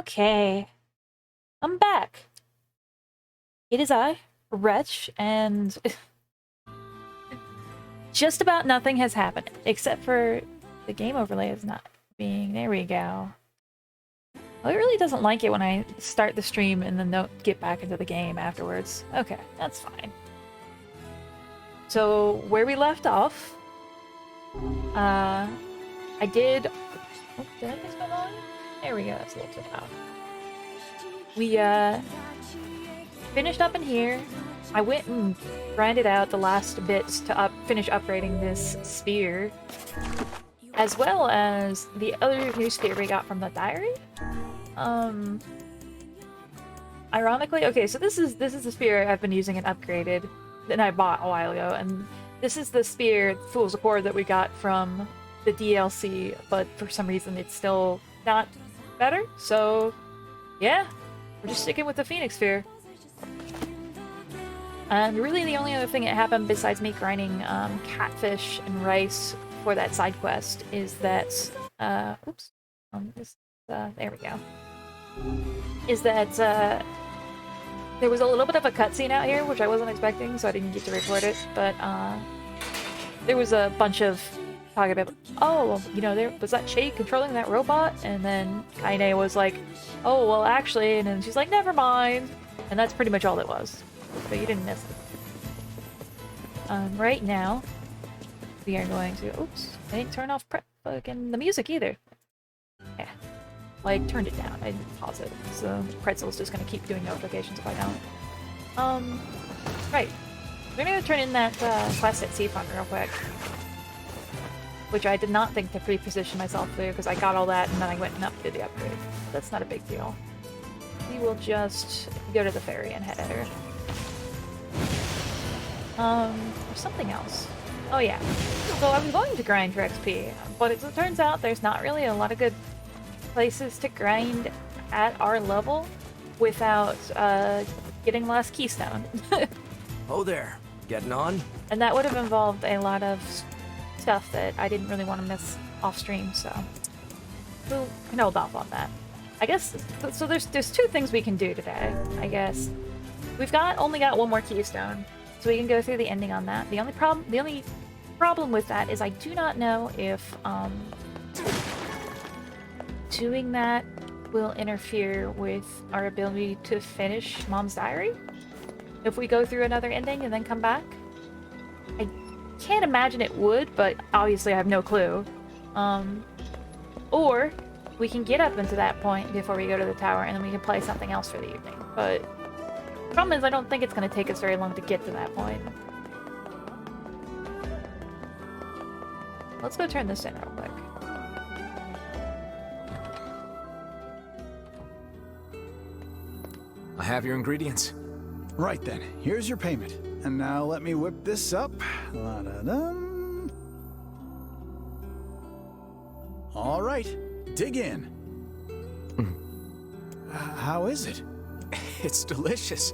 Okay, I'm back. It is I, Wretch, and just about nothing has happened, except for the game overlay is not being... There we go. Well, it really doesn't like it when I start the stream and then don't get back into the game afterwards. Okay, that's fine. So, where we left off, I did... Oh, did I miss my volume? There we go, that's a little too loud. We, finished up in here. I went and grinded out the last bits to finish upgrading this spear, as well as the other new spear we got from the diary. Ironically, okay, so this is the spear I've been using and upgraded that I bought a while ago, and this is the spear, Fool's Accord, that we got from the DLC, but for some reason it's still not better, so yeah, we're just sticking with the Phoenix Spear. And really the only other thing that happened besides me grinding catfish and rice for that side quest is that, oops, there we go, is that there was a little bit of a cutscene out here, which I wasn't expecting, so I didn't get to record it, but there was a bunch of talking about, oh, you know, there was that Che controlling that robot, and then Kaine was like, oh, well, actually, and then she's like, never mind, and that's pretty much all it was. So you didn't miss it. Right now, we are going to... Oops, I didn't turn off fucking the music either. Yeah, like turned it down. I didn't pause it, so Pretzel's just gonna keep doing notifications if I don't. Right. We're gonna turn in that quest at Sea Fund real quick, which I did not think to pre-position myself through because I got all that and then I went and updated the upgrade. That's not a big deal. We will just go to the ferry and head at her. There's something else. Oh yeah. So I was going to grind for XP, but as it turns out there's not really a lot of good places to grind at our level without getting last keystone. Oh there, getting on? And that would have involved a lot of stuff that I didn't really want to miss off stream, so we'll hold off on that. I guess, so there's two things we can do today, I guess. We've only got one more keystone, so we can go through the ending on that. The only problem with that is I do not know if doing that will interfere with our ability to finish Mom's Diary. If we go through another ending and then come back. I can't imagine it would, but obviously I have no clue. Or we can get up into that point before we go to the tower and then we can play something else for the evening. But the problem is I don't think it's going to take us very long to get to that point. Let's go turn this in real quick. I have your ingredients. Right then, here's your payment. And now let me whip this up. La-da-dum. All right, dig in. How is it? It's delicious.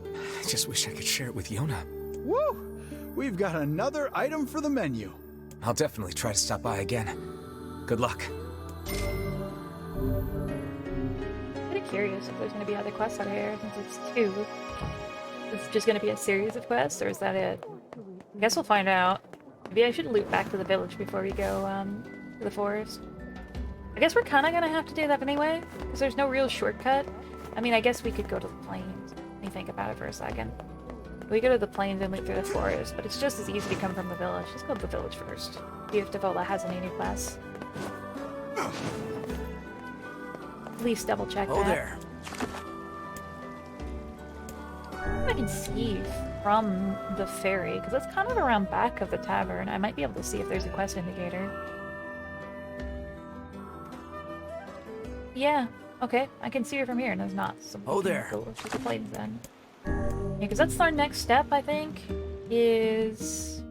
I just wish I could share it with Yona. Woo! We've got another item for the menu. I'll definitely try to stop by again. Good luck. I'm pretty curious if there's going to be other quests out here since it's 2. Is it just going to be a series of quests, or is that it? I guess we'll find out. Maybe I should loop back to the village before we go to the forest. I guess we're kind of going to have to do that anyway, because there's no real shortcut. I mean, I guess we could go to the plains. Let me think about it for a second. We go to the plains and loop through the forest, but it's just as easy to come from the village. Let's go to the village first. See if Devola has any new quests. At least double check that. Oh there. I can see from the ferry, because it's kind of around back of the tavern. I might be able to see if there's a quest indicator. Yeah, okay, I can see her from here, and there's not. So oh there. Go to the plains then. Yeah, because that's our next step, I think, is...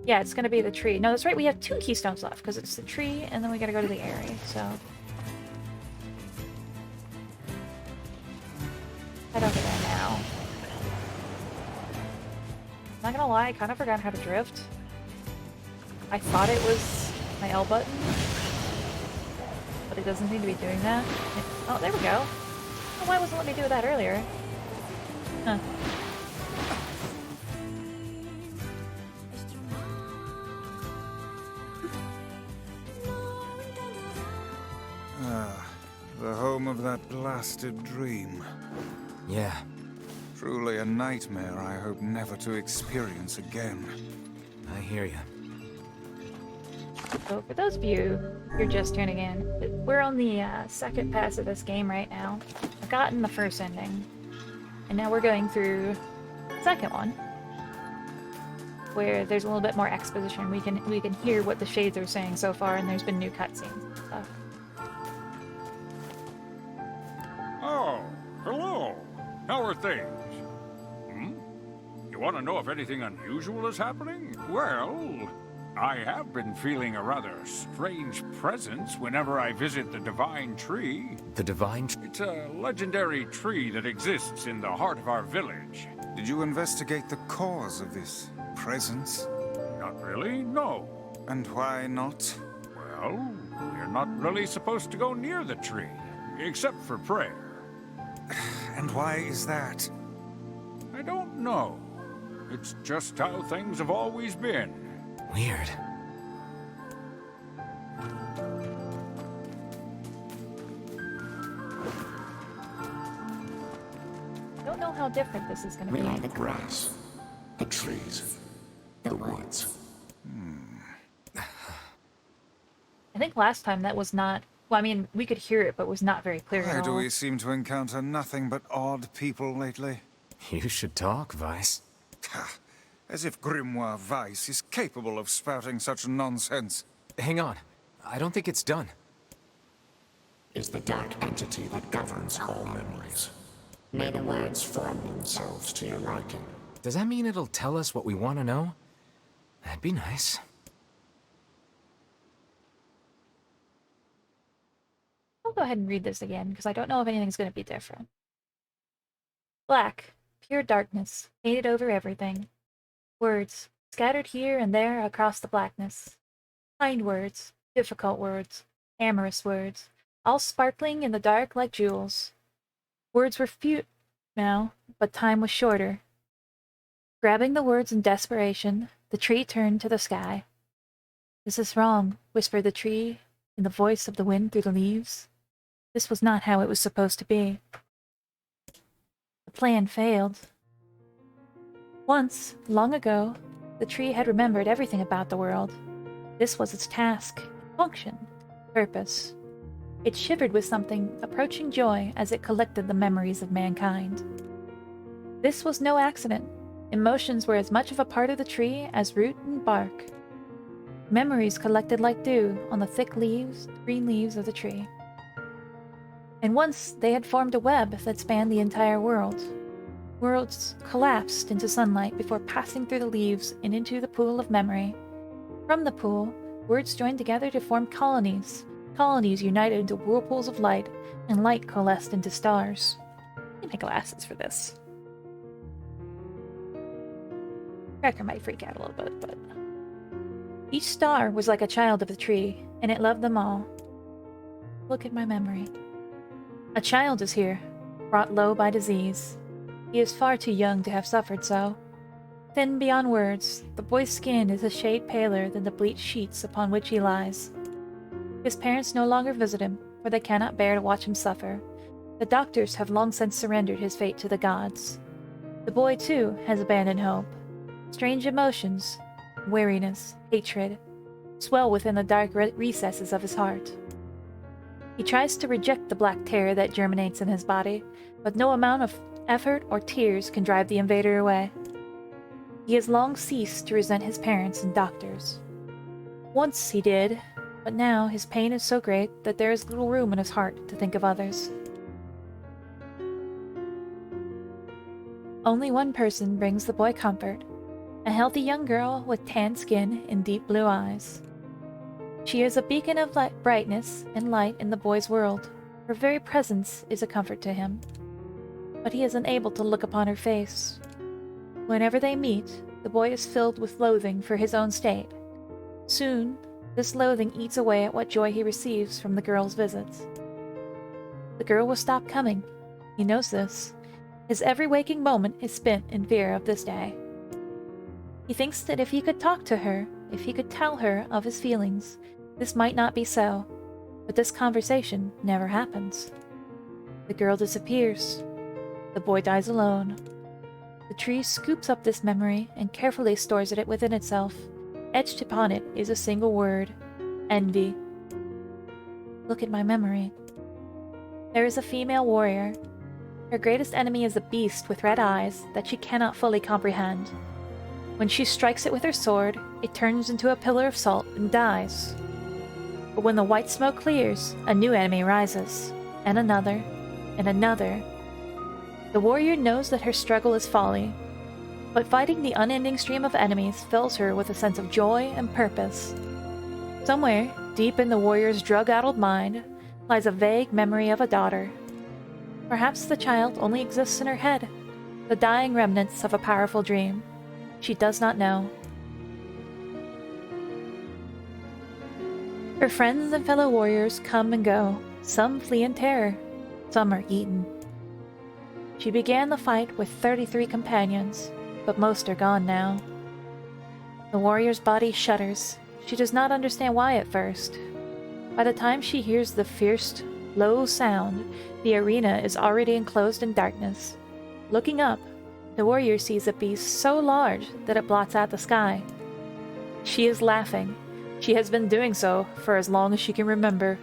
Yeah, it's gonna be the tree. No, that's right, we have 2 keystones left, because it's the tree, and then we gotta go to the area, so... Head over there now. Not gonna lie, I kind of forgot how to drift. I thought it was my L button, but it doesn't seem to be doing that. Oh, there we go. Oh, why wasn't it letting me do that earlier? Huh. The home of that blasted dream. Yeah. Truly a nightmare I hope never to experience again. I hear you. So for those of you who are just tuning in, we're on the second pass of this game right now. I've gotten the first ending, and now we're going through the second one, where there's a little bit more exposition. We can hear what the shades are saying so far, and there's been new cutscenes and stuff. Oh, hello. How are things? You want to know if anything unusual is happening? Well, I have been feeling a rather strange presence whenever I visit the Divine Tree. The Divine It's a legendary tree that exists in the heart of our village. Did you investigate the cause of this presence? Not really, no. And why not? Well, we're not really supposed to go near the tree, except for prayer. And why is that? I don't know. It's just how things have always been. Weird. Don't know how different this is going to We be. are the grass, the trees, the woods. I think last time that was not... Well, I mean, we could hear it, but it was not very clear Why at do all. we seem to encounter nothing but odd people lately? You should talk, Vice. Ha! As if Grimoire Weiss is capable of spouting such nonsense. Hang on. I don't think it's done. Is the dark entity that governs all memories. May the words form themselves to your liking. Does that mean it'll tell us what we want to know? That'd be nice. I'll go ahead and read this again, because I don't know if anything's going to be different. Black, pure darkness, faded over everything. Words, scattered here and there across the blackness. Kind words, difficult words, amorous words, all sparkling in the dark like jewels. Words were few now, but time was shorter. Grabbing the words in desperation, the tree turned to the sky. "This is wrong," whispered the tree in the voice of the wind through the leaves. This was not how it was supposed to be. The plan failed. Once, long ago, the tree had remembered everything about the world. This was its task, function, purpose. It shivered with something approaching joy as it collected the memories of mankind. This was no accident. Emotions were as much of a part of the tree as root and bark. Memories collected like dew on the thick leaves, green leaves of the tree. And once they had formed a web that spanned the entire world. Worlds collapsed into sunlight before passing through the leaves and into the pool of memory. From the pool, words joined together to form colonies. Colonies united into whirlpools of light, and light coalesced into stars. I need my glasses for this. Cracker might freak out a little bit, but... Each star was like a child of the tree, and it loved them all. Look at my memory. A child is here, brought low by disease. He is far too young to have suffered so. Thin beyond words, the boy's skin is a shade paler than the bleached sheets upon which he lies. His parents no longer visit him, for they cannot bear to watch him suffer. The doctors have long since surrendered his fate to the gods. The boy, too, has abandoned hope. Strange emotions, weariness, hatred, swell within the dark recesses of his heart. He tries to reject the black terror that germinates in his body, but no amount of effort or tears can drive the invader away. He has long ceased to resent his parents and doctors. Once he did, but now his pain is so great that there is little room in his heart to think of others. Only one person brings the boy comfort, a healthy young girl with tan skin and deep blue eyes. She is a beacon of brightness and light in the boy's world. Her very presence is a comfort to him. But he is unable to look upon her face. Whenever they meet, the boy is filled with loathing for his own state. Soon, This loathing eats away at what joy he receives from the girl's visits. The girl will stop coming. He knows this. His every waking moment is spent in fear of this day. He thinks that if he could talk to her, if he could tell her of his feelings, this might not be so. But this conversation never happens. The girl disappears. The boy dies alone. The tree scoops up this memory and carefully stores it within itself. Etched upon it is a single word: envy. Look at my memory. There is a female warrior. Her greatest enemy is a beast with red eyes that she cannot fully comprehend. When she strikes it with her sword, it turns into a pillar of salt and dies. But when the white smoke clears, a new enemy rises, and another, and another. The warrior knows that her struggle is folly, but fighting the unending stream of enemies fills her with a sense of joy and purpose. Somewhere, deep in the warrior's drug-addled mind, lies a vague memory of a daughter. Perhaps the child only exists in her head, the dying remnants of a powerful dream. She does not know. Her friends and fellow warriors come and go. Some flee in terror. Some are eaten. She began the fight with 33 companions, but most are gone now. The warrior's body shudders. She does not understand why at first. By the time she hears the fierce, low sound, the arena is already enclosed in darkness. Looking up, the warrior sees a beast so large that it blots out the sky. She is laughing. She has been doing so for as long as she can remember.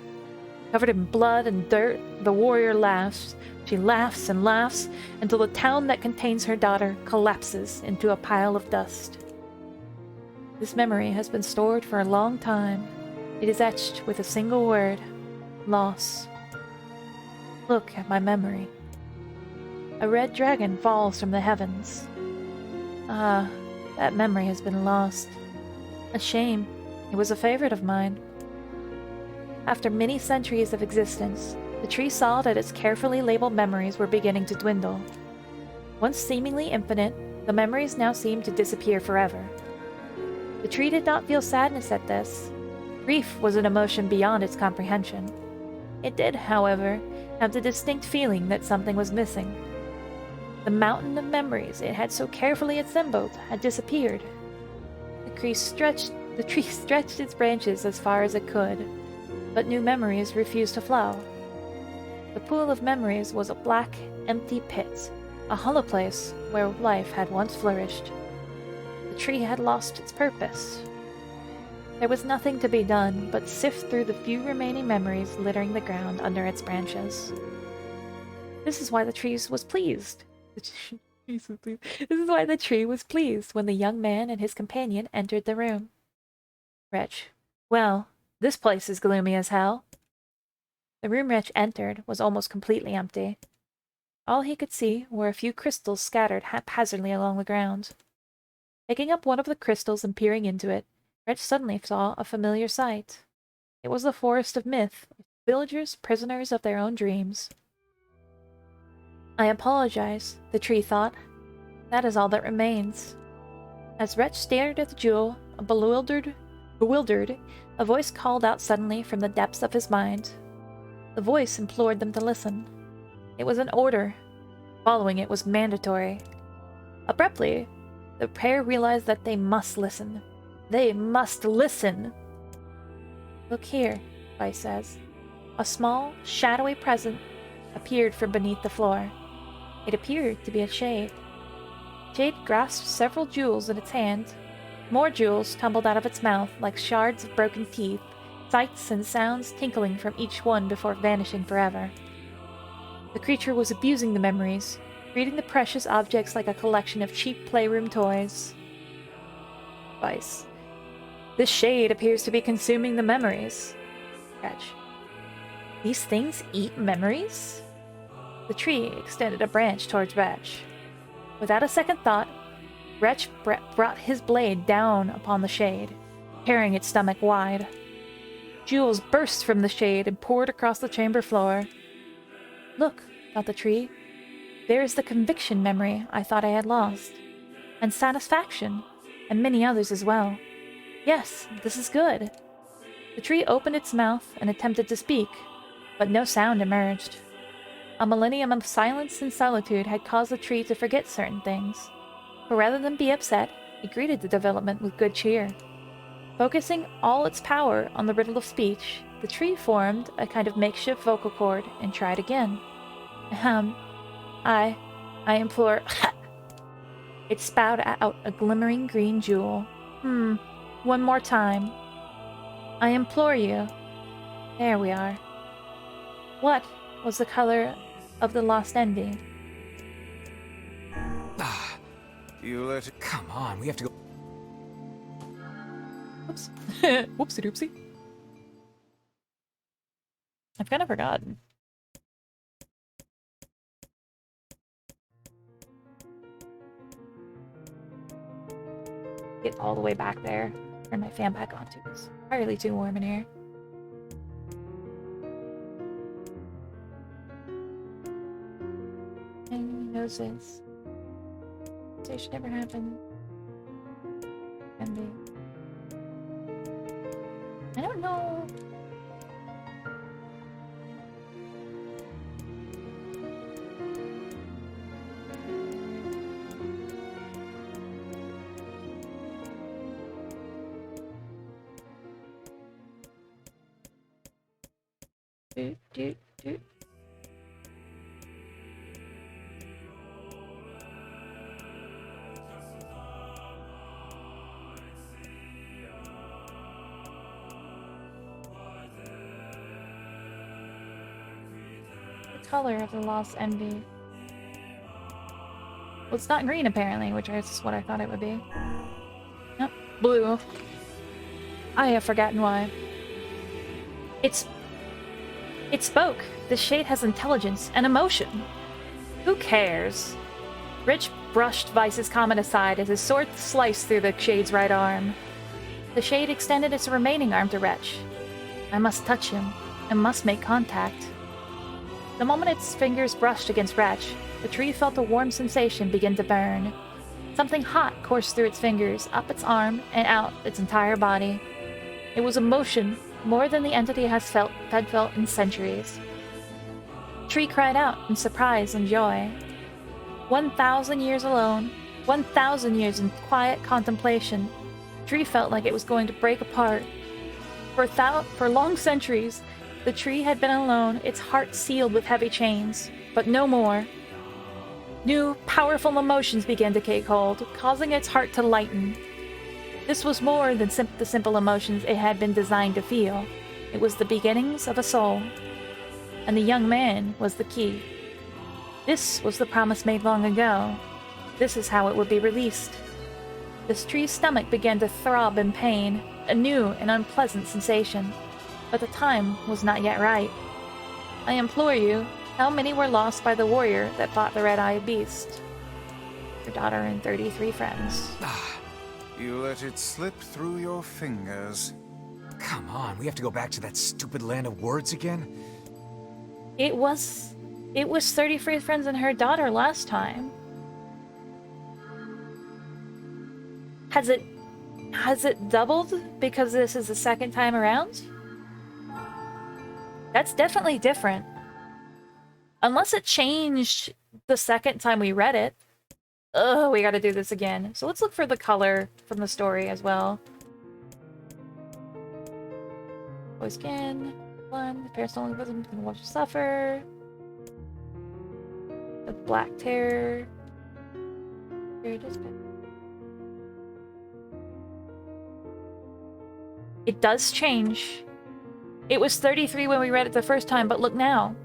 Covered in blood and dirt, the warrior laughs. She laughs and laughs until the town that contains her daughter collapses into a pile of dust. This memory has been stored for a long time. It is etched with a single word: loss. Look at my memory. A red dragon falls from the heavens. Ah, that memory has been lost. A shame. It was a favorite of mine. After many centuries of existence, the tree saw that its carefully labeled memories were beginning to dwindle. Once seemingly infinite, the memories now seemed to disappear forever. The tree did not feel sadness at this. Grief was an emotion beyond its comprehension. It did, however, have the distinct feeling that something was missing. The mountain of memories it had so carefully assembled had disappeared. The tree stretched its branches as far as it could, but new memories refused to flow. The pool of memories was a black, empty pit, a hollow place where life had once flourished. The tree had lost its purpose. There was nothing to be done but sift through the few remaining memories littering the ground under its branches. This is why the tree was pleased. This is why the tree was pleased when the young man and his companion entered the room. Wretch. Well, this place is gloomy as hell. The room Wretch entered was almost completely empty. All he could see were a few crystals scattered haphazardly along the ground. Picking up one of the crystals and peering into it, Wretch suddenly saw a familiar sight. It was the forest of myth, villagers prisoners of their own dreams. I apologize, the tree thought. That is all that remains. As Wretch stared at the jewel, bewildered, a voice called out suddenly from the depths of his mind. The voice implored them to listen. It was an order. Following it was mandatory. Abruptly, the pair realized that they must listen. They must listen! Look here, Vice says. A small, shadowy presence appeared from beneath the floor. It appeared to be a shade. Jade grasped several jewels in its hand. More jewels tumbled out of its mouth like shards of broken teeth, sights and sounds tinkling from each one before vanishing forever. The creature was abusing the memories, treating the precious objects like a collection of cheap playroom toys. Vice. This shade appears to be consuming the memories. Wretch. These things eat memories? The tree extended a branch towards Wretch. Without a second thought, Wretch brought his blade down upon the shade, tearing its stomach wide. Jewels burst from the shade and poured across the chamber floor. Look, thought the tree. There is the conviction memory I thought I had lost, and satisfaction, and many others as well. Yes, this is good. The tree opened its mouth and attempted to speak, but no sound emerged. A millennium of silence and solitude had caused the tree to forget certain things, but rather than be upset, it greeted the development with good cheer. Focusing all its power on the riddle of speech, the tree formed a kind of makeshift vocal cord and tried again. I implore... It spat out a glimmering green jewel. One more time. I implore you. There we are. What was the color of the lost envy? You let it... Come on, we have to go. Oops. Whoopsie doopsie. I've kind of forgotten. Get all the way back there. Turn my fan back on too. It's entirely too warm in here. And noses. Station never happened. Ending. I don't know. Doot, doot, doot. The color of the lost envy. Well, it's not green apparently, which is what I thought it would be. Nope, blue. I have forgotten why. It spoke. This shade has intelligence and emotion. Who cares? Rich brushed Vice's comment aside as his sword sliced through the shade's right arm. The shade extended its remaining arm to Wretch. I must touch him. I must make contact. The moment its fingers brushed against Wretch, the tree felt a warm sensation begin to burn. Something hot coursed through its fingers, up its arm, and out its entire body. It was emotion, more than the entity had felt in centuries. Tree cried out in surprise and joy. 1,000 years alone, 1,000 years in quiet contemplation, Tree felt like it was going to break apart. For long centuries, the tree had been alone, its heart sealed with heavy chains, but no more. New, powerful emotions began to take hold, causing its heart to lighten. This was more than the simple emotions it had been designed to feel. It was the beginnings of a soul. And the young man was the key. This was the promise made long ago. This is how it would be released. This tree's stomach began to throb in pain, a new and unpleasant sensation. But the time was not yet right. I implore you, how many were lost by the warrior that fought the red-eyed beast? Your daughter and 33 friends. You let it slip through your fingers. Come on, we have to go back to that stupid land of words again? It was 33 friends and her daughter last time. Has it doubled because this is the second time around? That's definitely different. Unless it changed the second time we read it. Ugh, we gotta do this again. So let's look for the color from the story as well. Boy skin. One. The parents only wasn't gonna watch you suffer. The black terror. Here it is. It does change. It was 33 when we read it the first time, but look now.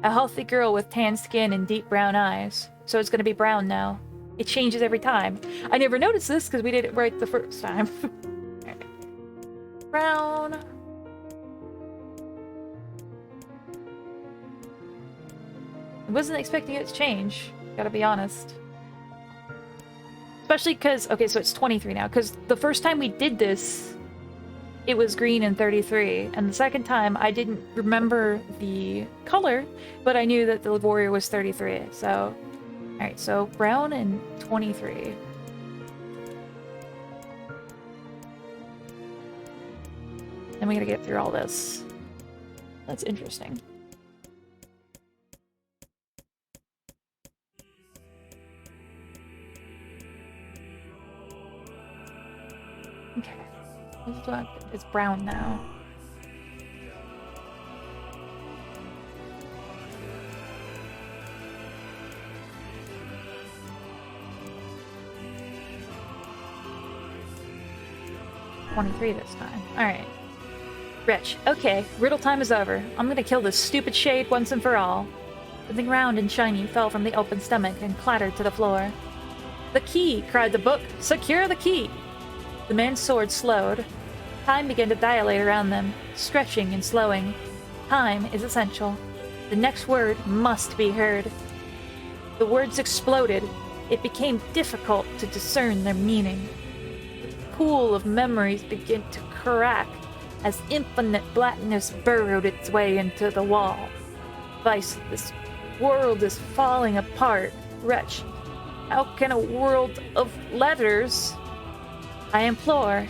A healthy girl with tan skin and deep brown eyes. So it's gonna be brown now. It changes every time. I never noticed this because we did it right the first time. Right. Brown. I wasn't expecting it to change. Gotta be honest. Especially because, okay, so it's 23 now. Because the first time we did this, it was green and 33. And the second time, I didn't remember the color, but I knew that the warrior was 33. So... Alright, so brown and 23. Then we gotta get through all this. That's interesting. Okay. It's brown now. $23 this time. Alright. Rich. Okay, riddle time is over. I'm gonna kill this stupid shade once and for all. Something round and shiny fell from the open stomach and clattered to the floor. The key! Cried the book. Secure the key! The man's sword slowed. Time began to dilate around them, stretching and slowing. Time is essential. The next word must be heard. The words exploded. It became difficult to discern their meaning. The pool of memories began to crack as infinite blackness burrowed its way into the wall. Vice, this world is falling apart. Wretch, how can a world of letters? I implore.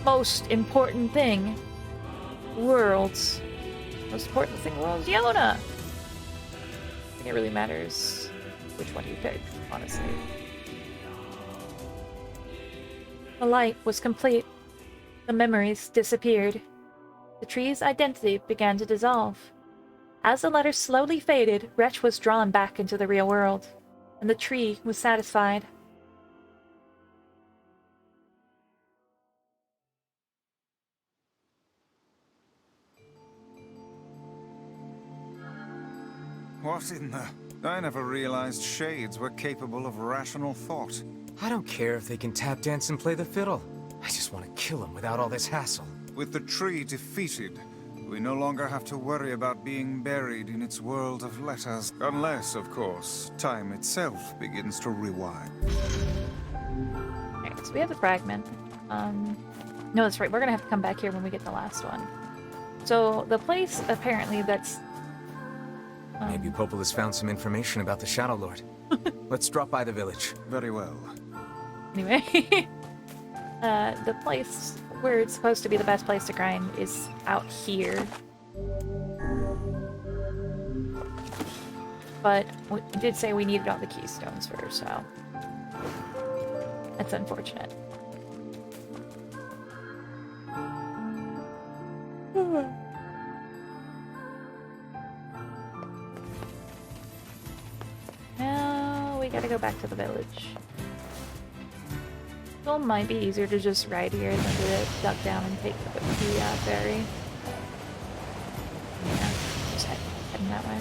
Most important thing. Worlds. Most important thing, worlds. Yona! I think it really matters which one you pick, honestly. The light was complete. The memories disappeared. The tree's identity began to dissolve. As the letters slowly faded, Wretch was drawn back into the real world, and the tree was satisfied. What in the... I never realized shades were capable of rational thought. I don't care if they can tap dance and play the fiddle. I just want to kill them without all this hassle. With the tree defeated, we no longer have to worry about being buried in its world of letters. Unless, of course, time itself begins to rewind. Alright, so we have the fragment. No, that's right. We're gonna have to come back here when we get the last one. So, the place, apparently, that's... Maybe Popola's found some information about the Shadow Lord. Let's drop by the village. Very well. Anyway, the place where it's supposed to be the best place to grind is out here. But we did say we needed all the keystones first, so that's unfortunate. Now we gotta go back to the village. It might be easier to just ride here than to duck down and take the ferry. Yeah, just heading that way.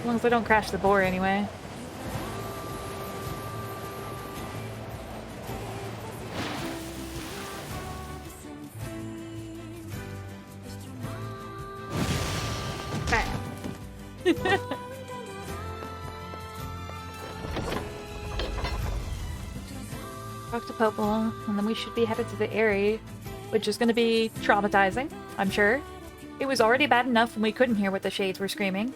As long as I don't crash the boar anyway. Bam! Talk to Popola, and then we should be headed to the area, which is going to be traumatizing, I'm sure. It was already bad enough when we couldn't hear what the shades were screaming.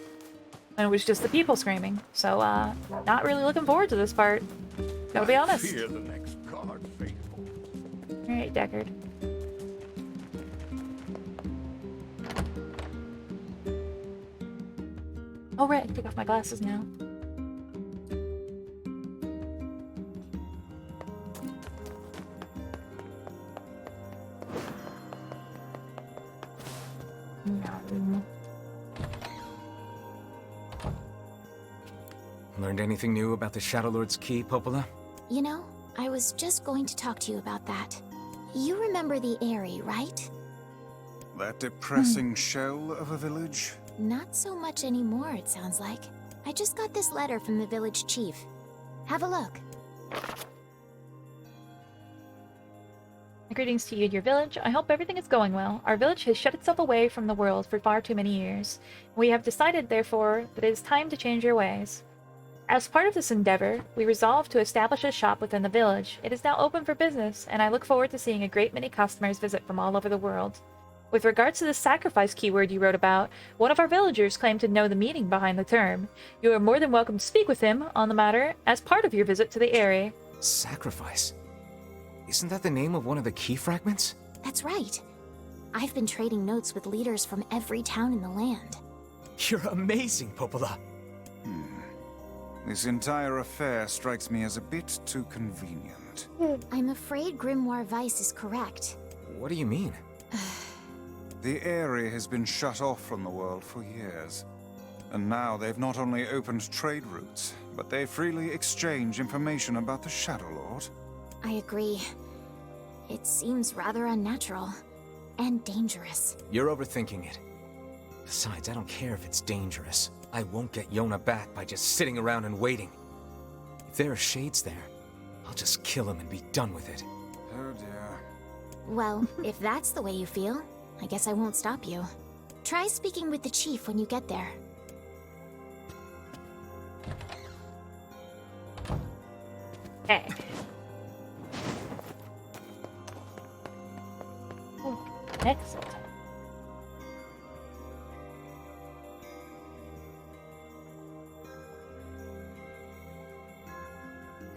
And it was just the people screaming. So, not really looking forward to this part. Gotta be honest. Fear the next card, faithful. Alright, Deckard. Oh, right, I can take off my glasses now. Learned anything new about the Shadow Lord's key, Popola? You know, I was just going to talk to you about that. You remember the Eyrie, right? That depressing shell of a village? Not so much anymore, it sounds like. I just got this letter from the village chief. Have a look. Greetings to you and your village. I hope everything is going well. Our village has shut itself away from the world for far too many years. We have decided, therefore, that it is time to change your ways. As part of this endeavor, we resolved to establish a shop within the village. It is now open for business, and I look forward to seeing a great many customers visit from all over the world. With regards to the sacrifice keyword you wrote about, one of our villagers claimed to know the meaning behind the term. You are more than welcome to speak with him on the matter as part of your visit to the area. Sacrifice? Isn't that the name of one of the key fragments? That's right. I've been trading notes with leaders from every town in the land. You're amazing, Popola. This entire affair strikes me as a bit too convenient. I'm afraid Grimoire Weiss is correct. What do you mean? The area has been shut off from the world for years. And now they've not only opened trade routes, but they freely exchange information about the Shadow Lord. I agree. It seems rather unnatural. And dangerous. You're overthinking it. Besides, I don't care if it's dangerous. I won't get Yona back by just sitting around and waiting. If there are shades there, I'll just kill him and be done with it. Oh dear. Well, if that's the way you feel, I guess I won't stop you. Try speaking with the chief when you get there. Okay. Oh, exit.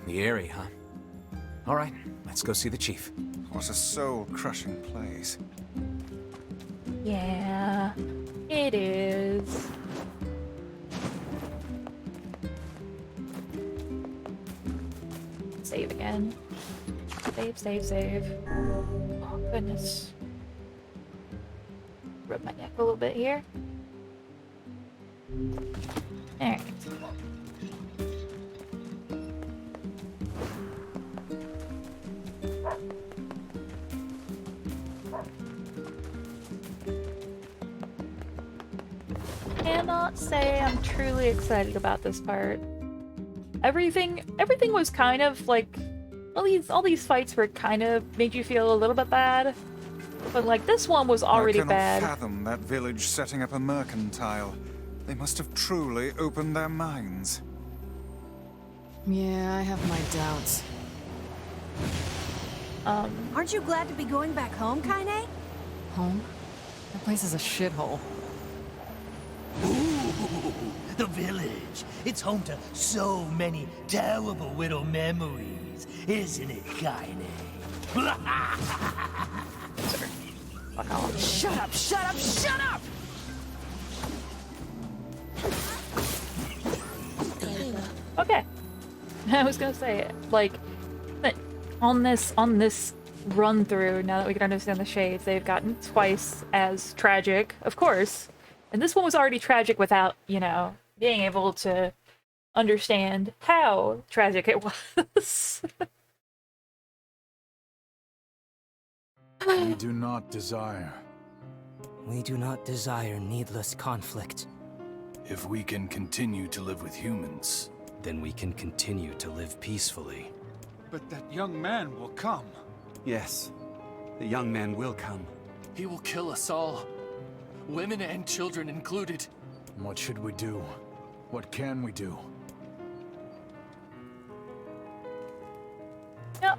The area, huh? All right, let's go see the chief. What a soul-crushing place. Yeah, it is. Save again. Save, save, save. Oh, goodness. Rub my neck a little bit here. Alright. Cannot say I'm truly excited about this part. Everything was kind of like all these fights were kind of made you feel a little bit bad, but like this one was already I cannot bad. fathom that village setting up a mercantile. They must have truly opened their minds. Yeah, I have my doubts. Aren't you glad to be going back home, Kaine? Home? That place is a shithole. Ooh, the village. It's home to so many terrible little memories, isn't it, Kaine? Shut up, shut up, shut up! Okay. I was gonna say, like, on this run through, now that we can understand the shades, they've gotten twice as tragic, of course. And this one was already tragic without, you know, being able to understand how tragic it was. We do not desire. We do not desire needless conflict. If we can continue to live with humans, then we can continue to live peacefully. But that young man will come. Yes, the young man will come. He will kill us all. Women and children included. What should we do? What can we do? Yep.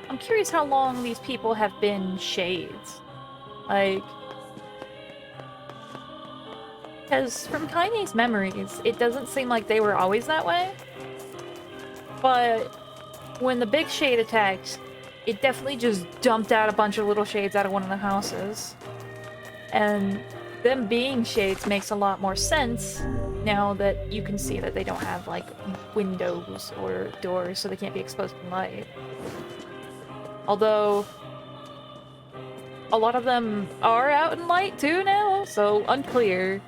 I'm curious how long these people have been shades. Like, because from Kaine's memories, it doesn't seem like they were always that way. But when the big shade attacked, it definitely just dumped out a bunch of little shades out of one of the houses. And them being shades makes a lot more sense now that you can see that they don't have, like, windows or doors, so they can't be exposed to light. Although, a lot of them are out in light too now, so unclear.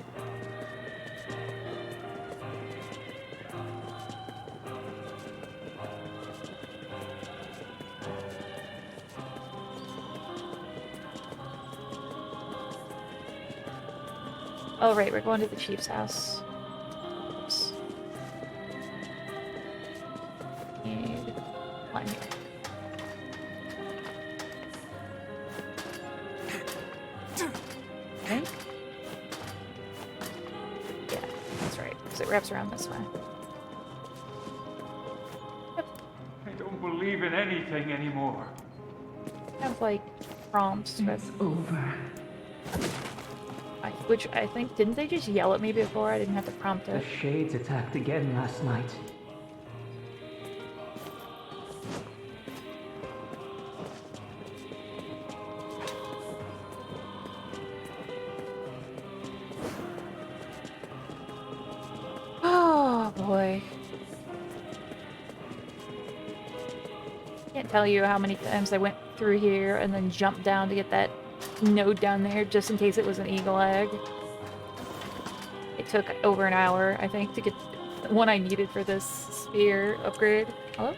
Oh right, we're going to the chief's house. Oops. Need climb here. Okay. Yeah, that's right, because it wraps around this way. Yep. I don't believe in anything anymore. Have like prompts with over. Which I think, didn't they just yell at me before? I didn't have to prompt it. The Shades attacked again last night. boy. Can't tell you how many times I went through here and then jumped down to get that node down there just in case it was an eagle egg. It took over an hour, I think, to get the one I needed for this sphere upgrade. Hello?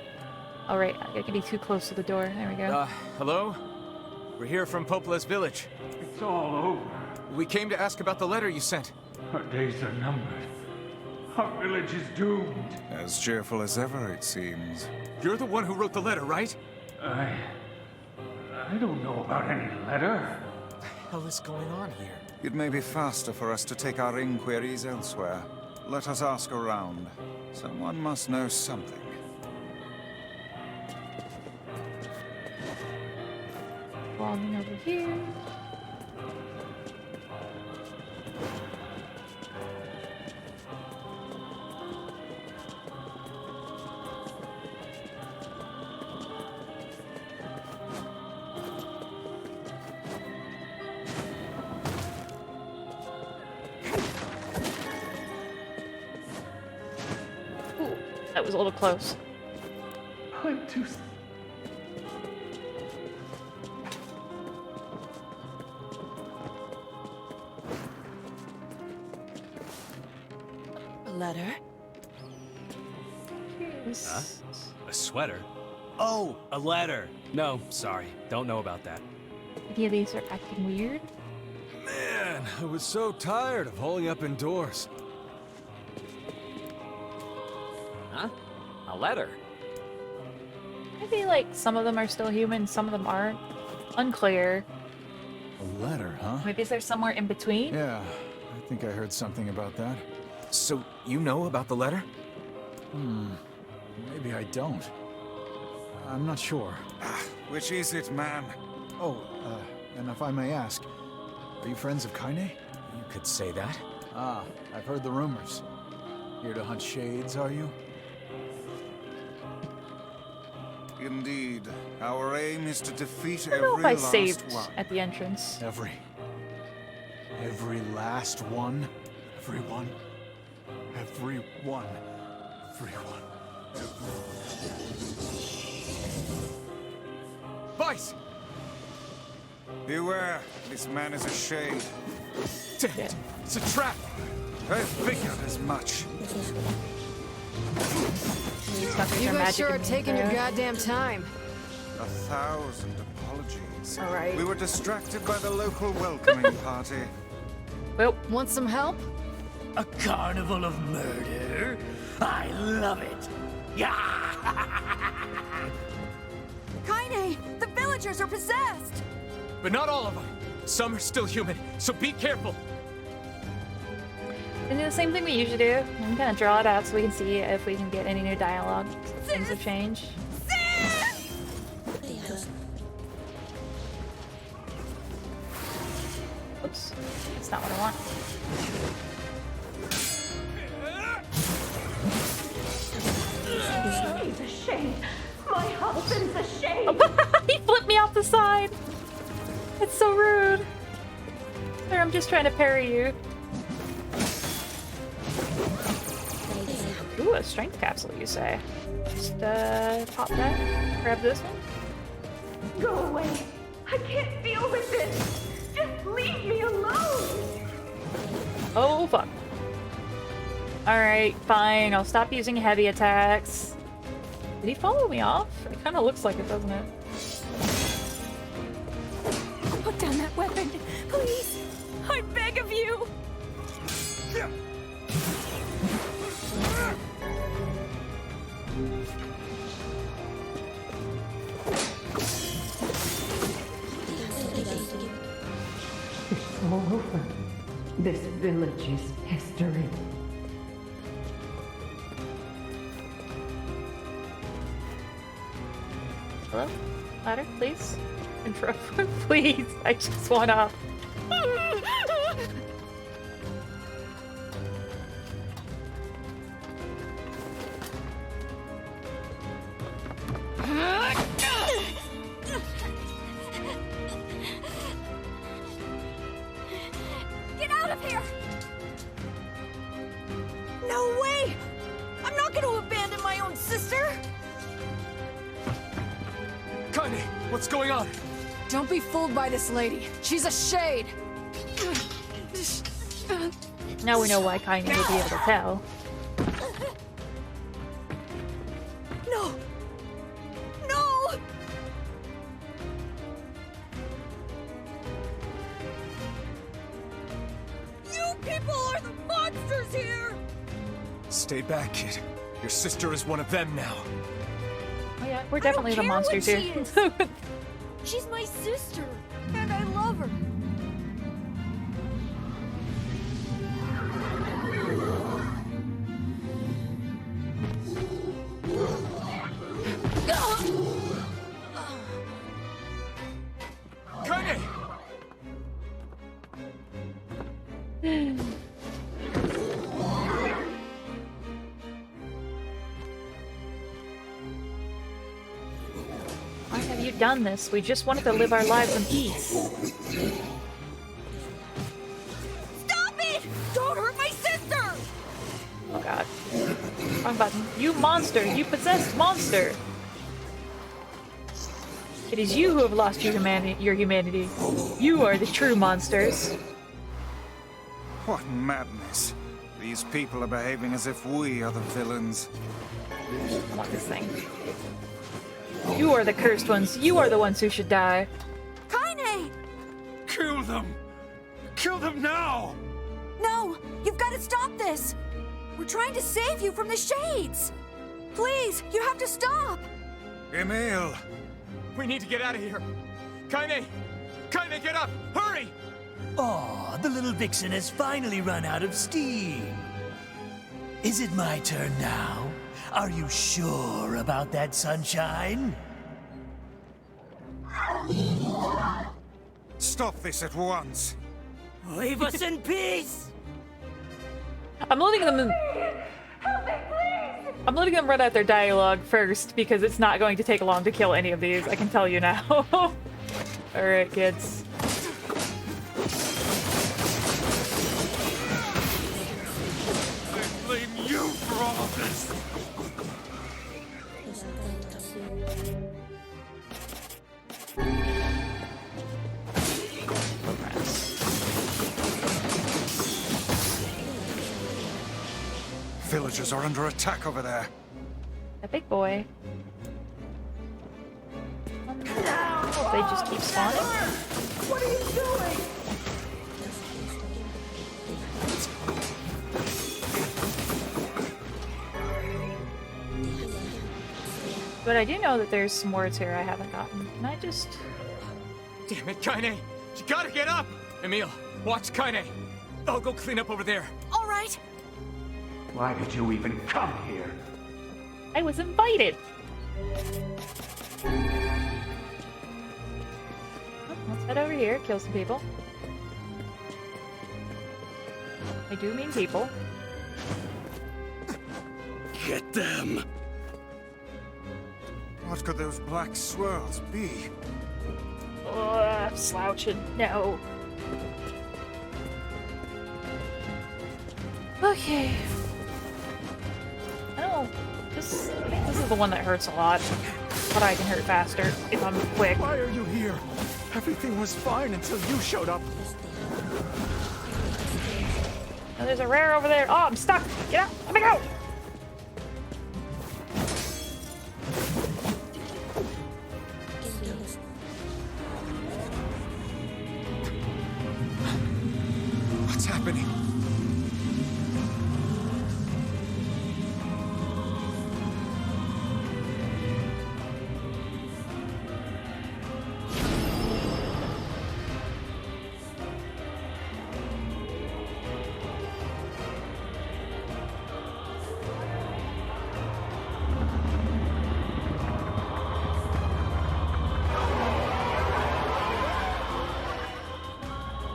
Alright, I can be too close to the door. There we go. Hello? We're here from Popola's village. It's all over. We came to ask about the letter you sent. Our days are numbered. Our village is doomed. As cheerful as ever, it seems. You're the one who wrote the letter, right? I don't know about any letter. What the hell is going on here? It may be faster for us to take our inquiries elsewhere. Let us ask around. Someone must know something. Walking over here. Ooh, that was a little close. I'm too... A letter? Huh? A sweater? Oh, a letter. No, sorry. Don't know about that. Any of these are acting weird? Man, I was so tired of holding up indoors. Huh? A letter? Maybe, like, some of them are still human, some of them aren't. Unclear. A letter, huh? Maybe is there somewhere in between? Yeah, I think I heard something about that. So, you know about the letter? Maybe I don't. I'm not sure. Which is it, man? Oh, and if I may ask, are you friends of Kaine? You could say that. Ah, I've heard the rumors. Here to hunt shades, are you? Indeed. Our aim is to defeat I don't know every if I last saved one. at the entrance. Every last one? Everyone? Everyone. Everyone. Vice! Beware, this man is a shade. Damn it! It's a trap! I figured as much. You guys sure are taking your goddamn time. 1,000 apologies. All right. We were distracted by the local welcoming party. Well, want some help? A carnival of murder? I love it. Yeah. Kaine! The villagers are possessed! But not all of them. Some are still human, so be careful. We do the same thing we usually do. I'm gonna draw it out so we can see if we can get any new dialogue. Things have changed. Oops, that's not what I want. He's a shade. My husband's a shade. He flipped me off the side. It's so rude. Sir, I'm just trying to parry you. Ooh, a strength capsule, you say? Just pop that. Grab this one. Go away. I can't deal with this. Just leave me alone. Oh, fuck. Alright, fine. I'll stop using heavy attacks. Did he follow me off? It kind of looks like it, doesn't it? Put down that weapon, please. I beg of you. It's all over. This village is history. Hello? Ladder, please? Intro, please. I just wanna... Get out of here! No way! What's going on? Don't be fooled by this lady. She's a shade. Now we know why Kaine would be able to tell. No! No! You people are the monsters here! Stay back, kid. Your sister is one of them now. Oh yeah, we're definitely the monsters here. She's my sister, and I love her. Kaine! Why have you done this? We just wanted to live our lives in peace. Stop it! Don't hurt my sister! Oh god. Wrong button. You monster! You possessed monster! It is you who have lost your humanity. You are the true monsters. What madness. These people are behaving as if we are the villains. I want this thing. You are the cursed ones. You are the ones who should die. Kaine! Kill them! Kill them now! No! You've got to stop this! We're trying to save you from the Shades! Please, you have to stop! Emil! We need to get out of here. Kaine! Kaine, get up! Hurry! Aw, the little vixen has finally run out of steam. Is it my turn now? Are you sure about that, sunshine? Stop this at once! Leave us in peace! I'm letting them. I'm letting them run out their dialogue first because it's not going to take long to kill any of these. I can tell you now. All right, kids. I blame you for all of this! Villagers are under attack over there. A big boy. Oh, they just keep spawning. What are you doing? But I do know that there's some words here I haven't gotten. Can I just... Damn it, Kaine! You gotta get up! Emil, watch Kaine! I'll go clean up over there. All right. Why did you even come here? I was invited! Let's head over here, kill some people. I do mean people. Get them! What could those black swirls be? Ugh, slouching. No. Okay. Oh, this is the one that hurts a lot. But I can hurt faster if I'm quick. Why are you here? Everything was fine until you showed up. Oh, there's a rare over there. Oh, I'm stuck. Get out. Let me go. What's happening?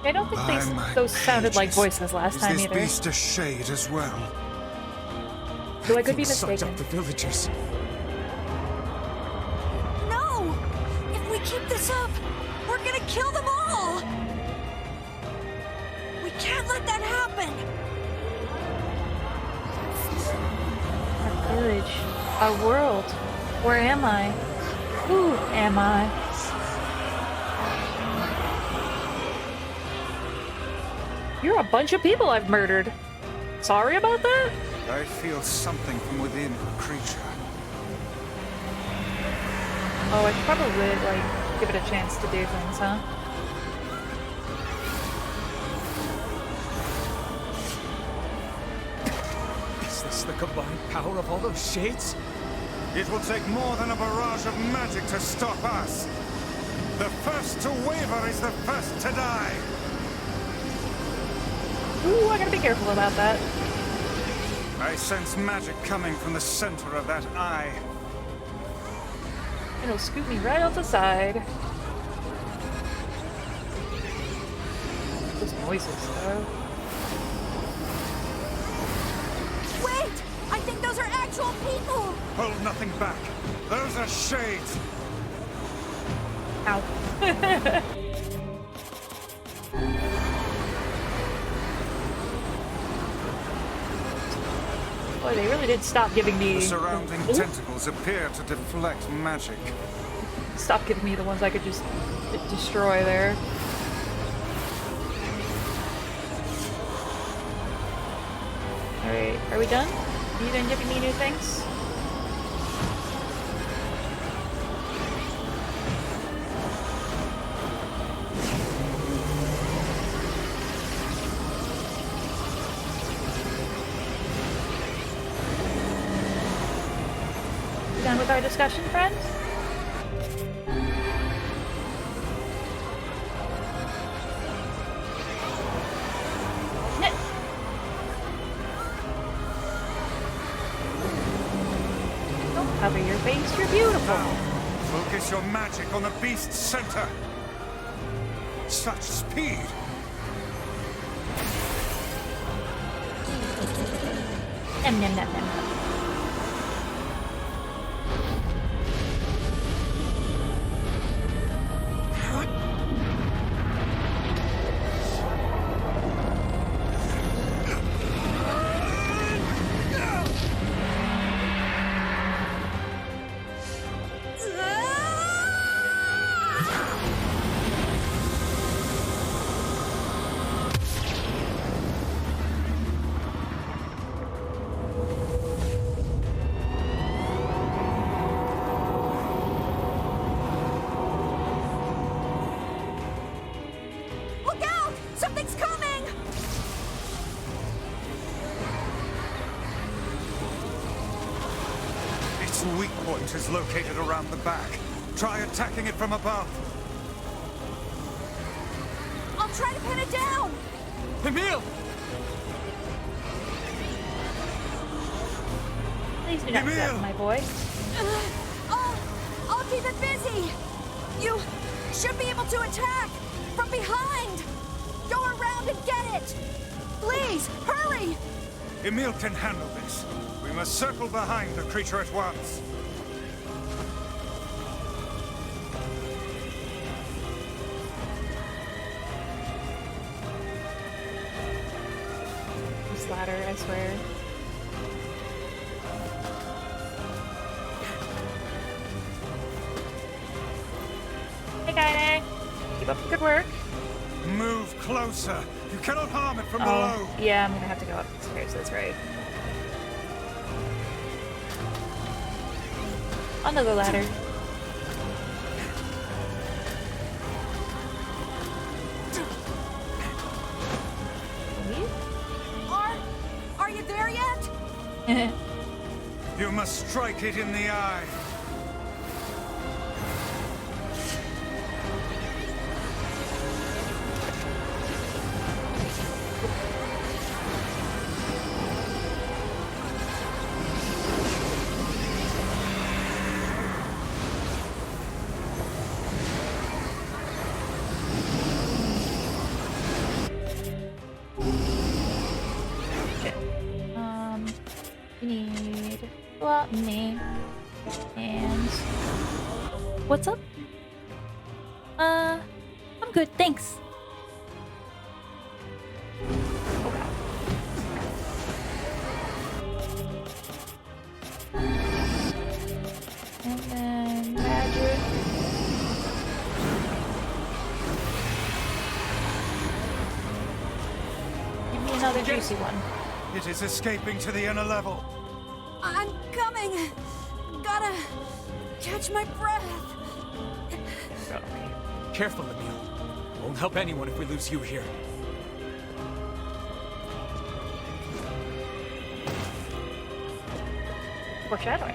I don't think those sounded like voices last time Is either. this beast a shade as well? Though I could be Sucked mistaken. up the villagers. No! If we keep this up, we're gonna kill them all! We can't let that happen! Our village. Our world. Where am I? Who am I? You're a bunch of people I've murdered. Sorry about that? I feel something from within the creature. Oh, I should probably, like, give it a chance to do things, huh? Is this the combined power of all those shades? It will take more than a barrage of magic to stop us. The first to waver is the first to die. Ooh, I gotta be careful about that. I sense magic coming from the center of that eye. It'll scoop me right off the side. Those noises, though. Wait! I think those are actual people! Hold nothing back. Those are shades. Ow. Boy, they really did stop giving me... The surrounding tentacles appear to deflect magic. Stop giving me the ones I could just destroy there. Alright, are we done? Are you done giving me new things? Done with our discussion, friends? Don't cover your face, you're beautiful. Focus your magic on the beast's center. Such speed. Nom nom nom nom. Is located around the back. Try attacking it from above. I'll try to pin it down. Emil! Please do not step, my boy. I'll keep it busy. You should be able to attack from behind. Go around and get it. Please, hurry. Emil can handle this. We must circle behind the creature at once. Ladder, I swear. Hey, guy. Keep up the good work. Move closer. You cannot harm it from below. below. Yeah, I'm gonna have to go up the stairs. That's right. Another ladder. Are you there yet? You must strike it in the eye. Me and what's up? I'm good, thanks. And then magic. juicy one. It is escaping to the inner level. I'm coming. Gotta catch my breath. Careful, Emil. Won't help anyone if we lose you here. Foreshadowing.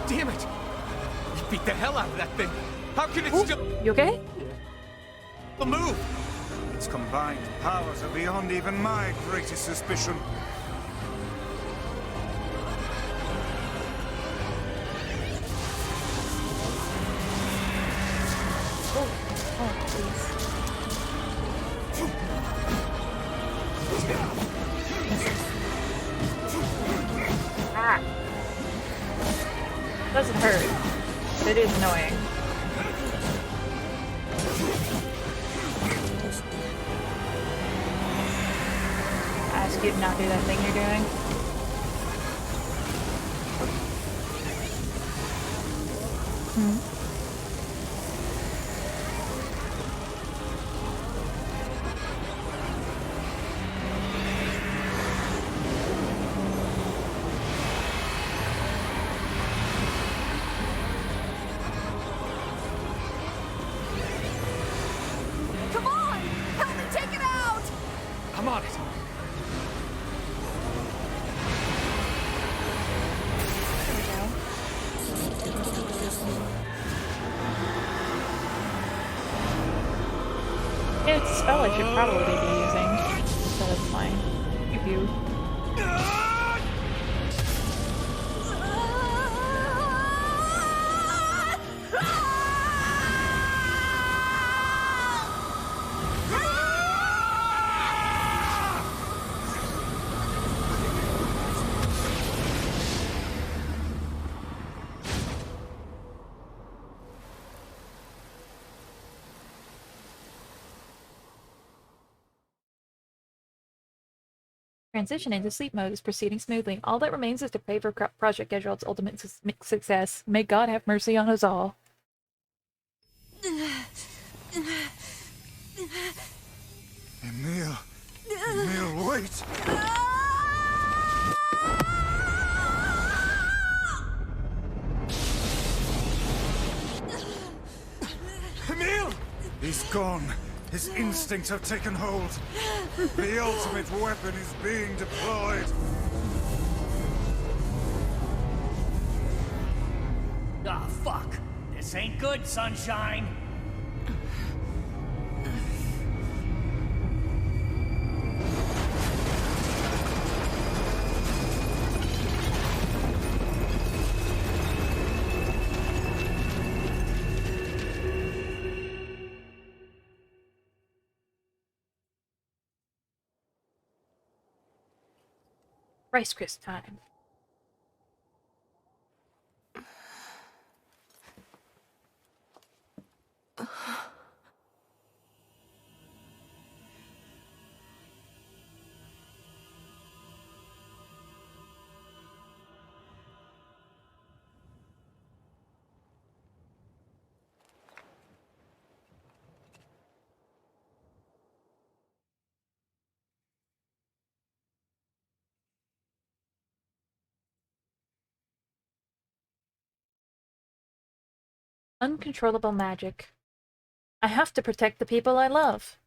Damn it! We beat the hell out of that thing. How can it still? You okay? Move! Its combined powers are beyond even my greatest suspicion. Doesn't hurt, but it is annoying. I ask you to not do that thing you're doing. Come on! Help me take it out! I'm on it. It's a spell I should probably be using instead of my pew. Transition into sleep mode is proceeding smoothly. All that remains is to pray for Project Gerald's ultimate success. May God have mercy on us all. Emil! Emil, wait! Emil! He's gone. His instincts have taken hold. The ultimate weapon is being deployed. Ah, fuck. This ain't good, Sunshine. Rice crisp time. Uncontrollable magic. I have to protect the people I love.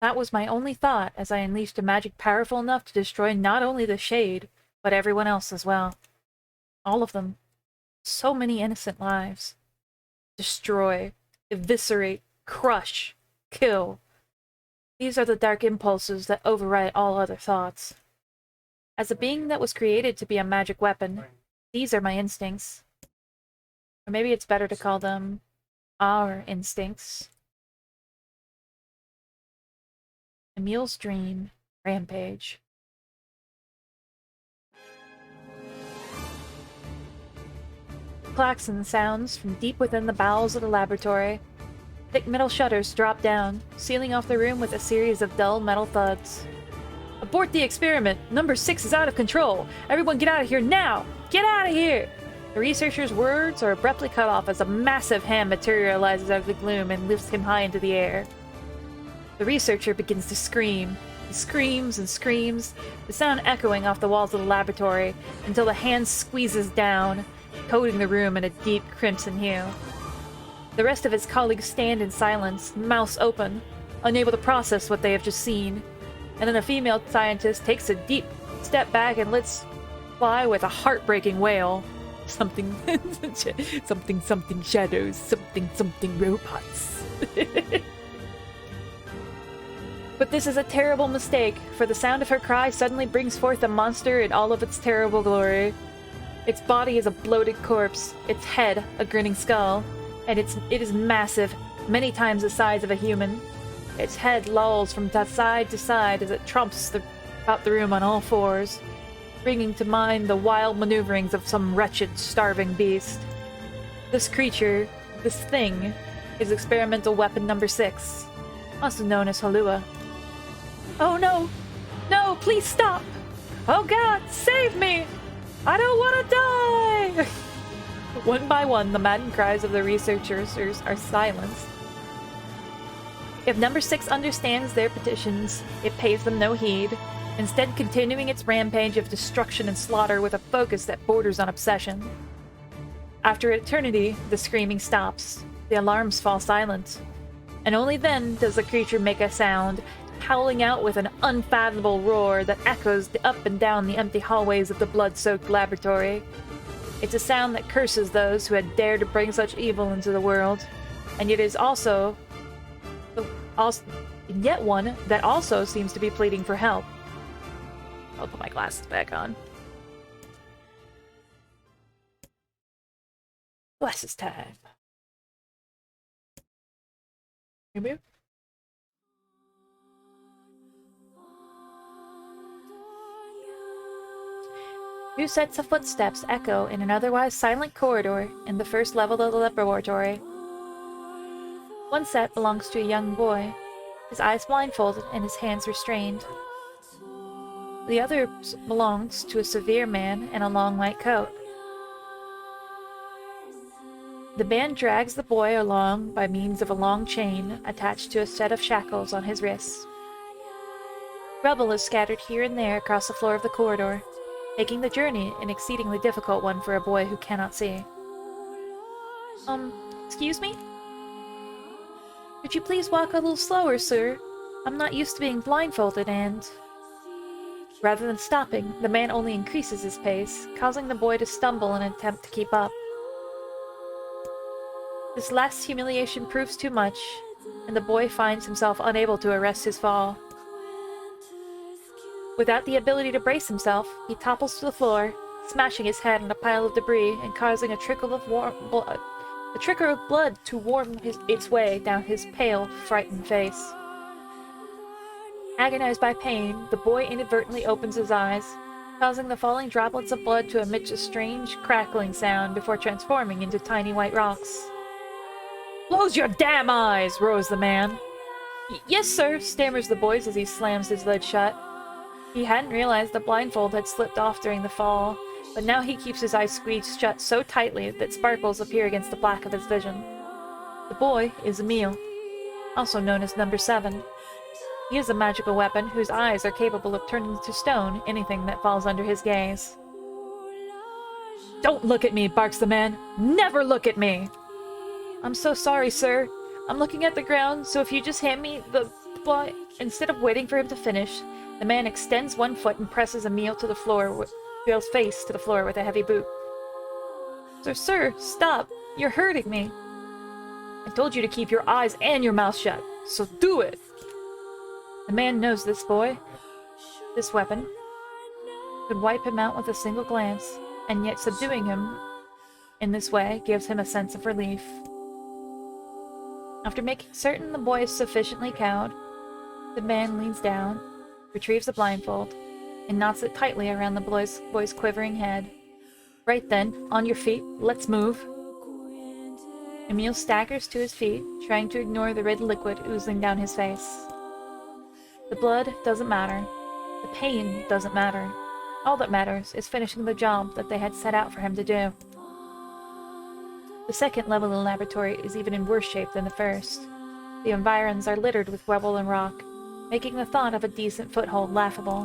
That was my only thought as I unleashed a magic powerful enough to destroy not only the Shade, but everyone else as well. All of them. So many innocent lives. Destroy, eviscerate, crush, kill. These are the dark impulses that override all other thoughts. As a being that was created to be a magic weapon, these are my instincts. Or maybe it's better to call them our instincts. Emil's dream, rampage. Klaxon sounds from deep within the bowels of the laboratory. Thick metal shutters drop down, sealing off the room with a series of dull metal thuds. Abort the experiment! Number 6 is out of control! Everyone get out of here now! Get out of here! The researcher's words are abruptly cut off as a massive hand materializes out of the gloom and lifts him high into the air. The researcher begins to scream. He screams and screams, the sound echoing off the walls of the laboratory until the hand squeezes down, coating the room in a deep crimson hue. The rest of his colleagues stand in silence, mouths open, unable to process what they have just seen. And then a female scientist takes a deep step back and lets fly with a heartbreaking wail. Something shadows, something robots. But this is a terrible mistake, for the sound of her cry suddenly brings forth a monster in all of its terrible glory. Its body is a bloated corpse, its head a grinning skull, and it is massive, many times the size of a human. Its head lolls from side to side as it tromps about the room on all fours, bringing to mind the wild maneuverings of some wretched, starving beast. This creature, this thing, is experimental weapon number 6, also known as Halua. Oh no! No, please stop! Oh god, save me! I don't want to die! One by one, the maddened cries of the researchers are silenced. If number 6 understands their petitions, it pays them no heed, instead continuing its rampage of destruction and slaughter with a focus that borders on obsession. After eternity, the screaming stops, the alarms fall silent, and only then does the creature make a sound, howling out with an unfathomable roar that echoes up and down the empty hallways of the blood-soaked laboratory. It's a sound that curses those who had dared to bring such evil into the world, and yet is also yet one that also seems to be pleading for help. I'll put my glasses back on. Glasses time. Remove. 2 sets of footsteps echo in an otherwise silent corridor in the first level of the laboratory. One set belongs to a young boy, his eyes blindfolded and his hands restrained. The other belongs to a severe man in a long white coat. The man drags the boy along by means of a long chain attached to a set of shackles on his wrists. Rubble is scattered here and there across the floor of the corridor, making the journey an exceedingly difficult one for a boy who cannot see. Excuse me? Could you please walk a little slower, sir? I'm not used to being blindfolded and... Rather than stopping, the man only increases his pace, causing the boy to stumble in an attempt to keep up. This last humiliation proves too much, and the boy finds himself unable to arrest his fall. Without the ability to brace himself, he topples to the floor, smashing his head on a pile of debris and causing a trickle of blood to warm its way down his pale, frightened face. Agonized by pain, the boy inadvertently opens his eyes, causing the falling droplets of blood to emit a strange, crackling sound before transforming into tiny white rocks. "Close your damn eyes!" roars the man. "Yes, sir," stammers the boy as he slams his lid shut. He hadn't realized the blindfold had slipped off during the fall, but now he keeps his eyes squeezed shut so tightly that sparkles appear against the black of his vision. The boy is Emil, also known as Number 7. He is a magical weapon whose eyes are capable of turning to stone anything that falls under his gaze. "Don't look at me," barks the man. "Never look at me!" "I'm so sorry, sir. I'm looking at the ground, so if you just hand me the boy..." Instead of waiting for him to finish, the man extends one foot and presses Emil's face to the floor with a heavy boot. Sir, stop! You're hurting me! I told you to keep your eyes and your mouth shut, so do it! The man knows this boy, this weapon, could wipe him out with a single glance, and yet subduing him in this way gives him a sense of relief. After making certain the boy is sufficiently cowed, the man leans down, retrieves the blindfold, and knots it tightly around the boy's quivering head. "Right then, on your feet, let's move." Emil staggers to his feet, trying to ignore the red liquid oozing down his face. The blood doesn't matter. The pain doesn't matter. All that matters is finishing the job that they had set out for him to do. The second level of the laboratory is even in worse shape than the first. The environs are littered with rubble and rock, making the thought of a decent foothold laughable.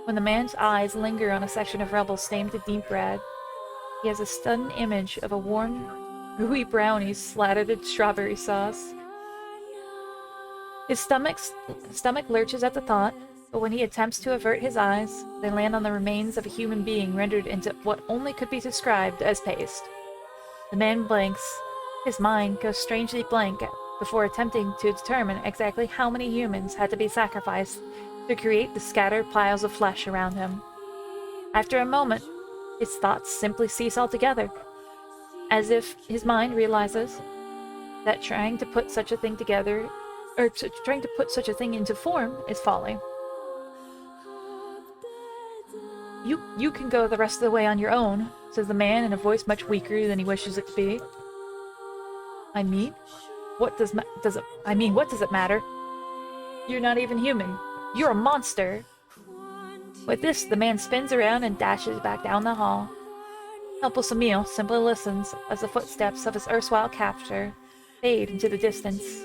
When the man's eyes linger on a section of rubble stained to deep red, he has a stunned image of a warm, gooey brownie slathered in strawberry sauce. His stomach lurches at the thought, but when he attempts to avert his eyes, they land on the remains of a human being rendered into what only could be described as paste. The man blinks. His mind goes strangely blank before attempting to determine exactly how many humans had to be sacrificed to create the scattered piles of flesh around him. After a moment, his thoughts simply cease altogether, as if his mind realizes that trying to put such a thing together, or trying to put such a thing into form, is folly. You can go the rest of the way on your own, says the man in a voice much weaker than he wishes it to be. I mean, what does it matter? You're not even human. You're a monster. With this, the man spins around and dashes back down the hall. Helpless Emil simply listens as the footsteps of his erstwhile captor fade into the distance.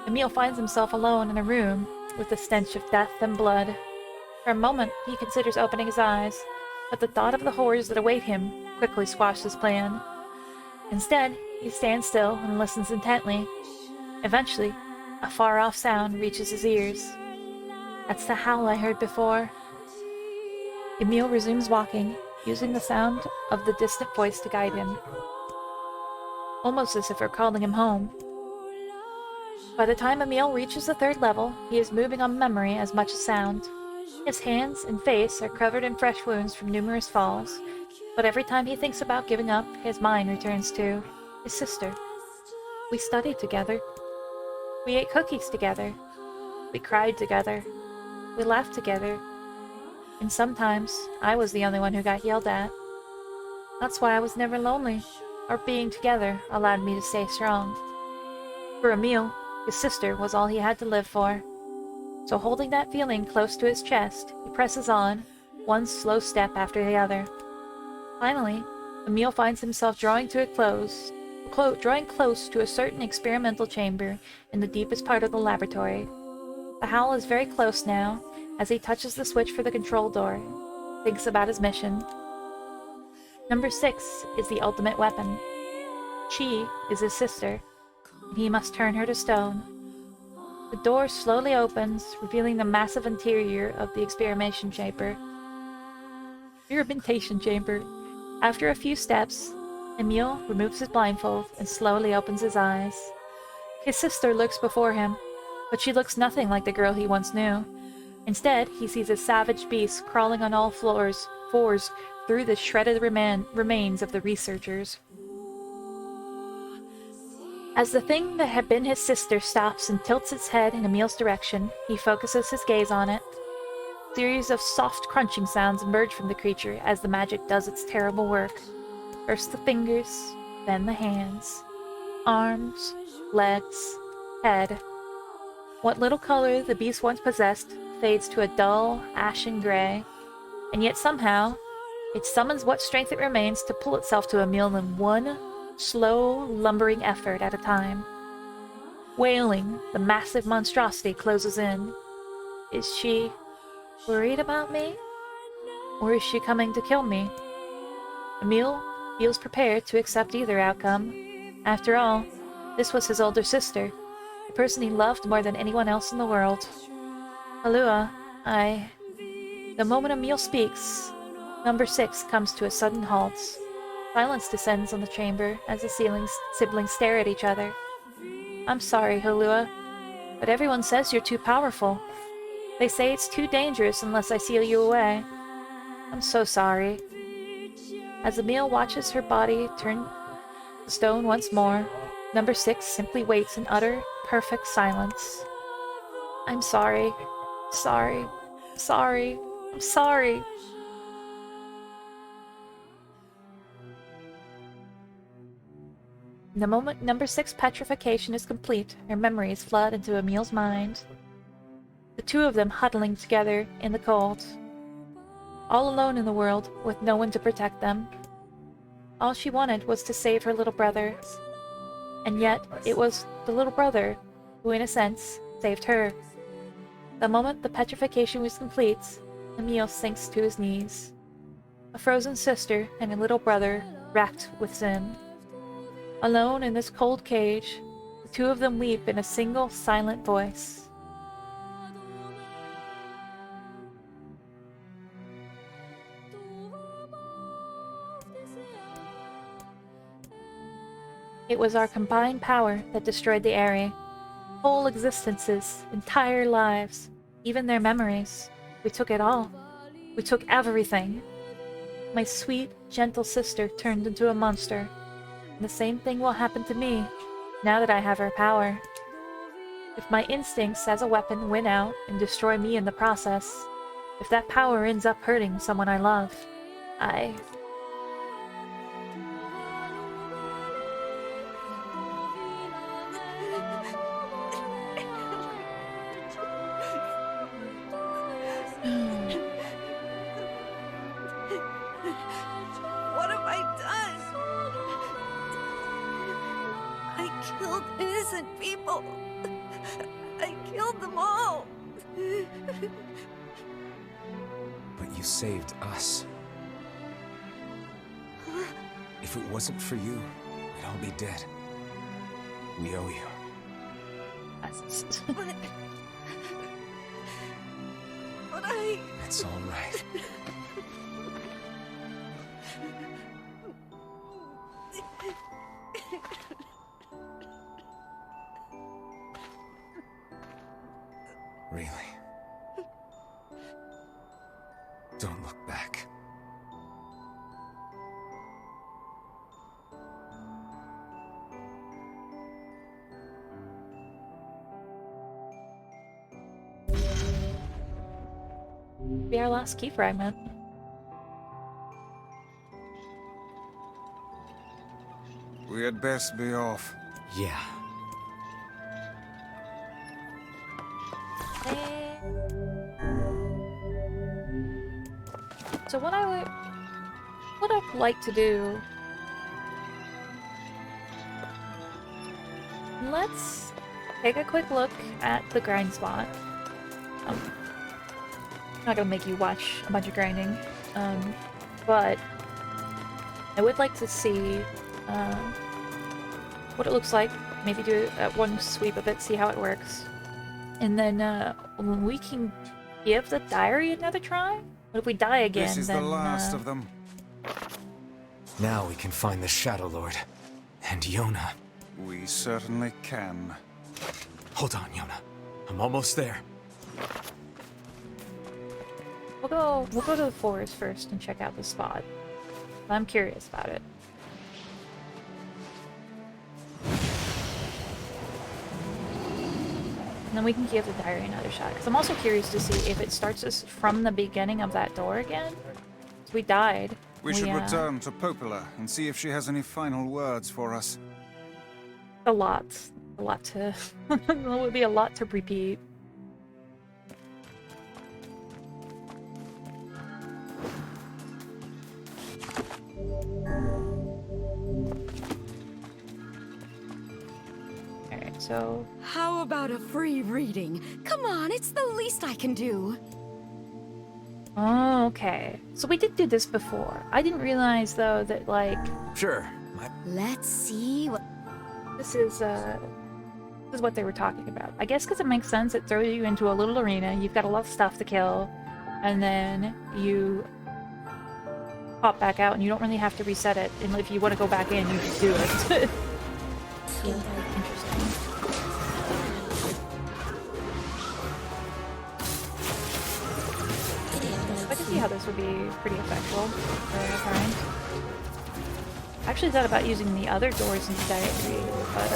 Emil finds himself alone in a room with the stench of death and blood. For a moment, he considers opening his eyes, but the thought of the horrors that await him quickly squashed his plan. Instead, he stands still and listens intently. Eventually, a far-off sound reaches his ears. That's the howl I heard before. Emil resumes walking, using the sound of the distant voice to guide him, almost as if it were calling him home. By the time Emil reaches the third level, he is moving on memory as much as sound. His hands and face are covered in fresh wounds from numerous falls, but every time he thinks about giving up, his mind returns to his sister. We studied together. We ate cookies together. We cried together. We laughed together. And sometimes, I was the only one who got yelled at. That's why I was never lonely. Our being together allowed me to stay strong. For Emil, his sister was all he had to live for. So holding that feeling close to his chest, he presses on, one slow step after the other. Finally, Emil finds himself drawing close to a certain experimental chamber in the deepest part of the laboratory. The howl is very close now, as he touches the switch for the control door, thinks about his mission. Number 6 is the ultimate weapon. She is his sister, and he must turn her to stone. The door slowly opens, revealing the massive interior of the experimentation chamber. After a few steps, Emil removes his blindfold and slowly opens his eyes. His sister lurks before him, but she looks nothing like the girl he once knew. Instead, he sees a savage beast crawling on all fours through the shredded remains of the researchers. As the thing that had been his sister stops and tilts its head in Emil's direction, he focuses his gaze on it. A series of soft crunching sounds emerge from the creature as the magic does its terrible work. First the fingers, then the hands, arms, legs, head. What little color the beast once possessed fades to a dull, ashen gray, and yet somehow it summons what strength it remains to pull itself to Emil in one slow, lumbering effort at a time. Wailing, the massive monstrosity closes in. Is she worried about me? Or is she coming to kill me? Emil feels prepared to accept either outcome. After all, this was his older sister, the person he loved more than anyone else in the world. Halua, The moment Emil speaks, number 6 comes to a sudden halt. Silence descends on the chamber as the siblings stare at each other. I'm sorry, Halua, but everyone says you're too powerful. They say it's too dangerous unless I seal you away. I'm so sorry. As Emil watches her body turn to stone once more, number 6 simply waits in utter, perfect silence. I'm sorry. Sorry. Sorry. I'm sorry. The moment number 6 petrification is complete, her memories flood into Emil's mind. The two of them huddling together in the cold. all alone in the world, with no one to protect them. All she wanted was to save her little brother. And yet, it was the little brother who, in a sense, saved her. The moment the petrification was complete, Emil sinks to his knees. A frozen sister and a little brother, racked with sin. Alone in this cold cage, the two of them weep in a single, silent voice. It was our combined power that destroyed the Aerie. Whole existences, entire lives, even their memories. We took it all. We took everything. My sweet, gentle sister turned into a monster. And the same thing will happen to me, now that I have her power. If my instincts as a weapon win out and destroy me in the process, if that power ends up hurting someone I love, What have I done? I killed innocent people. I killed them all. But you saved us. If it wasn't for you, we'd all be dead. We owe you. But It's all right. Really? Don't look back. Be our last key fragment. We had best be off. Yeah. So what I'd like to do, let's take a quick look at the grind spot. I'm not gonna make you watch a bunch of grinding, but I would like to see what it looks like. Maybe do one sweep of it, see how it works, and then we can give the diary another try. But if we die again, this is then, the last of them. Now we can find the Shadow Lord. And Yona. We certainly can. Hold on, Yona. I'm almost there. We'll go to the forest first and check out the spot. I'm curious about it. And then we can give the diary another shot, because I'm also curious to see if it starts us from the beginning of that door again. So we died. We should return to Popula and see if she has any final words for us. A lot to... It would be a lot to repeat. So... How about a free reading? Come on, it's the least I can do. Oh, okay. So we did do this before. I didn't realize, though, that, like... Sure. Let's see what... This is what they were talking about. I guess because it makes sense. It throws you into a little arena. You've got a lot of stuff to kill. And then you pop back out, and you don't really have to reset it. And if you want to go back in, you just do it. So, interesting. I can see how this would be pretty effectual for grind. I actually thought about using the other doors in the diary, but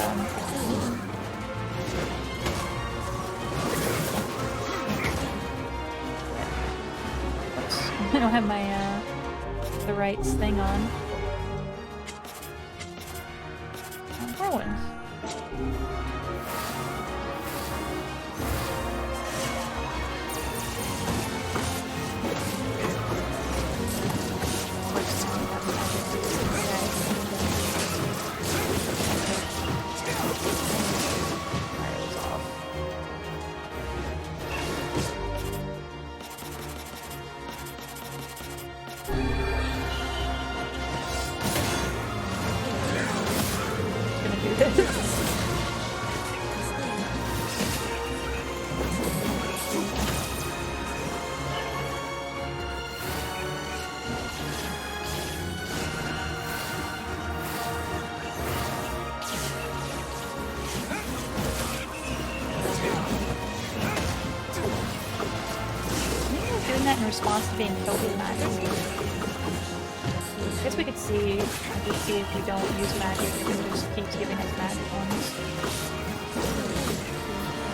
oops. I don't have my the rights thing on. Whirlwind. that in response to being killed with magic? I guess we could see if we don't use magic, if it just keeps giving us magic ones.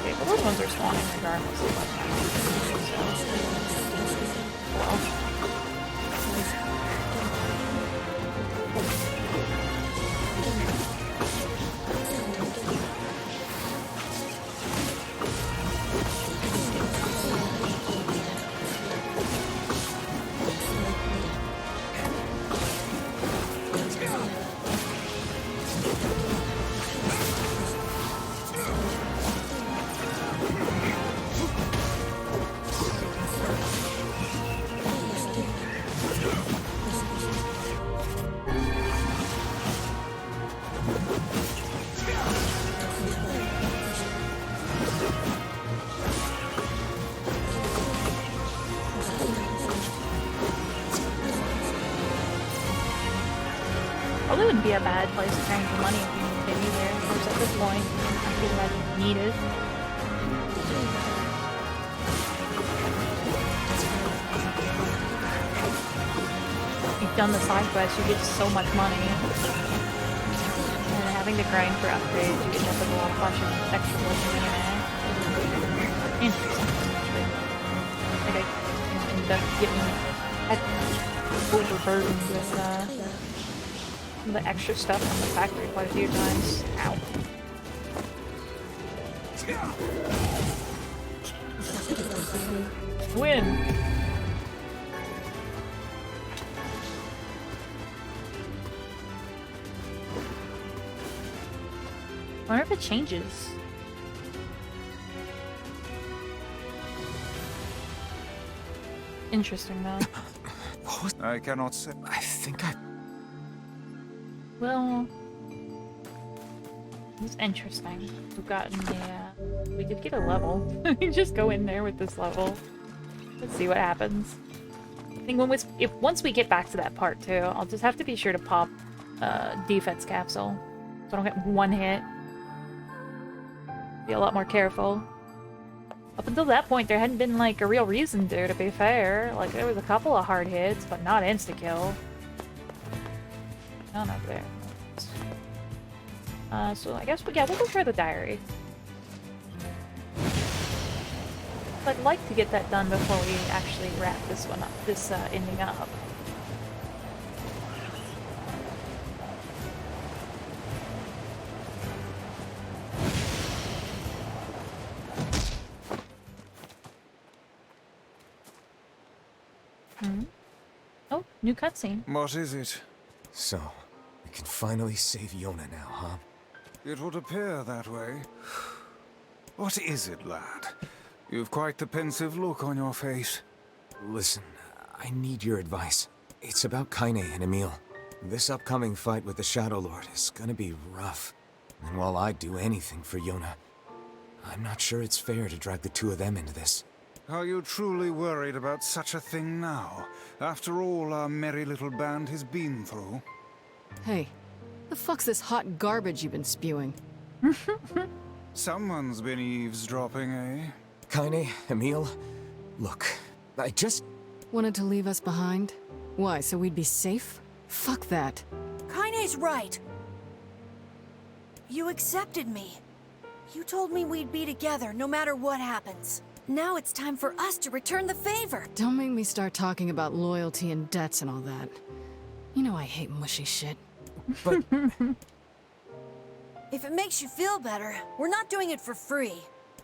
Okay, well those ones are spawning regardless of what magic. Well. Probably wouldn't be a bad place to try and get money if we continue there. Of course, at this point, I feel like we need it. You've done the side quest, you get so much money. And having to grind for upgrades, you end up with a lot of bunch of extra blessing in it. Interesting, actually. I think I end up getting overburdened with the extra stuff from the factory quite a few times. Ow. Win! I wonder if it changes. Interesting though. I cannot say. I think I... Well, it's interesting. We've gotten a, we did get a level. We just go in there with this level. Let's see what happens. I think once we get back to that part too, I'll just have to be sure to pop defense capsule, so I don't get one hit. Be a lot more careful. Up until that point, there hadn't been like a real reason to be fair. Like there was a couple of hard hits, but not insta kill. None up there. So I guess we'll go try the diary. I'd like to get that done before we actually wrap this one up, this ending up. Oh, new cutscene. What is it? So, we can finally save Yona now, huh? It would appear that way. What is it, lad? You've quite the pensive look on your face. Listen, I need your advice. It's about Kaine and Emil. This upcoming fight with the Shadow Lord is gonna be rough. And while I'd do anything for Yona, I'm not sure it's fair to drag the two of them into this. Are you truly worried about such a thing now, after all our merry little band has been through? Hey, the fuck's this hot garbage you've been spewing? Someone's been eavesdropping, eh? Kaine, Emil, look, I just... Wanted to leave us behind? Why, so we'd be safe? Fuck that. Kaine's right. You accepted me. You told me we'd be together no matter what happens. Now it's time for us to return the favor. Don't make me start talking about loyalty and debts and all that. You know I hate mushy shit. But... If it makes you feel better, we're not doing it for free.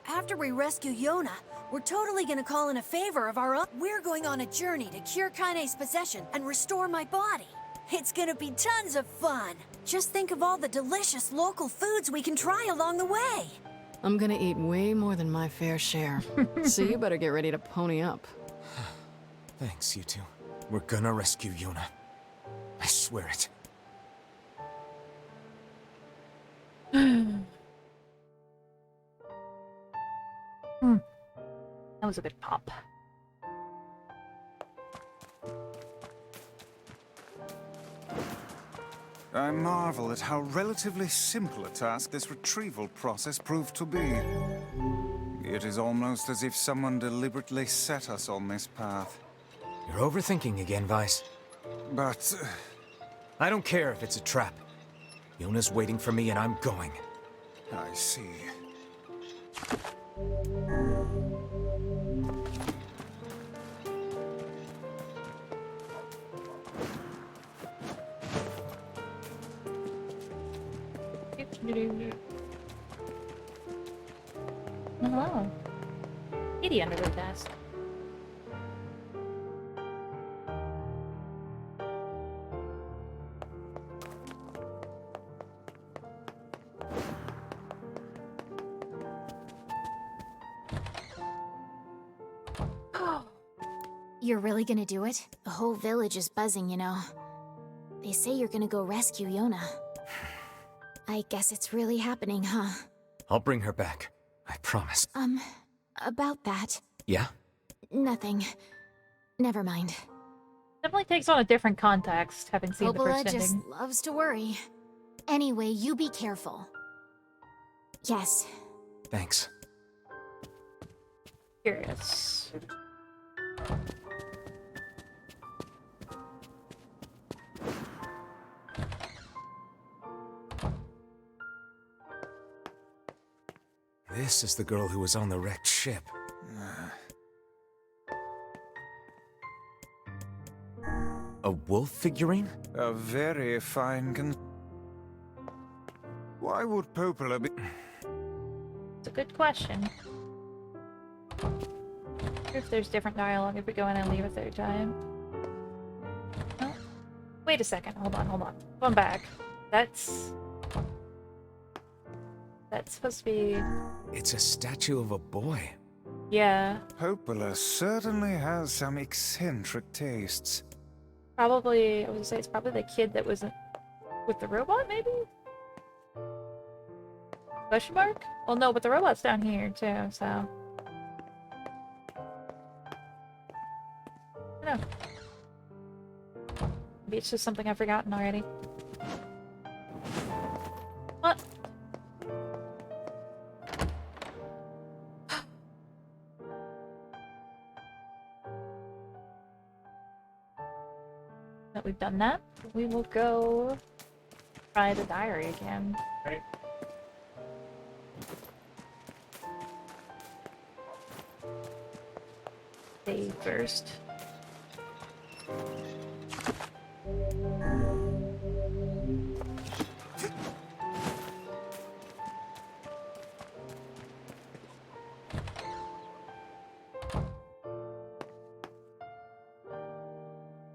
After we rescue Yona, we're totally gonna call in a favor of our own. We're going on a journey to cure Kaine's possession and restore my body. It's gonna be tons of fun. Just think of all the delicious local foods we can try along the way. I'm gonna eat way more than my fair share. So you better get ready to pony up. Thanks, you two. We're gonna rescue Yona. I swear it. That was a good pop. I marvel at how relatively simple a task this retrieval process proved to be. It is almost as if someone deliberately set us on this path. You're overthinking again, Vice. But... I don't care if it's a trap. Yona's waiting for me and I'm going. I see. Hello. Kitty under the desk. You're really gonna do it? The whole village is buzzing, you know. They say you're gonna go rescue Yona. I guess it's really happening, huh? I'll bring her back. I promise. About that. Yeah? Nothing. Never mind. Definitely takes on a different context, having seen the Popola first ending. just loves to worry. Anyway, you be careful. Yes. Thanks. Curious. This is the girl who was on the wrecked ship. A wolf figurine? A very fine Why would Popola be... It's a good question. If there's different dialogue if we go in and leave a third time. Oh. Wait a second. Hold on. Going back. That's supposed to be... It's a statue of a boy. Yeah. Popola certainly has some eccentric tastes. Probably, I was gonna say, it's probably the kid that was with the robot, maybe? Question mark? Well, no, but the robot's down here, too, so... I don't know. Maybe it's just something I've forgotten already. What? That we've done that, we will go try the diary again. Right. Save first.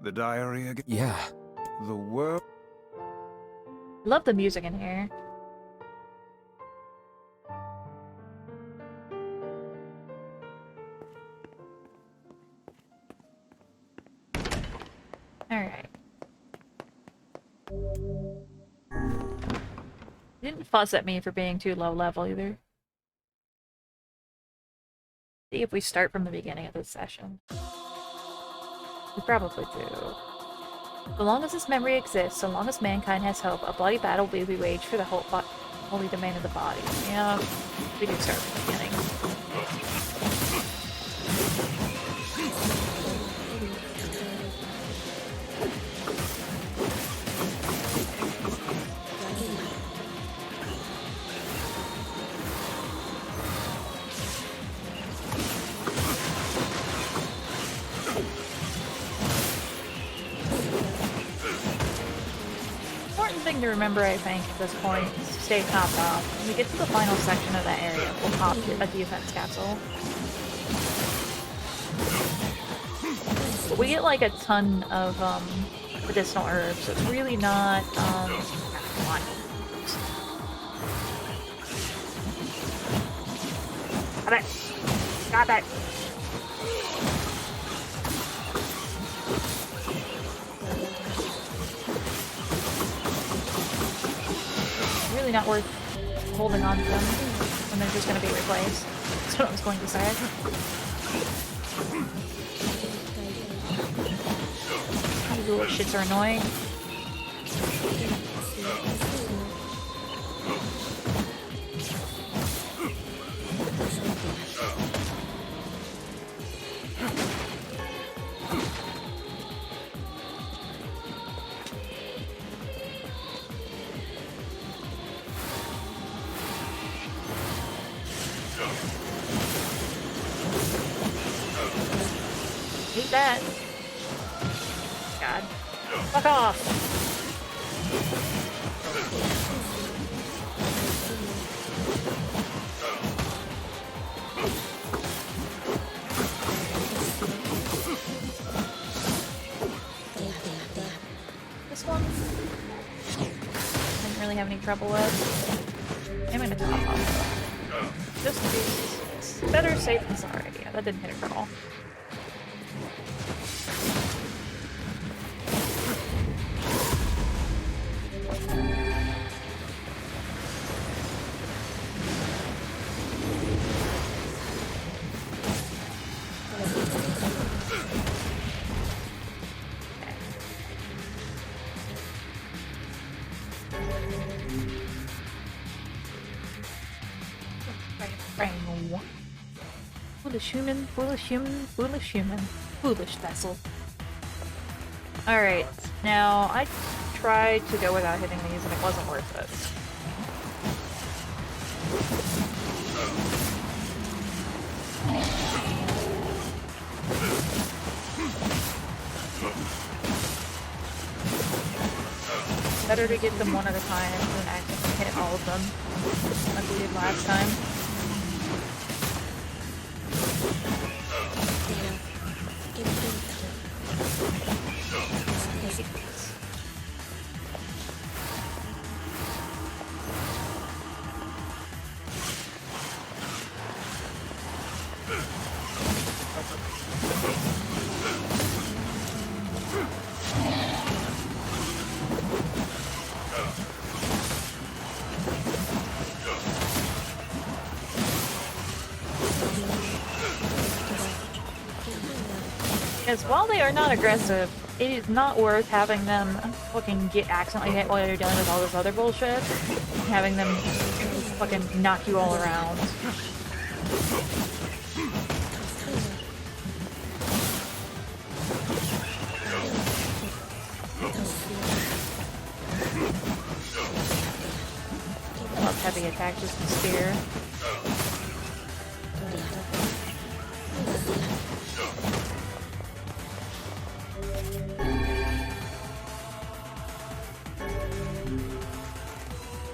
The diary again? Yeah. The world... Love the music in here. Alright. Didn't fuss at me for being too low level either. See if we start from the beginning of this session. We probably do. So long as this memory exists, so long as mankind has hope, a bloody battle will be waged for the holy domain of the body. Yeah, we do start from the beginning. Thing to remember, I think, at this point is to stay topped off. When we get to the final section of that area, we'll pop a defense capsule. But we get like a ton of medicinal herbs, so it's really not wild. Got it! Got it! Really not worth holding on to them when they're just going to be replaced. That's what I was going to say. These little shits are annoying. Eat that. God. Fuck off. This one? Didn't really have any trouble with. I'm gonna top off. Just in case. It's better safe than sorry. Yeah, that didn't hit her at all. Foolish human, foolish human, foolish human, foolish vessel. Alright, now I tried to go without hitting these and it wasn't worth it. Better to get them one at a time than actively hit all of them, like we did last time. Because while they are not aggressive, it is not worth having them fucking get accidentally hit while you're dealing with all this other bullshit. Having them fucking knock you all around. I love heavy attack just to spear.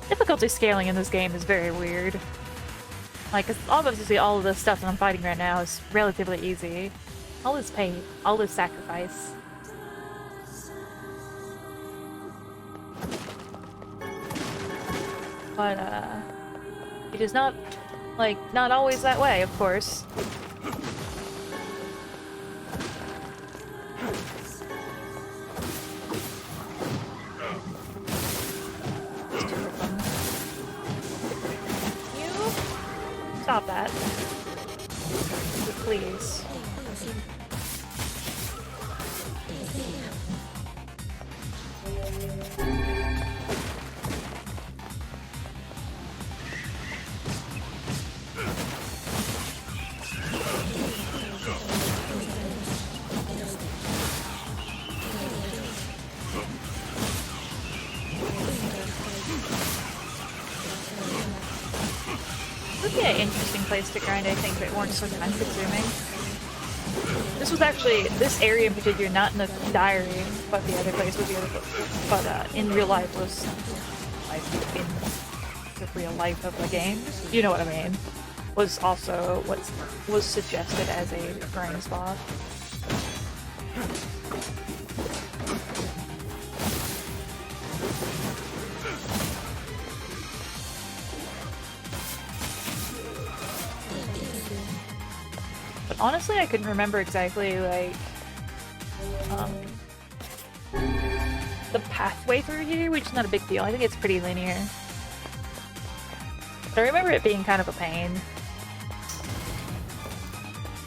Difficulty scaling in this game is very weird. Like, obviously all of this stuff that I'm fighting right now is relatively easy. All this pain, all this sacrifice. But, it is not, like, not always that way, of course. Stop that. Please. This would be an interesting place to grind, I think, if it weren't so time-consuming. This was actually, this area in particular, not in the diary, but the other place was the other place. But in real life was, like, in the real life of the game, you know what I mean, was also what was suggested as a grind spot. Honestly, I couldn't remember exactly, like, the pathway through here, which is not a big deal. I think it's pretty linear. But I remember it being kind of a pain.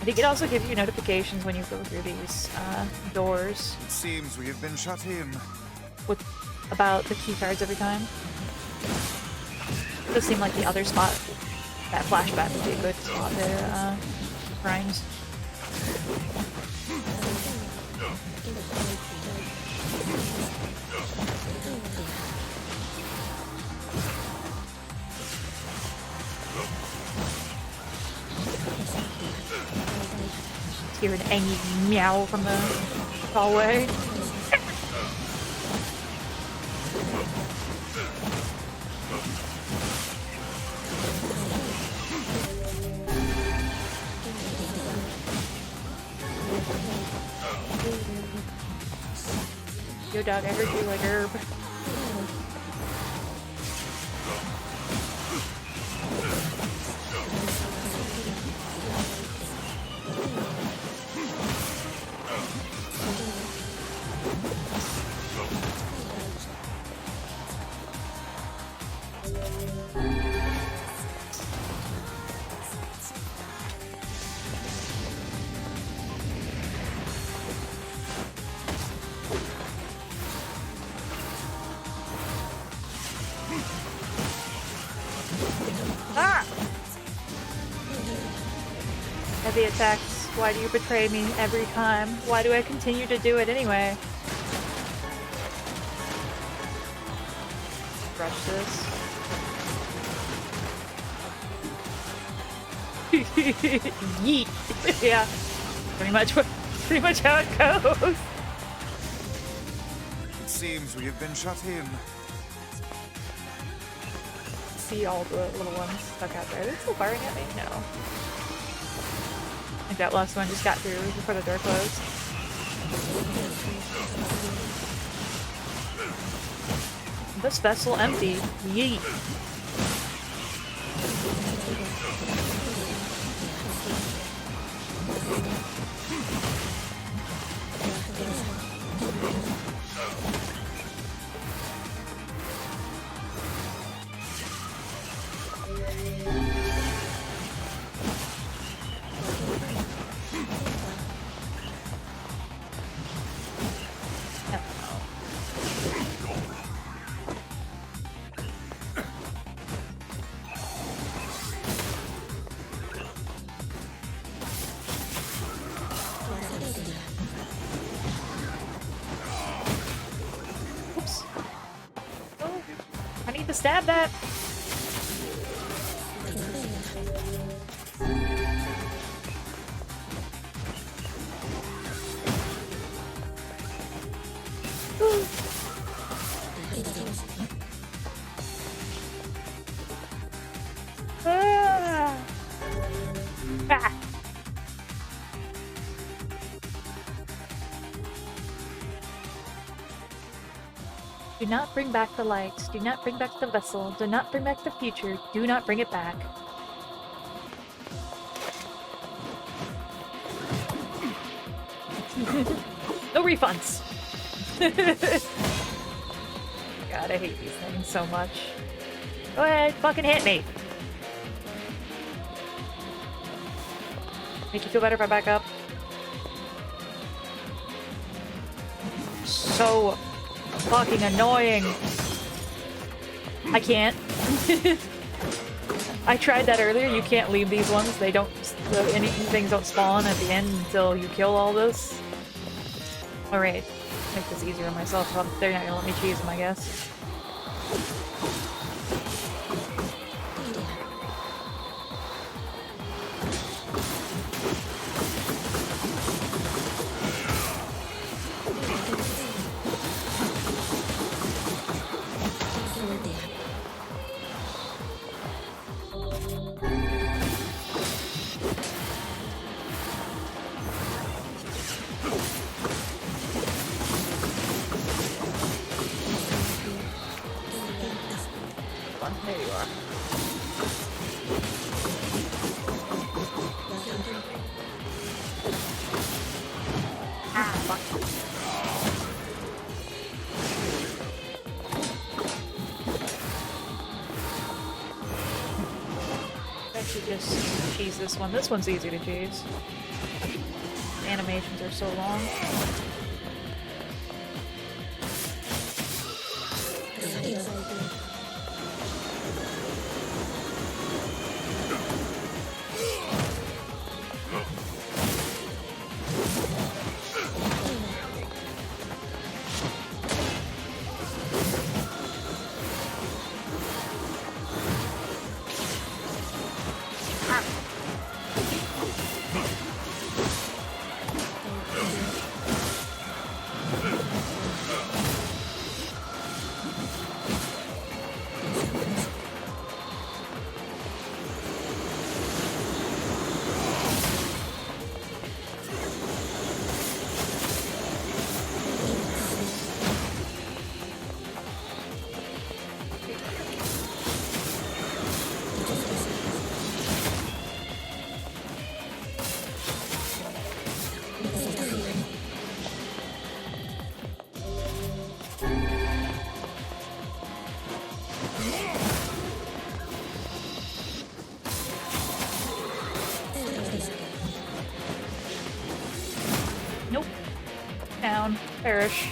I think it also gives you notifications when you go through these, doors. It seems we have been shut in. With about the key cards every time. It does seem like the other spot, that flashback would be a good spot to, rhymes. Hear an angry meow from the hallway. Yo, dog, I heard you like herb. Heavy attacks. Why do you betray me every time? Why do I continue to do it anyway? Brush this. Yeet. Yeah. Pretty much how it goes. It seems we have been shut in. See all the little ones stuck out there. Are they still firing at me? No. I think that last one just got through before the door closed. This vessel empty. Yeet. Stab that! Ah. Ah. Do not bring back the light. Do not bring back the vessel. Do not bring back the future. Do not bring it back. No refunds. God, I hate these things so much. Go ahead, fucking hit me. Make you feel better if I back up? So fucking annoying. I can't. I tried that earlier. You can't leave these ones. They don't. Things don't spawn at the end until you kill all this. Alright. Make this easier on myself. They're not gonna let me cheese them, I guess. There you are. Ah, fuck. I should just cheese this one. This one's easy to cheese. The animations are so long. Perish.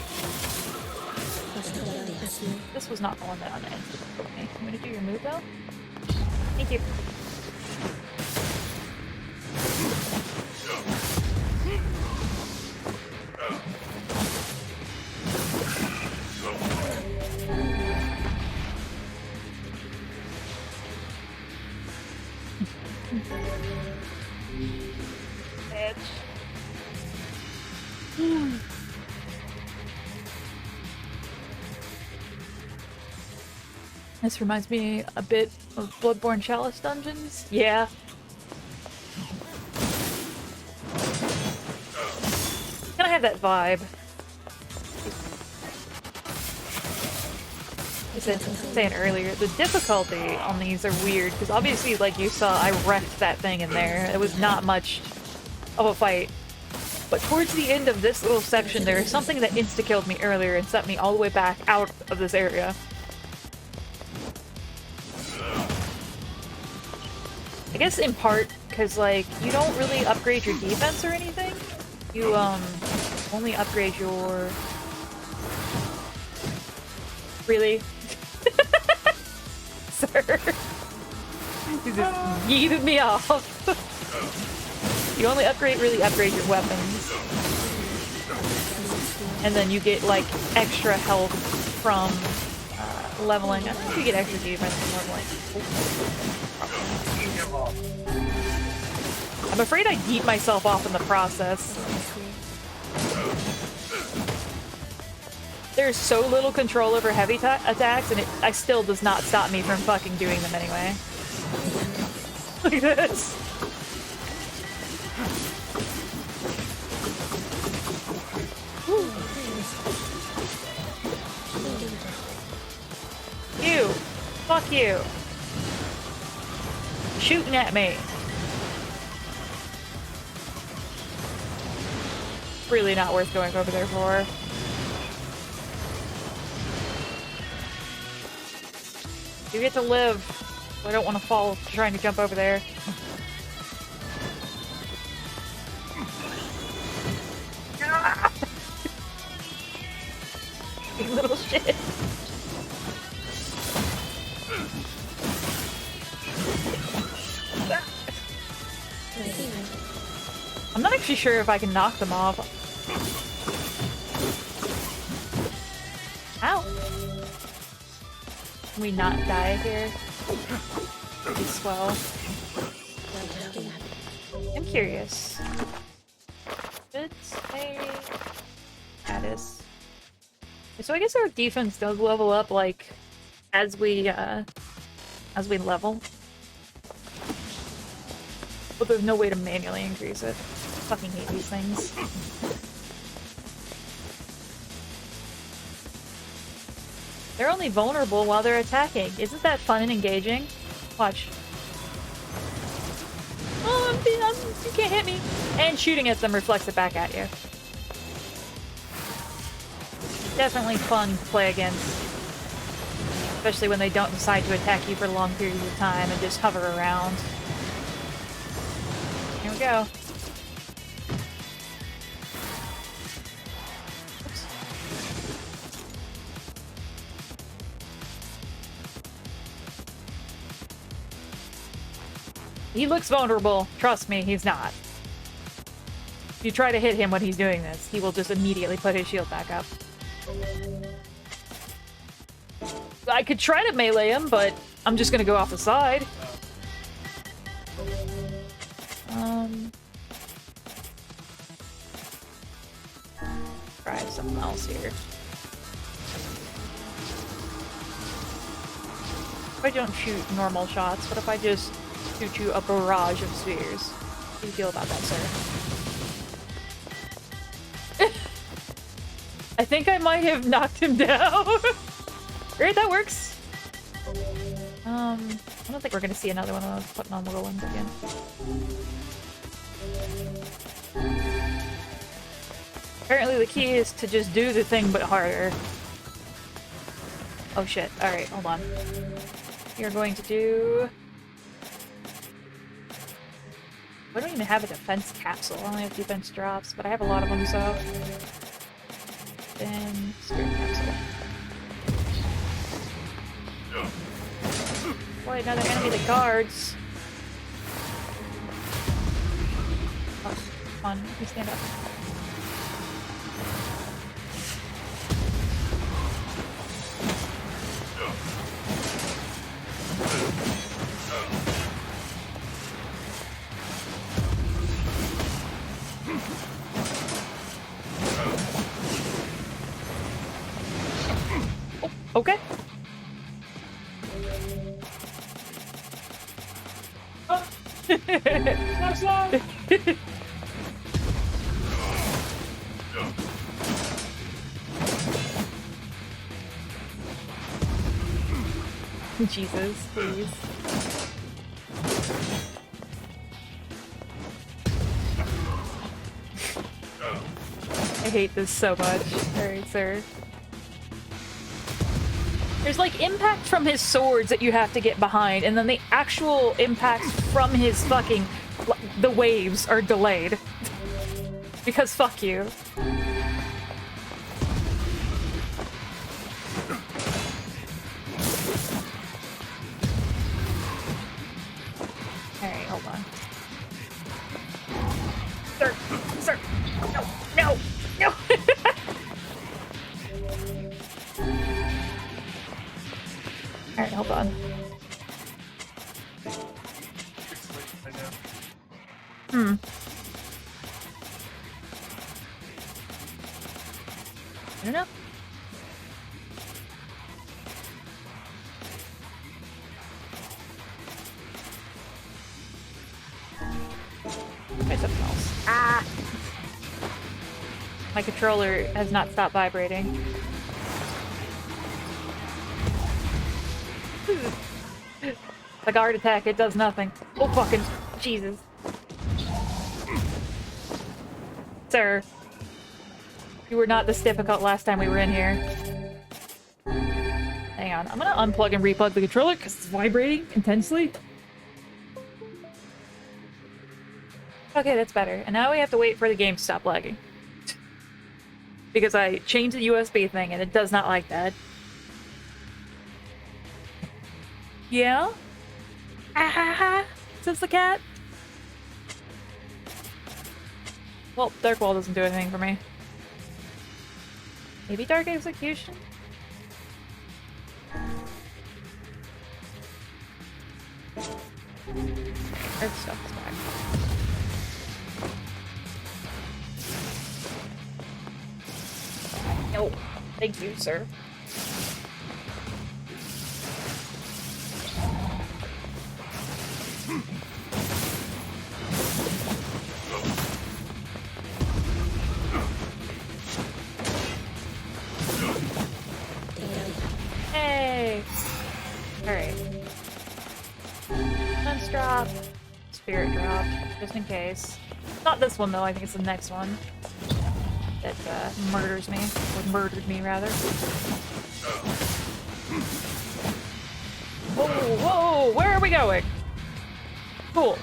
This was not the one that ended for me. I'm gonna do your move though. Thank you. This reminds me a bit of Bloodborne Chalice dungeons. Yeah. Kind of have that vibe. As I was saying earlier, the difficulty on these are weird, because obviously, like you saw, I wrecked that thing in there. It was not much of a fight. But towards the end of this little section, there is something that insta-killed me earlier and sent me all the way back out of this area. I guess in part, because, like, you don't really upgrade your defense or anything. You, only upgrade your... Really? Sir? You just yeeted me off. You only really upgrade your weapons. And then you get, like, extra health from leveling. I think you get extra defense from leveling. I'm afraid I yeet myself off in the process. There's so little control over heavy attacks, and it still does not stop me from fucking doing them anyway. Look at this. You! Fuck you! Shooting at me! Really not worth going over there for. You get to live. I don't want to fall trying to jump over there. You little shit. I'm not actually sure if I can knock them off. Ow. Can we not die here? Pretty swell. I'm curious. Should say status. So I guess our defense does level up, like, as we level. But there's no way to manually increase it. I fucking hate these things. They're only vulnerable while they're attacking. Isn't that fun and engaging? Watch. Oh, you can't hit me. And shooting at them reflects it back at you. Definitely fun to play against. Especially when they don't decide to attack you for long periods of time and just hover around. Here we go. Oops. He looks vulnerable. Trust me, he's not. If you try to hit him when he's doing this, he will just immediately put his shield back up. I could try to melee him, but I'm just gonna go off the side. Try something else here. If I don't shoot normal shots, what if I just shoot you a barrage of spheres? How do you feel about that, sir? I think I might have knocked him down. Great, that works. I don't think we're gonna see another one of those putting on whirlwinds again. Apparently the key is to just do the thing but harder. Oh shit. Alright, hold on. You're going to do... I don't even have a defense capsule. I only have defense drops, but I have a lot of them, so... open spirit capsule. Boy, another enemy that guards. Oh, come on, you stand up. Oh, okay. Jesus, please. I hate this so much. Alright, sir. There's like impact from his swords that you have to get behind, and then the actual impacts from his fucking... the waves are delayed. Because fuck you. Alright, hold on. Sir! Sir! No! No! No! Alright, hold on. I don't know. Try something else. Ah! My controller has not stopped vibrating. The guard attack, it does nothing. Oh fucking Jesus. Sir. You were not this difficult last time we were in here. Hang on, I'm gonna unplug and replug the controller because it's vibrating intensely. Okay, that's better. And now we have to wait for the game to stop lagging. Because I changed the USB thing and it does not like that. Yeah? Ah ha ha! Says the cat. Well, Dark Wall doesn't do anything for me. Maybe Dark Execution? Earth stuff is back. No, thank you, sir. Hey! Alright. Sense drop. Spirit drop, just in case. Not this one though, I think it's the next one. That murders me. Or murdered me, rather. Whoa, whoa! Where are we going? Cool.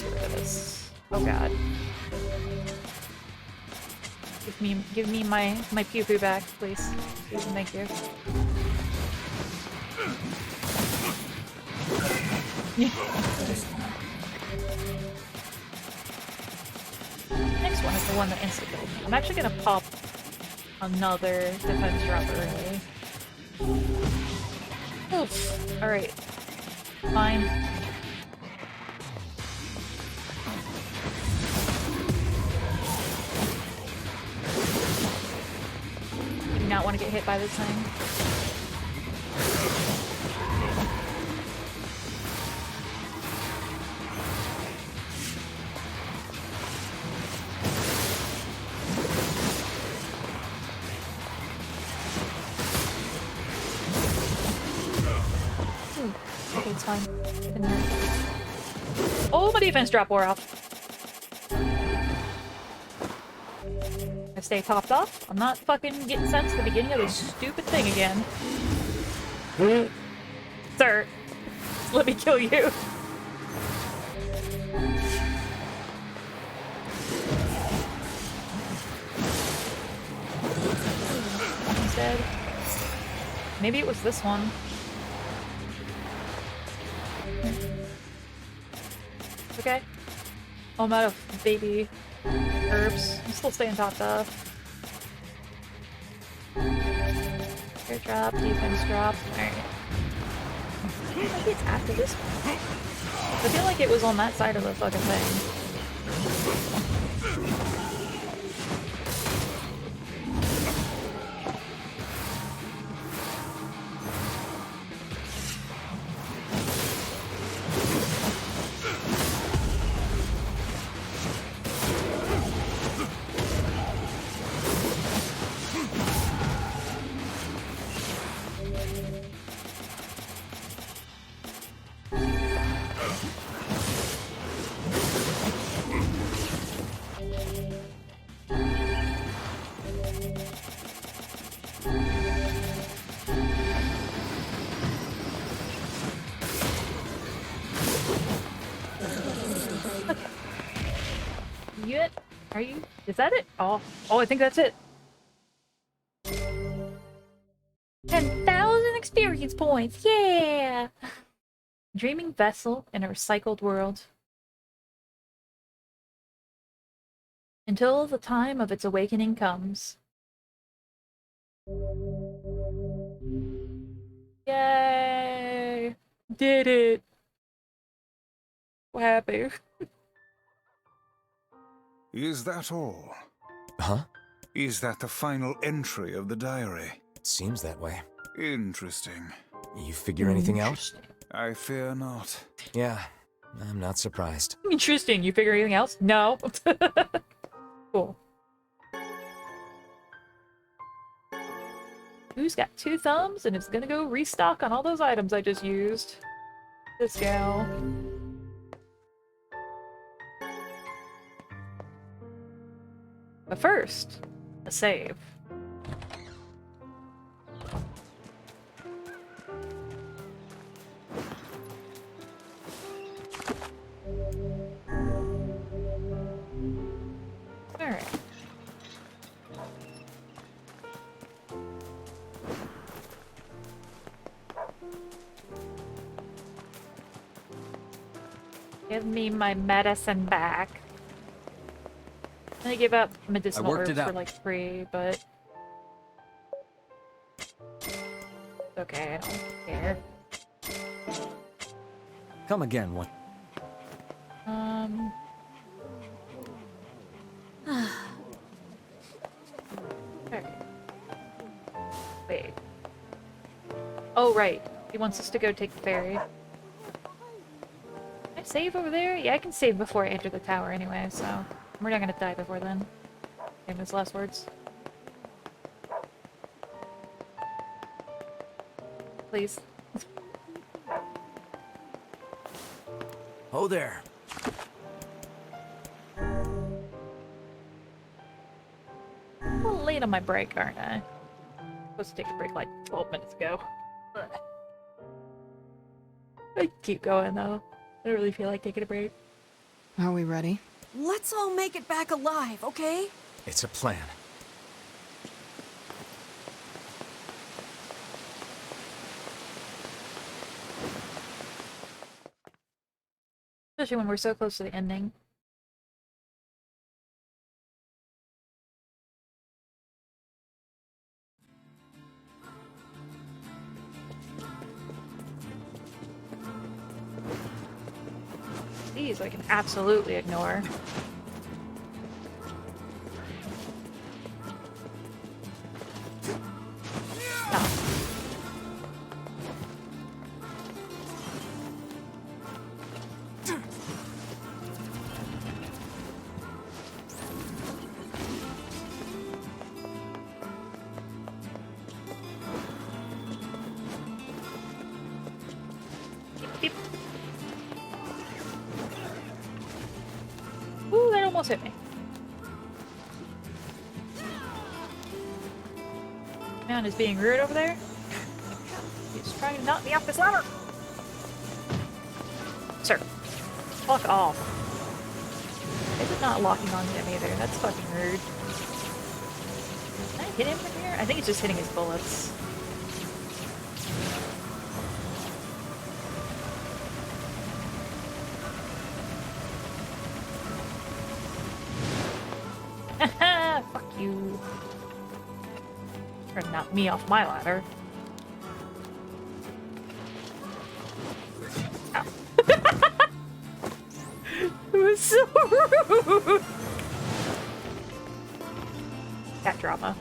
Get rid of this. Oh god. Give me my pew-pew back, please. Please and thank you. Next one is the one that insta-killed me. I'm actually gonna pop another defense drop early. Oof. Alright. Fine. Do not want to get hit by this thing. Okay, it's fine. Oh, my defense drop wore off. I stay topped off. I'm not fucking getting sent to the beginning of this stupid thing again. Sir, let me kill you. instead. Maybe it was this one. Okay. Oh, I'm out of baby herbs. I'm still staying topped up. Air drop, defense drop. Alright. Maybe it's after this one. I feel like it was on that side of the fucking thing. Are you? Is that it? Oh, I think that's it. 10,000 experience points. Yeah. Dreaming vessel in a recycled world. Until the time of its awakening comes. Yay! Did it! So happy. Is that all? Huh? Is that the final entry of the diary? It seems that way. Interesting. You figure anything out? I fear not. Yeah, I'm not surprised. Interesting. You figure anything else? No. Cool. Who's got 2 thumbs and is gonna go restock on all those items I just used? This gal. But first, a save. Alright. Give me my medicine back. I give up medicinal herbs for like free, but okay, I don't care. Come again, what? Okay. Wait. Oh, right. He wants us to go take the ferry. Can I save over there? Yeah, I can save before I enter the tower anyway, so we're not gonna die before then. Famous last words. Please. Oh there. I'm a little late on my break, aren't I? Supposed to take a break like 12 minutes ago. I keep going though. I don't really feel like taking a break. Are we ready? Let's all make it back alive, okay? It's a plan. Especially when we're so close to the ending. These I can absolutely ignore. Stop. Beep. Ooh, that almost hit me. Man is being rude over there. He's trying to knock me off this ladder. Sir, fuck off. This is not locking onto him either. That's fucking rude. Can I hit him from here? I think it's just hitting his bullets. Fuck you. Or knock me off my ladder. Ow. It was so rude! Cat drama.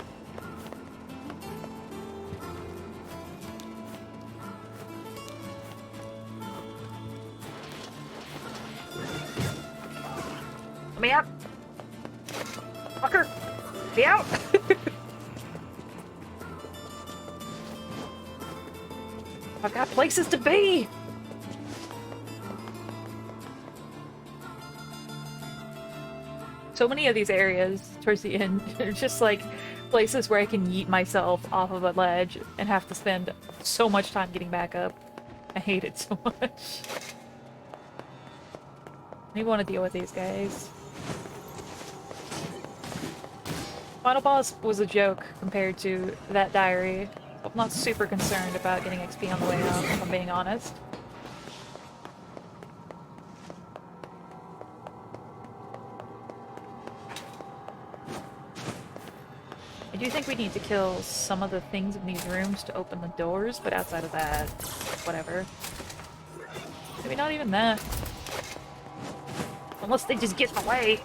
Let me out! Fucker! Be out! I've got places to be! So many of these areas towards the end are just like places where I can yeet myself off of a ledge and have to spend so much time getting back up. I hate it so much. I don't want to deal with these guys. Final boss was a joke compared to that diary. I'm not super concerned about getting XP on the way out, if I'm being honest. I do think we need to kill some of the things in these rooms to open the doors, but outside of that, whatever. Maybe not even that. Unless they just get in the way.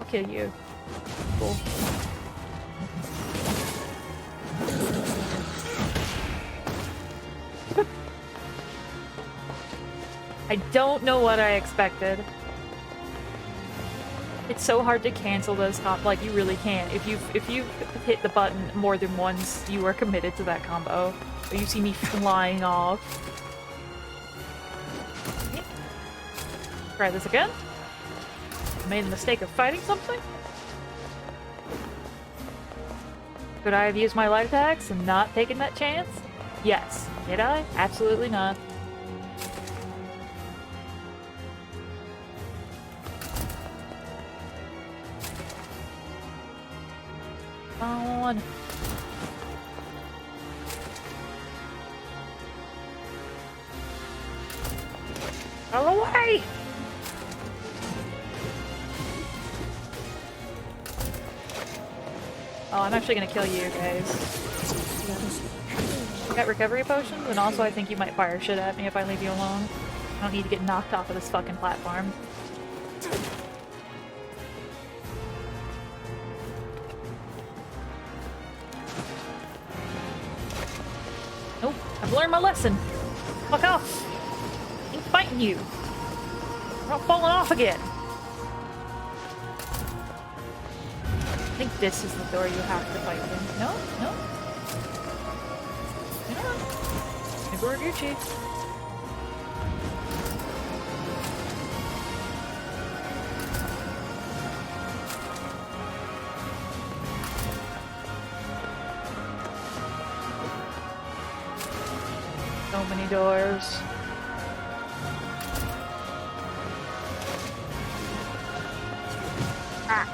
I'll kill you. Cool. I don't know what I expected. It's so hard to cancel those like you really can't. If you hit the button more than once, you are committed to that combo. But you see me flying off. Try this again. I made the mistake of fighting something. Could I have used my light attacks and not taken that chance? Yes. Did I? Absolutely not. On. Out of the way! Oh, I'm actually gonna kill you guys. Got recovery potions, and also I think you might fire shit at me if I leave you alone. I don't need to get knocked off of this fucking platform. Nope, I've learned my lesson. Fuck off! I ain't fighting you. I'm not falling off again. I think this is the door you have to fight in. No? No? Maybe we're Gucci. So many doors. Ah!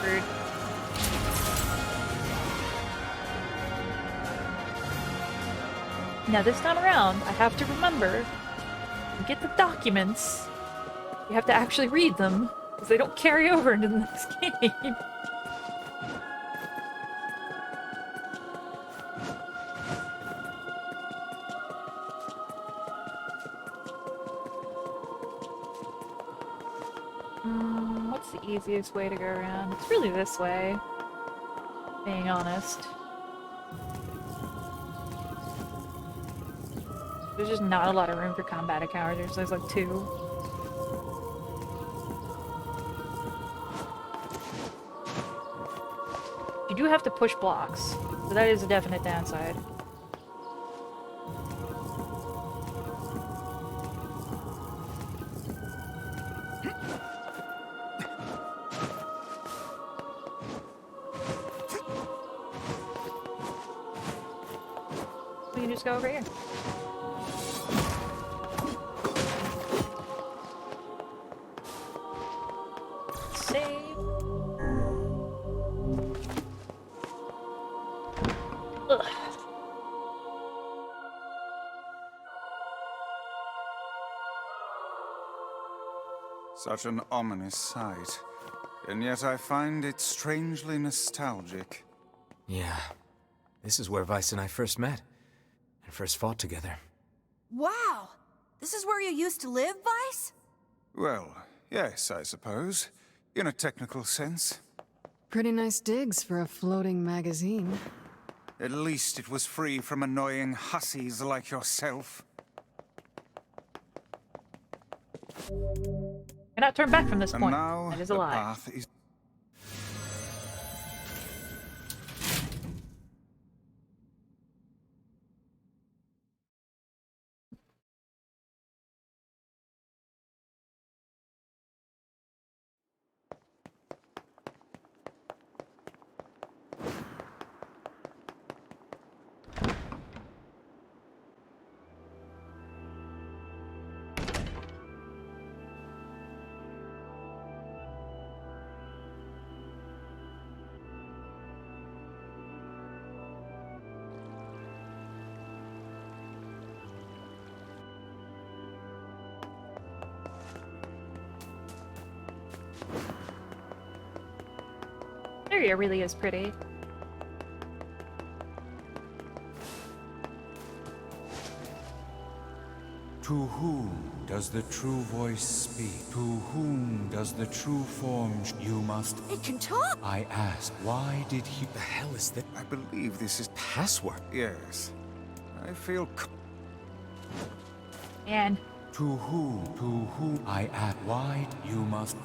Rude. Now this time around, I have to remember to get the documents. You have to actually read them, because they don't carry over into the next game. What's the easiest way to go around? It's really this way, being honest. There's just not a lot of room for combat encounters. There's like 2. You do have to push blocks, so that is a definite downside. We can just go over here. save. Ugh. Such an ominous sight. And yet I find it strangely nostalgic. Yeah. This is where Vice and I first met. And first fought together. Wow! This is where you used to live, Vice? Well, yes, I suppose. In a technical sense. Pretty nice digs for a floating magazine. At least it was free from annoying hussies like yourself. Cannot turn back from this And point. now That is a the lie. path is... Area really is pretty. To whom does the true voice speak? To whom does the true form you must... It can talk! I ask, why did he... The hell is that? I believe this is... Password? Yes. I feel... And... To whom I ask, why you must...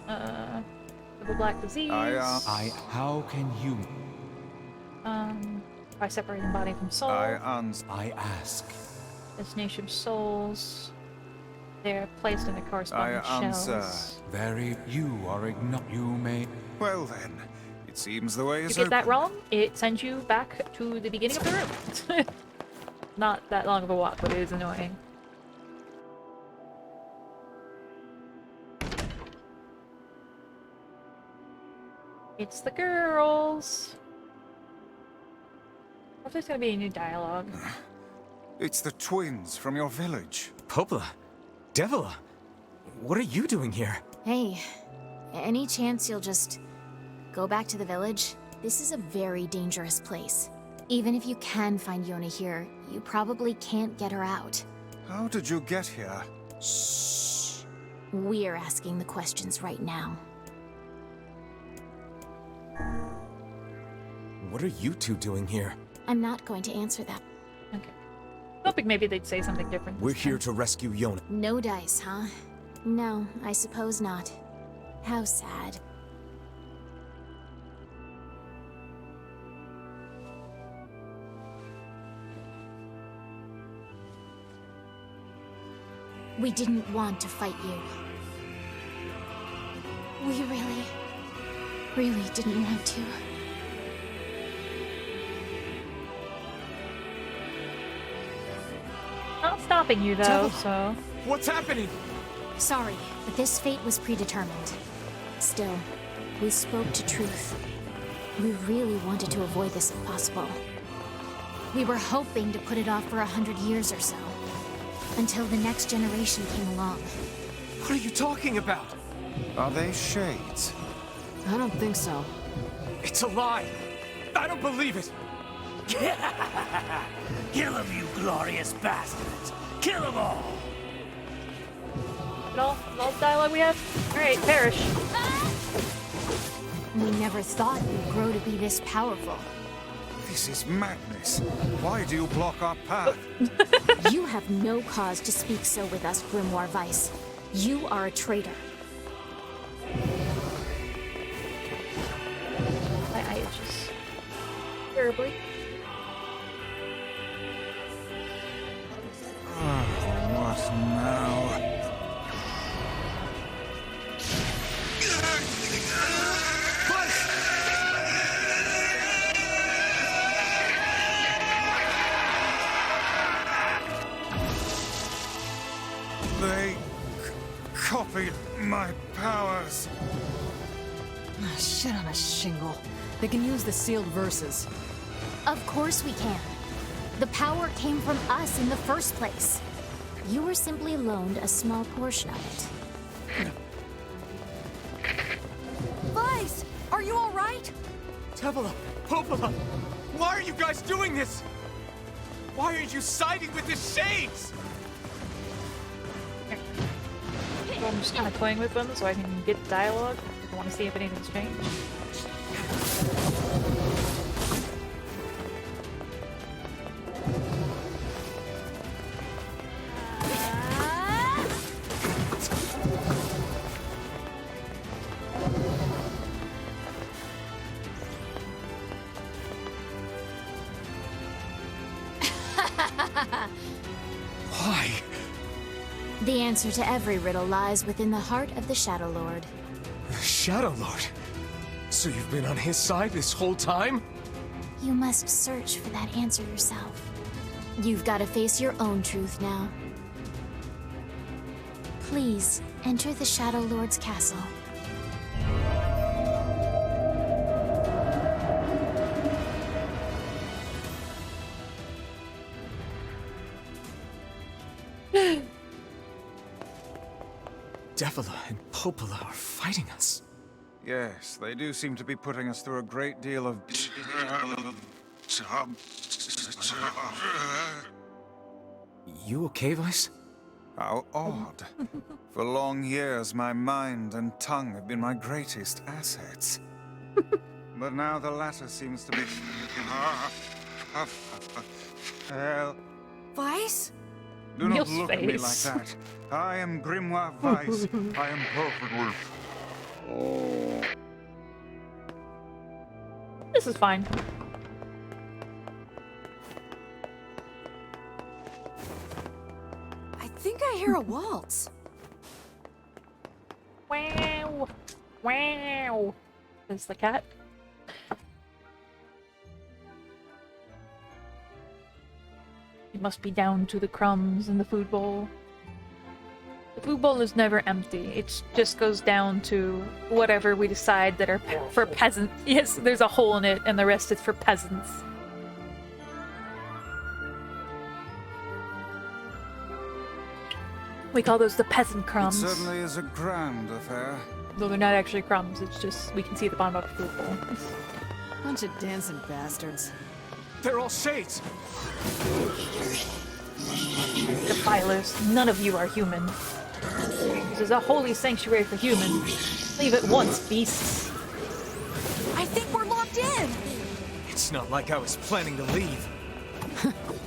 Double black disease. How can you... By separating body from soul. I ask. Destination souls. They're placed in the corresponding shells. You are you may... Well then, it seems the way is If you get that open. wrong, it sends you back to the beginning of the room. Not that long of a walk, but it is annoying. It's the girls. What if there's gonna be a new dialogue? It's the twins from your village. Popla? Devila? What are you doing here? Hey, any chance you'll just go back to the village? This is a very dangerous place. Even if you can find Yona here, you probably can't get her out. How did you get here? Shh. We're asking the questions right now. What are you two doing here? I'm not going to answer that. Okay. Hoping maybe they'd say something different. We're here to rescue Yona. No dice, huh? No, I suppose not. How sad. We didn't want to fight you. We really didn't want to. Not stopping you though, so... What's happening? Sorry, but this fate was predetermined. Still, we spoke to truth. We really wanted to avoid this if possible. We were hoping to put it off for 100 years or so. Until the next generation came along. What are you talking about? Are they shades? I don't think so. It's a lie! I don't believe it! Kill them, you glorious bastards! Kill them all! All the dialogue we have? Alright, perish. We never thought you'd grow to be this powerful. This is madness. Why do you block our path? You have no cause to speak so with us, Grimoire Vice. You are a traitor. My eye itches. Terribly. What now? They copied my powers. Ah, shit on a shingle. They can use the sealed verses. Of course we can. The power came from us in the first place. You were simply loaned a small portion of it. Vice, are you all right? Tevela, Popola, why are you guys doing this? Why are you siding with the Shades? So I'm just kind of toying with them so I can get dialogue. I want to see if anything's changed. Why? The answer to every riddle lies within the heart of the Shadow Lord. Shadow Lord? So you've been on his side this whole time? You must search for that answer yourself. You've got to face your own truth now. Please, enter the Shadow Lord's castle. Tevela and Popola are fighting us. Yes, they do seem to be putting us through a great deal of... You okay, Vice? How odd. For long years, my mind and tongue have been my greatest assets. But now the latter seems to be... Vice? Do not Neil's look at me like face. that. I am Grimoire Vice. I am perfectly... This is fine. I think I hear a waltz. Wow! Wow! Says the cat. You must be down to the crumbs in the food bowl. The food bowl is never empty. It just goes down to whatever we decide that are for peasants. Yes, there's a hole in it, and the rest is for peasants. We call those the peasant crumbs. It certainly is a grand affair. Though they're not actually crumbs, it's just we can see the bottom of the food bowl. Bunch of dancing bastards. They're all Shades! Defilers, none of you are human. This is a holy sanctuary for humans. Leave at once, beasts. I think we're locked in! It's not like I was planning to leave.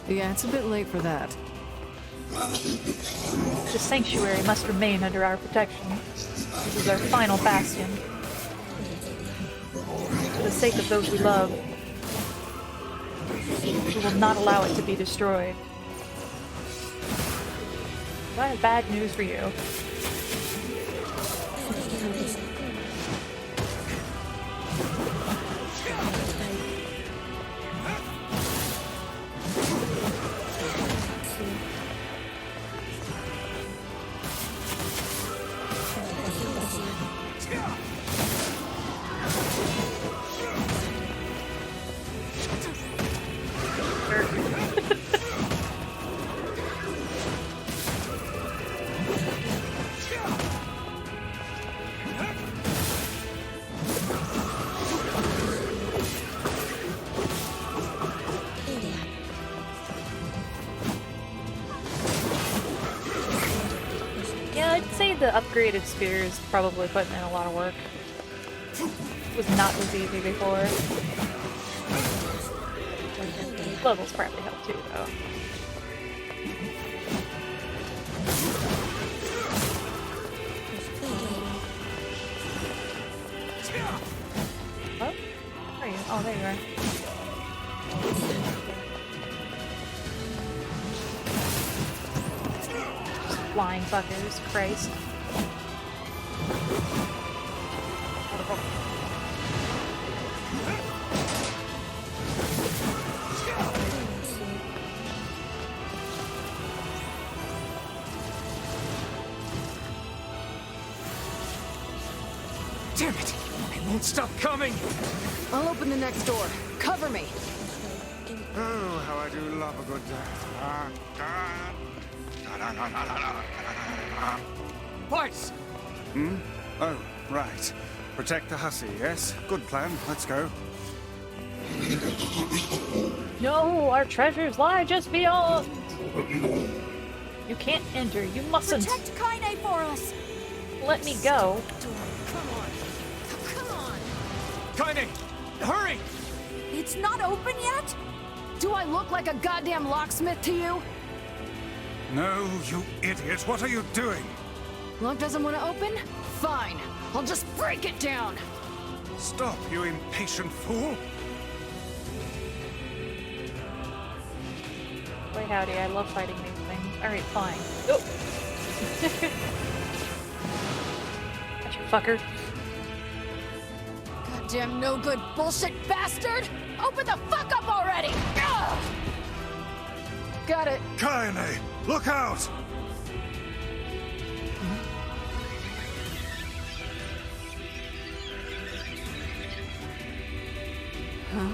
Yeah, it's a bit late for that. The sanctuary must remain under our protection. This is our final bastion. For the sake of those we love, we will not allow it to be destroyed. I have bad news for you. The upgraded spear is probably putting in a lot of work. It was not as easy before. Levels probably help too, though. Oh, where are you? Oh, there you are. Flying fuckers, Christ. Damn it! I won't stop coming! I'll open the next door. Cover me. Oh, how I do love a good... Weiss! Hmm? Oh, right. Protect the hussy, yes? Good plan. Let's go. No, our treasures lie just beyond. You can't enter. You mustn't. Protect Kaine for us! Let me go. Come on. Come on! Kaine! Hurry! It's not open yet? Do I look like a goddamn locksmith to you? No, you idiot. What are you doing? Lock doesn't want to open? Fine. I'll just break it down. Stop, you impatient fool. Boy howdy, I love fighting these things. Alright, fine. Oh! Gotcha, fucker. Goddamn no good bullshit bastard! Open the fuck up already! Ugh! Got it. Kaine, look out! Huh?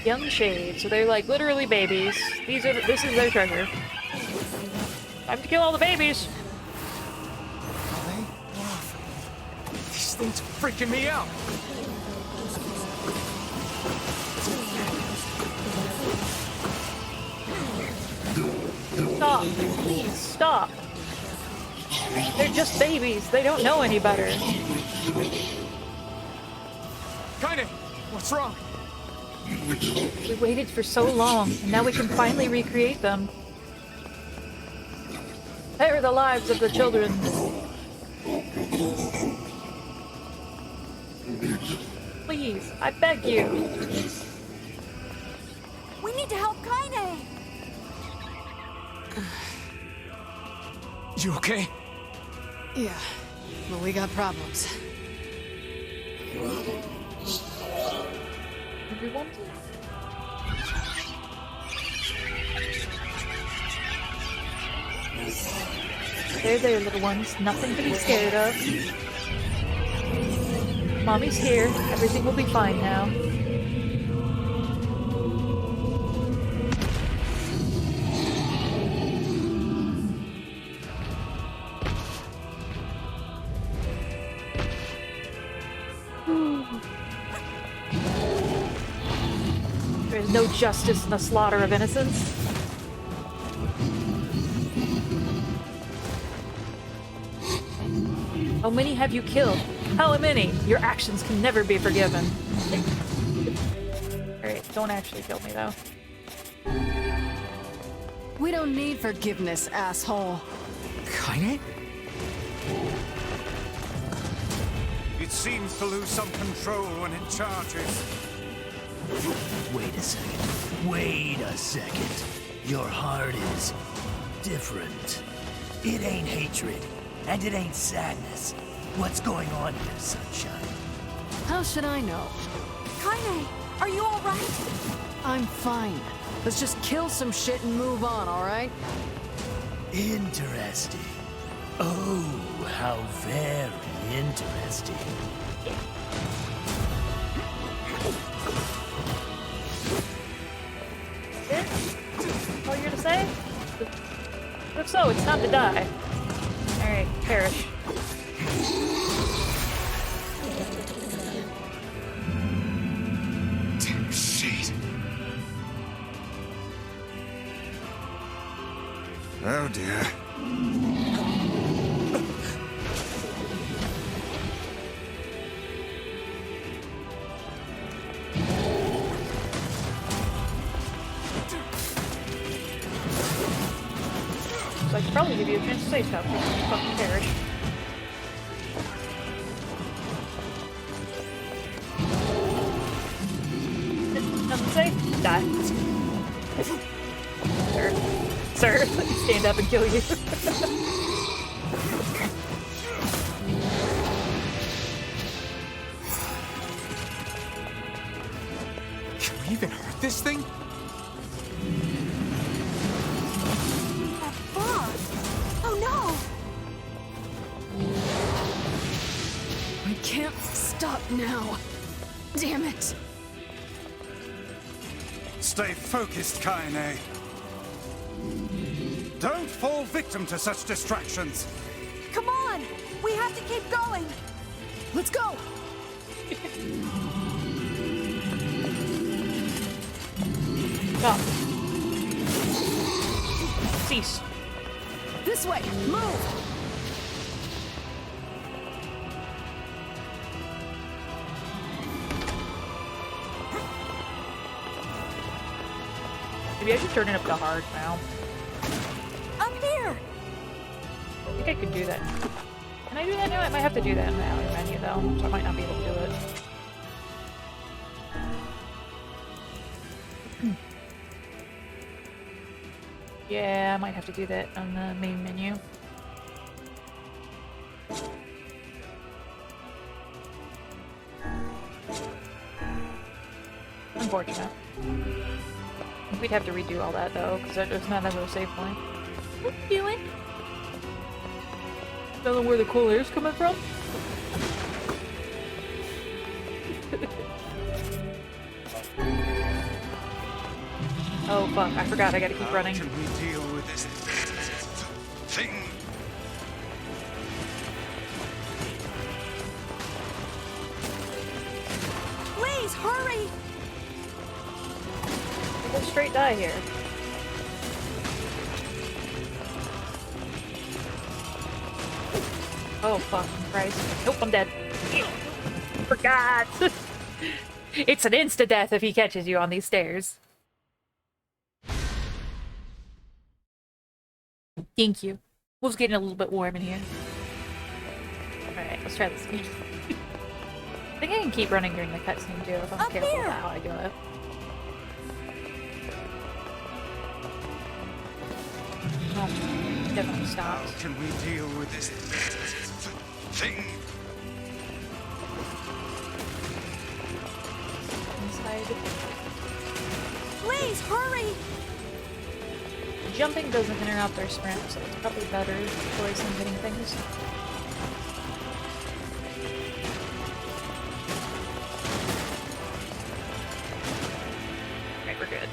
Young shades, so they're like literally babies. This is their treasure. Time to kill all the babies. These things are freaking me out! Stop. Please, stop. They're just babies. They don't know any better. Kaine! What's wrong? We waited for so long, and now we can finally recreate them. Spare the lives of the children. Please, I beg you. We need to help Kaine! You okay? Yeah, but we got problems. Everyone? There, little ones. Nothing to be scared of. Mommy's here. Everything will be fine now. There is no justice in the slaughter of innocents. How many have you killed? How many? Your actions can never be forgiven. Alright, don't actually kill me though. We don't need forgiveness, asshole. Kaine? It seems to lose some control when it charges. Wait a second. Wait a second. Your heart is different. It ain't hatred, and it ain't sadness. What's going on here, Sunshine? How should I know? Kaine, are you alright? I'm fine. Let's just kill some shit and move on, alright? Interesting. Oh, how very interesting. All you're to say? If so, it's time to die. Alright, perish. Damn shit. Oh dear. So I should probably give you a chance to say stuff before you fucking perish. Nothing to say? Die. Sir, let me stand up and kill you. Can we even hurt this thing? That fog! Oh no! I can't stop now. Damn it. Stay focused, Kaine. Don't fall victim to such distractions. Come on! We have to keep going! Let's go! Stop. Cease. This way! Move! Maybe I should turn it up to hard now. Up here! I think I could do that. Can I do that now? I might have to do that in the alley menu though, so I might not be able to do it. Yeah, I might have to do that on the main menu. Unfortunate. We'd have to redo all that though, because there's not another save point. What are you doing? Don't know where the cool air's coming from? Oh fuck, I forgot, I gotta keep running. How can we deal with this thing? Please, hurry! We'll go straight die here. Oh fuck, Christ. Nope, I'm dead. Forgot! It's an insta-death if he catches you on these stairs. Thank you. Wolf's getting a little bit warm in here. Alright, let's try this again. I think I can keep running during the cutscene too if I'm careful about how I do it. Oh, definitely stopped. How can we deal with this thing? Inside. Please, hurry! Jumping doesn't interrupt our sprint, so it's probably better choice than hitting things. Right, we're good.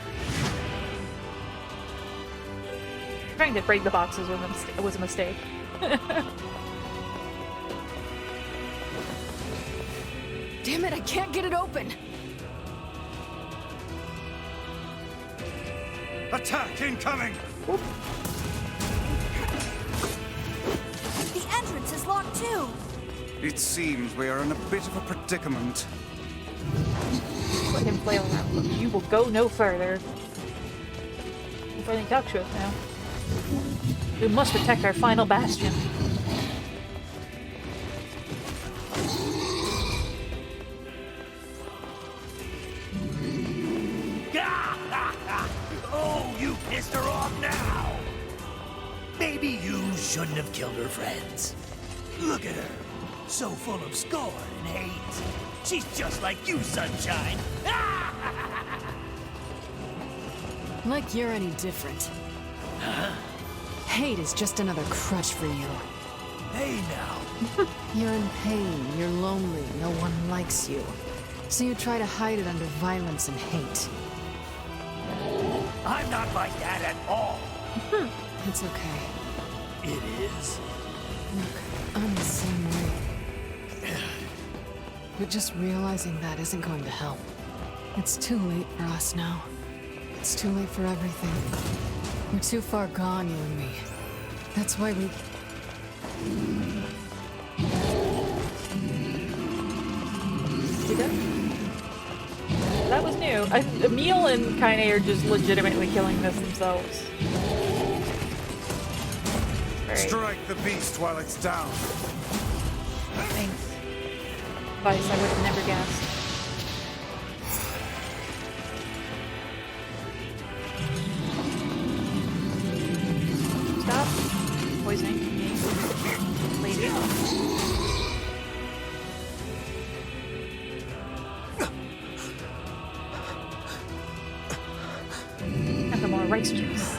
Trying to break the boxes was a mistake. Damn it, I can't get it open! Attack incoming! The entrance is locked too! It seems we are in a bit of a predicament. Let him flail around. You will go no further. He finally talks to us now. We must protect our final bastion. Oh, you pissed her off now! Maybe you shouldn't have killed her friends. Look at her. So full of scorn and hate. She's just like you, Sunshine. Like you're any different. Huh? Hate is just another crutch for you. Hey now. You're in pain, you're lonely, no one likes you. So you try to hide it under violence and hate. I'm not like that at all. It's okay. It is? Look, I'm the same way. But just realizing that isn't going to help. It's too late for us now. It's too late for everything. We're too far gone, you and me. That's why we... See that? That was new. Emil and Kaine are just legitimately killing this themselves. Right. Strike the beast while it's down. Thanks. Advice I would have never guessed. Stop poisoning me, lady. rice juice.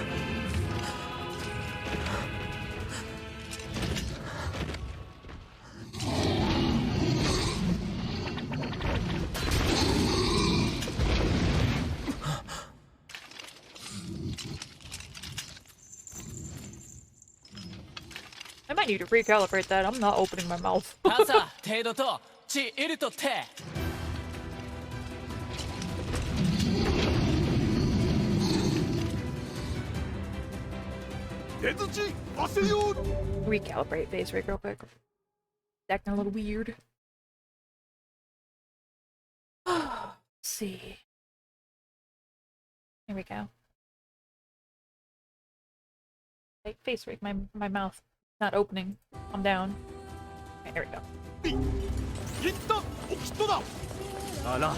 I might need to recalibrate that. I'm not opening my mouth. 朝程度と地いるとて Recalibrate base rig real quick. Acting a little weird. Let's see. Here we go. Like face rig, my mouth not opening. I'm down. Okay, here we go. あら、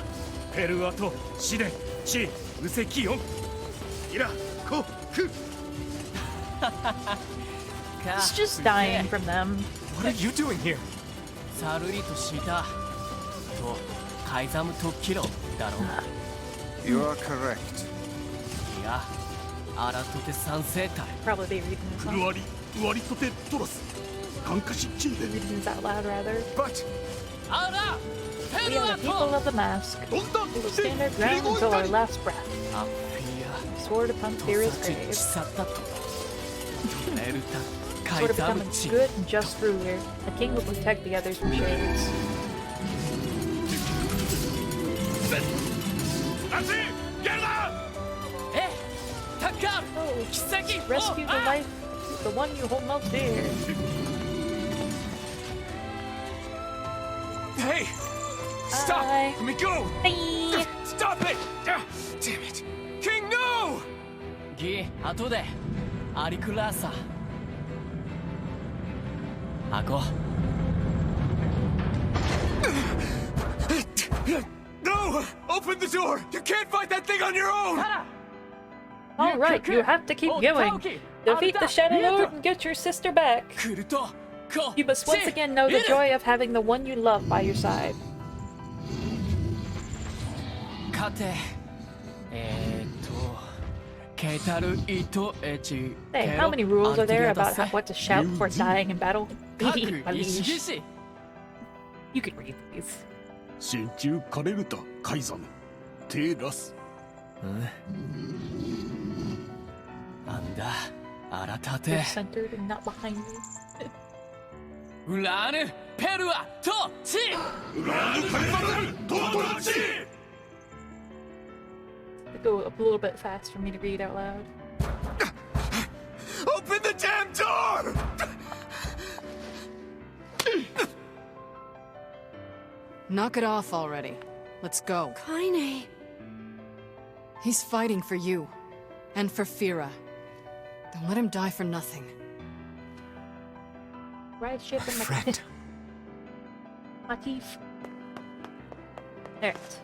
ペルアとシデ、チ、ウセキヨン。イラ、コ、ク。 It's just dying from them. What are you doing here? サルリとしたとカイザムとキロだろう You are correct. いやアラトテ三世帯 Probably be reading this one. 割りとてトロス。感化しチーデ。 Reading this out loud rather. But アラ We are the people of the mask. We will stand our ground until our last breath. Sword upon Fira's grave. Sword of becoming good and just ruler. The king will protect the others from shades. Oh, rescue the life, the one you hold most dear. Hey! Stop! Bye. Let me go! Bye. Stop it! Damn it! King, no! ギ後でアリクラーサアコ No! Open the door! You can't fight that thing on your own! Alright, you have to keep going. Defeat the Shadow Lord and get your sister back. You must once again know the joy of having the one you love by your side. 勝てケタルイトエチ Hey, how many rules are there about what to shout before dying in battle? My liege. You could read these. 真鍮カレルタカイザムテラス。なんだ改 You're て centered and not behind me. ウラーヌペルアとチウラーヌカイザムトトラチ Go up a little bit fast for me to read out loud. Open the damn door! Knock it off already. Let's go. Kaine. He's fighting for you. And for Fira. Don't let him die for nothing. Ride ship in my friend. Matif. There it is.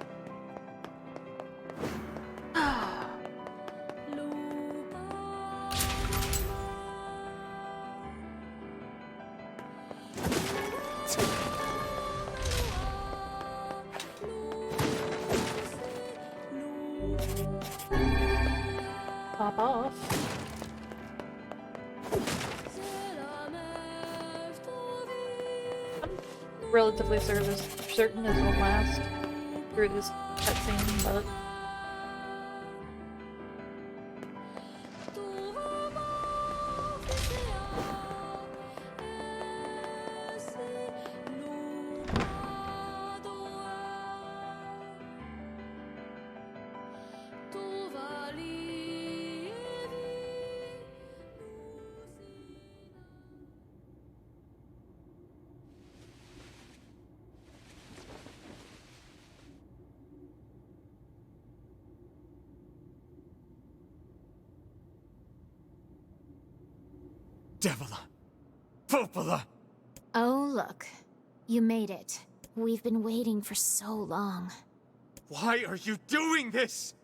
Pop off. I'm relatively certain this will last through this cutscene, but Devila! Popola! Oh, look. You made it. We've been waiting for so long. Why are you doing this?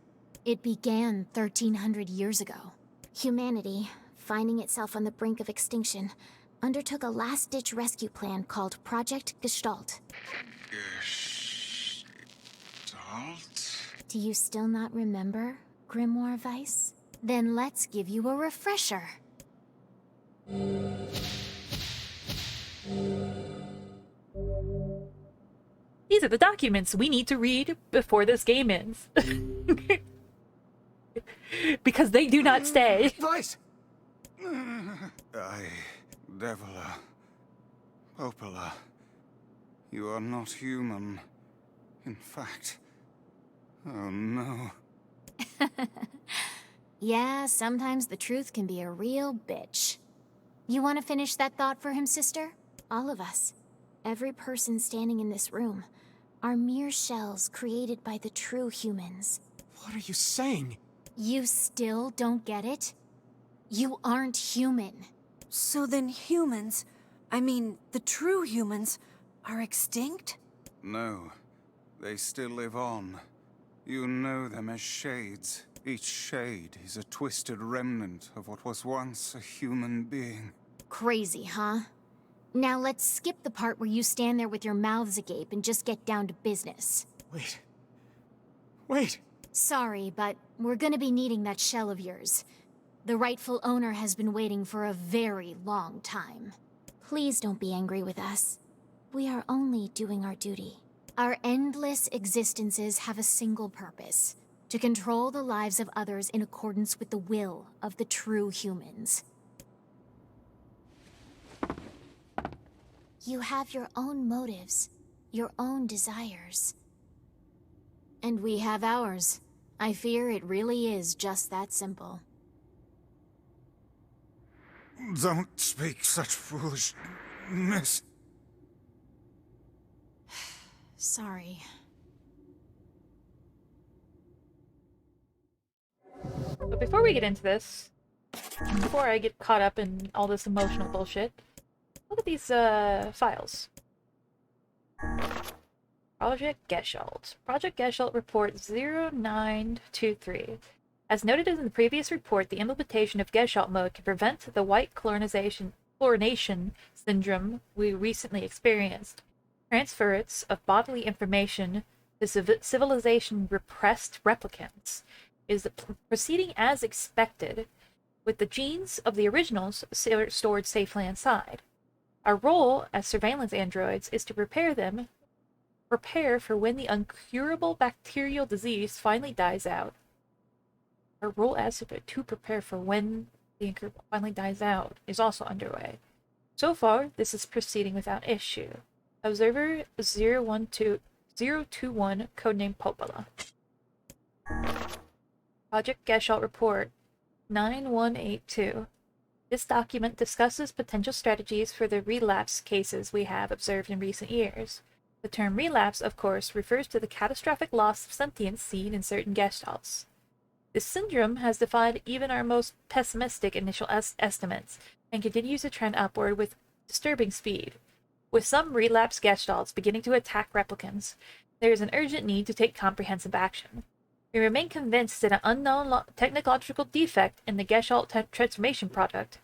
It began 1,300 years ago. Humanity, finding itself on the brink of extinction, undertook a last-ditch rescue plan called Project Gestalt. Gestalt? Do you still not remember, Grimoire Weiss? Then let's give you a refresher. These are the documents we need to read before this game ends. Because they do not stay. Vice! Devila, Popola, you are not human. In fact, oh no. Yeah, sometimes the truth can be a real bitch. You want to finish that thought for him, sister? All of us, every person standing in this room, are mere shells created by the true humans. What are you saying? You still don't get it? You aren't human. So then humans, I mean, the true humans, are extinct? No, they still live on. You know them as shades. Each shade is a twisted remnant of what was once a human being. Crazy, huh? Now let's skip the part where you stand there with your mouths agape and just get down to business. Wait. Sorry, but we're gonna be needing that shell of yours. The rightful owner has been waiting for a very long time. Please don't be angry with us. We are only doing our duty. Our endless existences have a single purpose: to control the lives of others in accordance with the will of the true humans. You have your own motives, your own desires. And we have ours. I fear it really is just that simple. Don't speak such foolishness. Sorry. But before we get into this, before I get caught up in all this emotional bullshit, look at these files. Project Geschalt. Project Geschalt Report 0923. As noted in the previous report, the implementation of Geschalt mode can prevent the white chlorination syndrome we recently experienced. Transference of bodily information to civilization repressed replicants is proceeding as expected, with the genes of the originals stored safely inside. Our role as surveillance androids is to prepare for when the incurable bacterial disease finally dies out. Our role as to prepare for when the incurable finally dies out is also underway. So far, this is proceeding without issue. Observer 021, codename Popola. Project Geschalt Report 9182. This document discusses potential strategies for the relapse cases we have observed in recent years. The term relapse, of course, refers to the catastrophic loss of sentience seen in certain Gestalts. This syndrome has defied even our most pessimistic initial estimates and continues to trend upward with disturbing speed. With some relapse Gestalts beginning to attack replicants, there is an urgent need to take comprehensive action. We remain convinced that an unknown technological defect in the Gestalt transformation project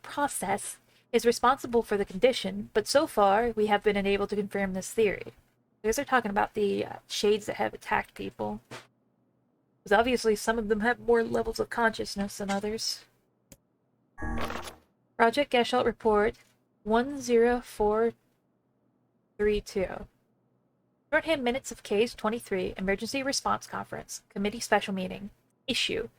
process is responsible for the condition, but so far we have been unable to confirm this theory. These are talking about the shades that have attacked people. Because obviously some of them have more levels of consciousness than others. Project Geschalt Report 10432. Shorthand Minutes of Case 23, Emergency Response Conference, Committee Special Meeting. Issue: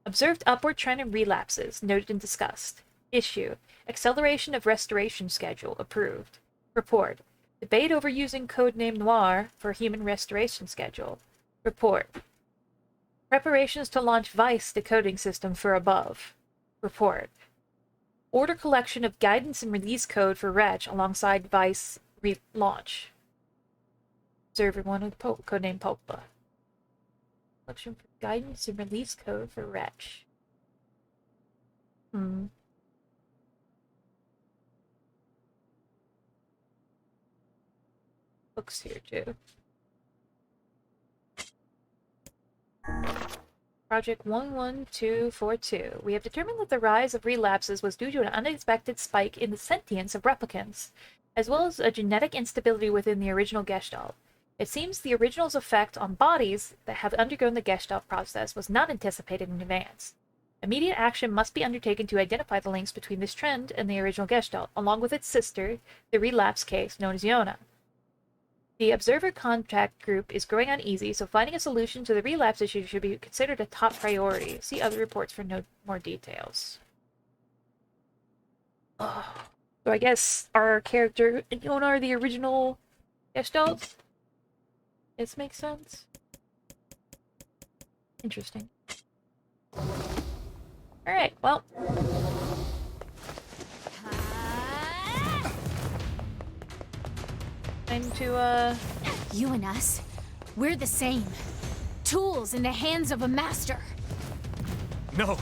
Observed upward trend in relapses, noted and discussed. Issue: Acceleration of restoration schedule, approved. Report: Debate over using codename NieR for human restoration schedule. Report: Preparations to launch Vice decoding system for above. Report: Order collection of guidance and release code for Wretch alongside Vice launch. Observer 1 with codename Popa. Collection for guidance and release code for Wretch. Books here too. Project 11242. We have determined that the rise of relapses was due to an unexpected spike in the sentience of replicants, as well as a genetic instability within the original Gestalt. It seems the original's effect on bodies that have undergone the Gestalt process was not anticipated in advance. Immediate action must be undertaken to identify the links between this trend and the original Gestalt, along with its sister, the relapse case known as Yona. The observer contact group is growing uneasy, so finding a solution to the relapse issue should be considered a top priority. See other reports for more details. So I guess our character and Yona are the original Gestalt? This makes sense. Interesting. Alright, well. Time to, You and us, we're the same. Tools in the hands of a master. No!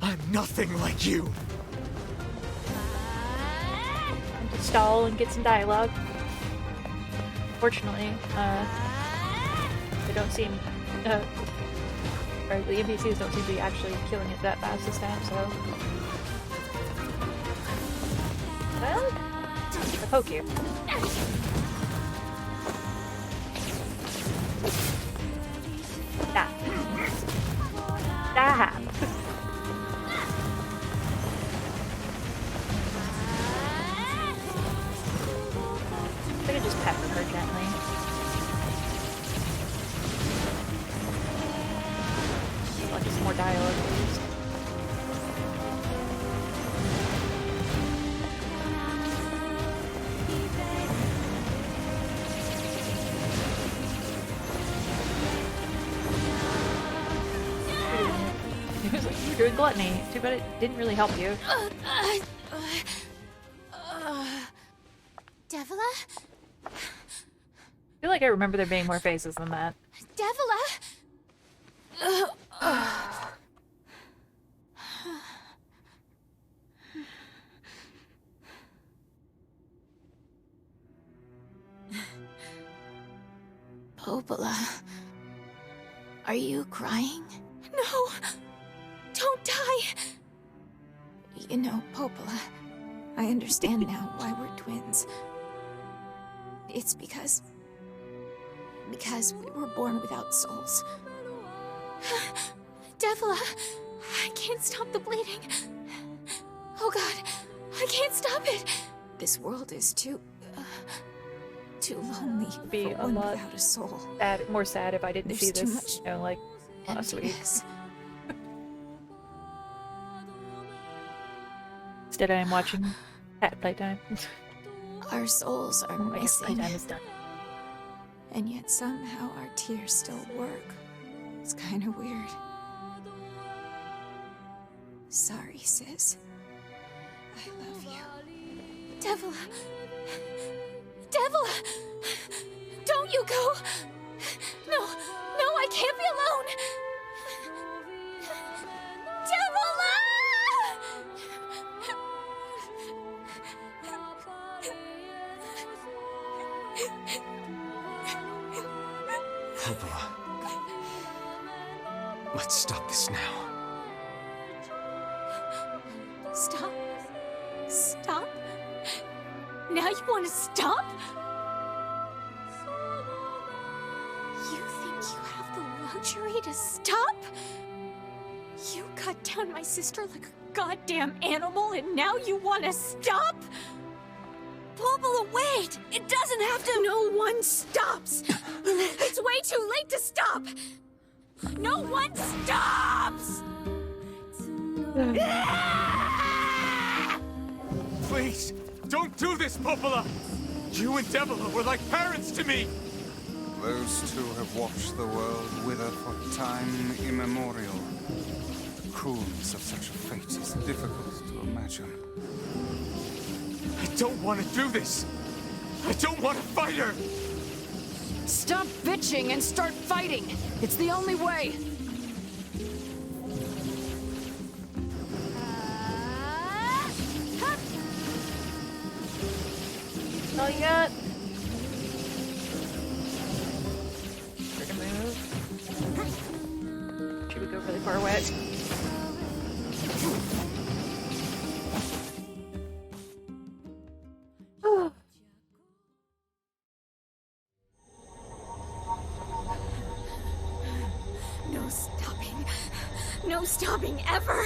I'm nothing like you! time to stall and get some dialogue. Fortunately, they don't seem, or the NPCs don't seem to be actually killing it that fast this time, so. Well, I poke you. Stop. Stop. I could just pepper her gently. Like some more dialogue, please. It was like, you're doing gluttony. Too bad it didn't really help you. Devila? I feel like I remember there being more faces than that. Devila! Popola, are you crying? No! Don't die! You know, Popola, I understand now why we're twins. It's because we were born without souls. Devila, I can't stop the bleeding. Oh God, I can't stop it. This world is too lonely Be for a one lot without a soul. more sad if I didn't There's see too this, much you know, like last week. emptiness. Instead, I am watching Hat Playtime. Our souls are I guess missing. playtime is done. And yet somehow our tears still work. It's kind of weird. Sorry, sis. I love you. Devila! Devila! Don't you go! No, I can't be alone! Popola. Let's stop this now. Stop? Stop? Now you want to stop? You think you have the luxury to stop? You cut down my sister like a goddamn animal and now you want to stop? Popola, wait! It doesn't have to— No one stops! It's way too late to stop! No one stops! Please, don't do this, Popola! You and Devila were like parents to me! Those two have watched the world wither for time immemorial. The cruelness of such a fate is difficult to imagine. I don't want to do this! I don't want to fight her! Stop bitching and start fighting! It's the only way! All you got? We're gonna move. Should we go really far away? No stopping ever!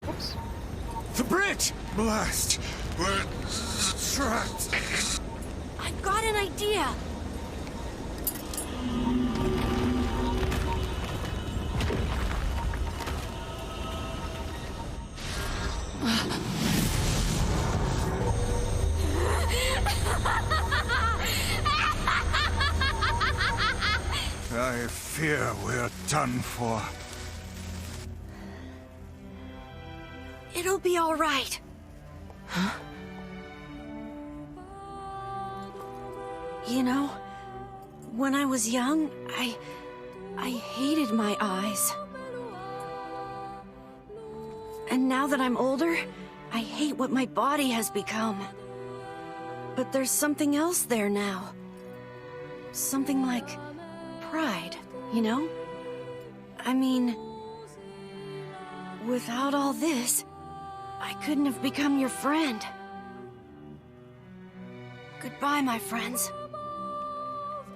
Oops. The bridge! Blast! We're trapped. I've got an idea! I fear we're done for. It'll be all right. You know, when I was young, I hated my eyes. And now that I'm older, I hate what my body has become. But there's something else there now. Something like pride, you know? I mean, without all this, I couldn't have become your friend. Goodbye, my friends.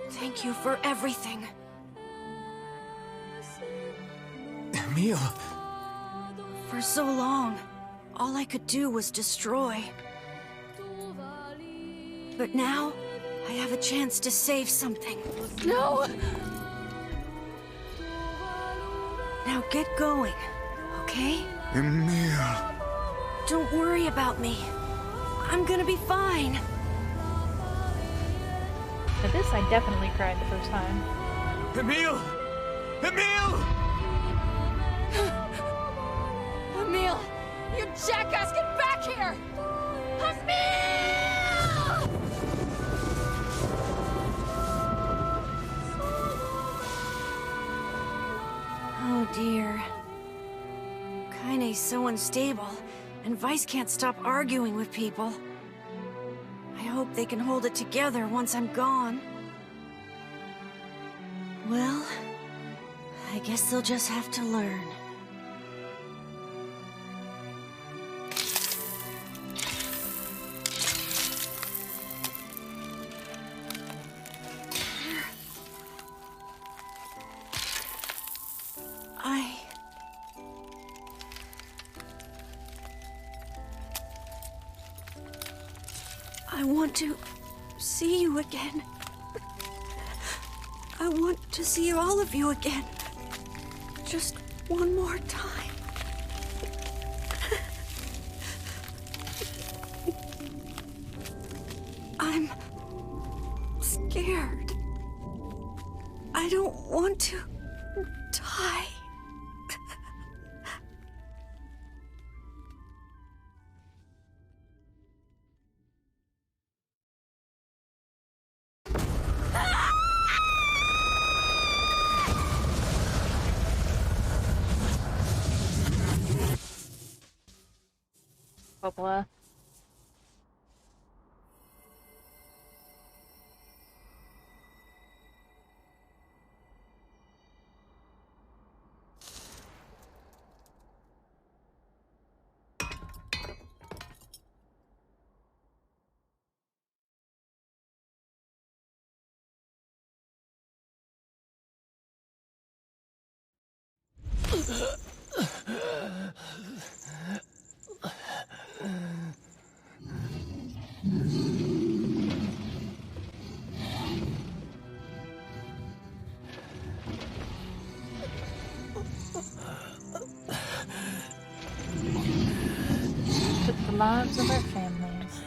Thank you for everything. Emil! For so long, all I could do was destroy. But now, I have a chance to save something. No! Now get going, okay? Emil! Don't worry about me. I'm gonna be fine. For this, I definitely cried the first time. Emil! Emil! Emil! You jackass, get back here! Emil! Oh dear. Kaine's so unstable, and Vice can't stop arguing with people. I hope they can hold it together once I'm gone. Well, I guess they'll just have to learn. I want to see you again. I want to see all of you again. Just one more time. I'm scared. I don't want to die. Coppola. Took the lives of our families.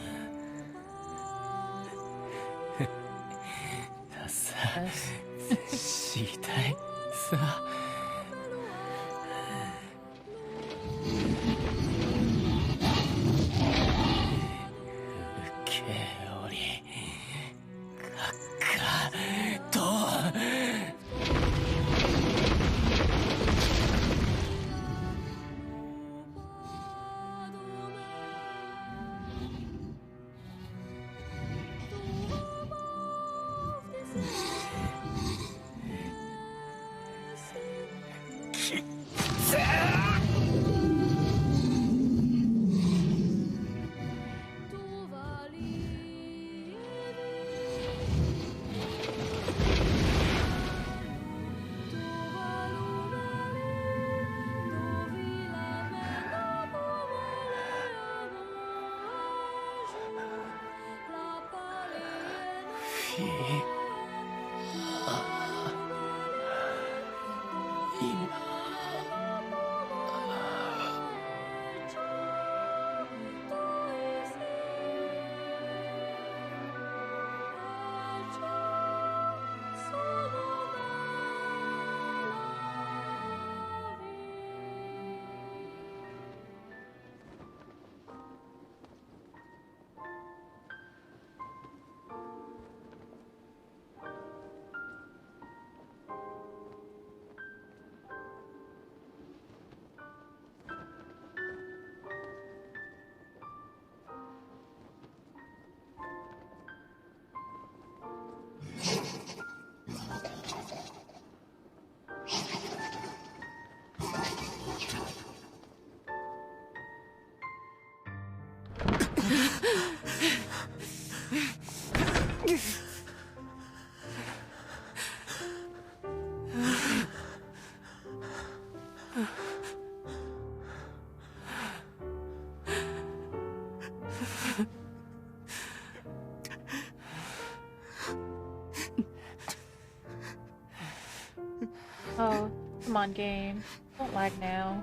Oh, come on, game. Don't lag now.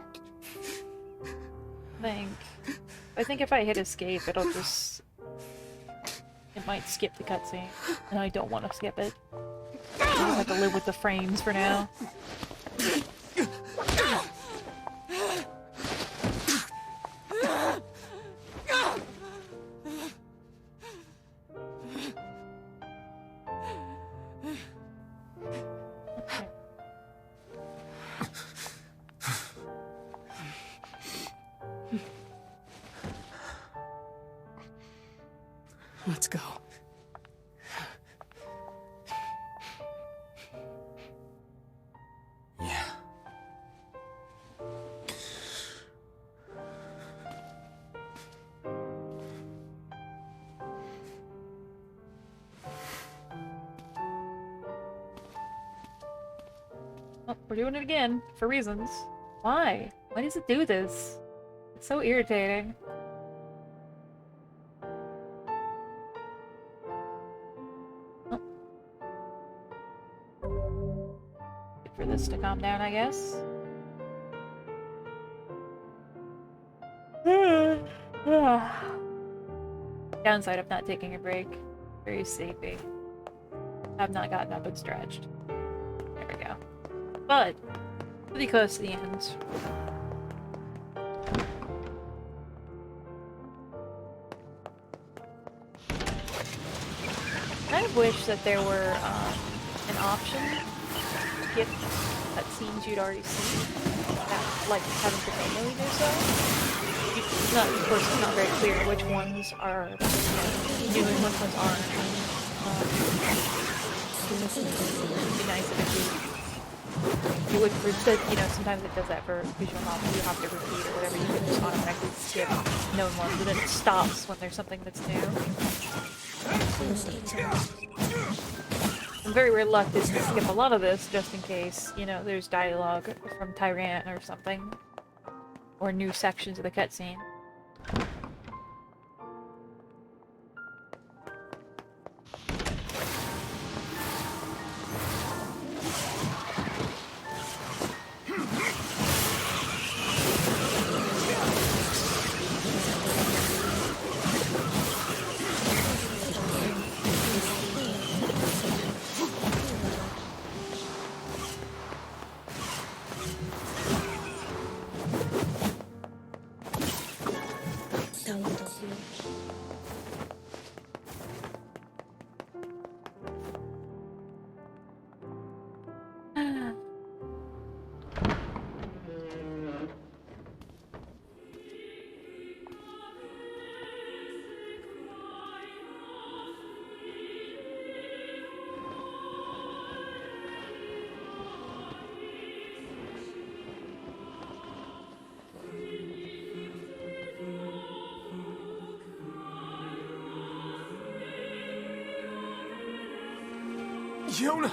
I think if I hit escape, it'll just... It might skip the cutscene, and I don't want to skip it. I'll have to live with the frames for now. Let's go. Yeah. Oh, we're doing it again, for reasons. Why? Why does it do this? It's so irritating. Wait for this to calm down, I guess. Downside of not taking a break. Very sleepy. Have not gotten up and stretched. There we go. But, pretty close to the end. I kind of wish that there were an option to skip cutscenes you'd already seen, that, like having to manually do so. Of course, it's not very clear which ones are new and which ones aren't. It'd be nice if you would, sometimes it does that for visual novels, you have to repeat or whatever, you can just automatically skip known ones, and then it stops when there's something that's new. I'm very reluctant to skip a lot of this, just in case, there's dialogue from Tyrant or something. Or new sections of the cutscene. Yona!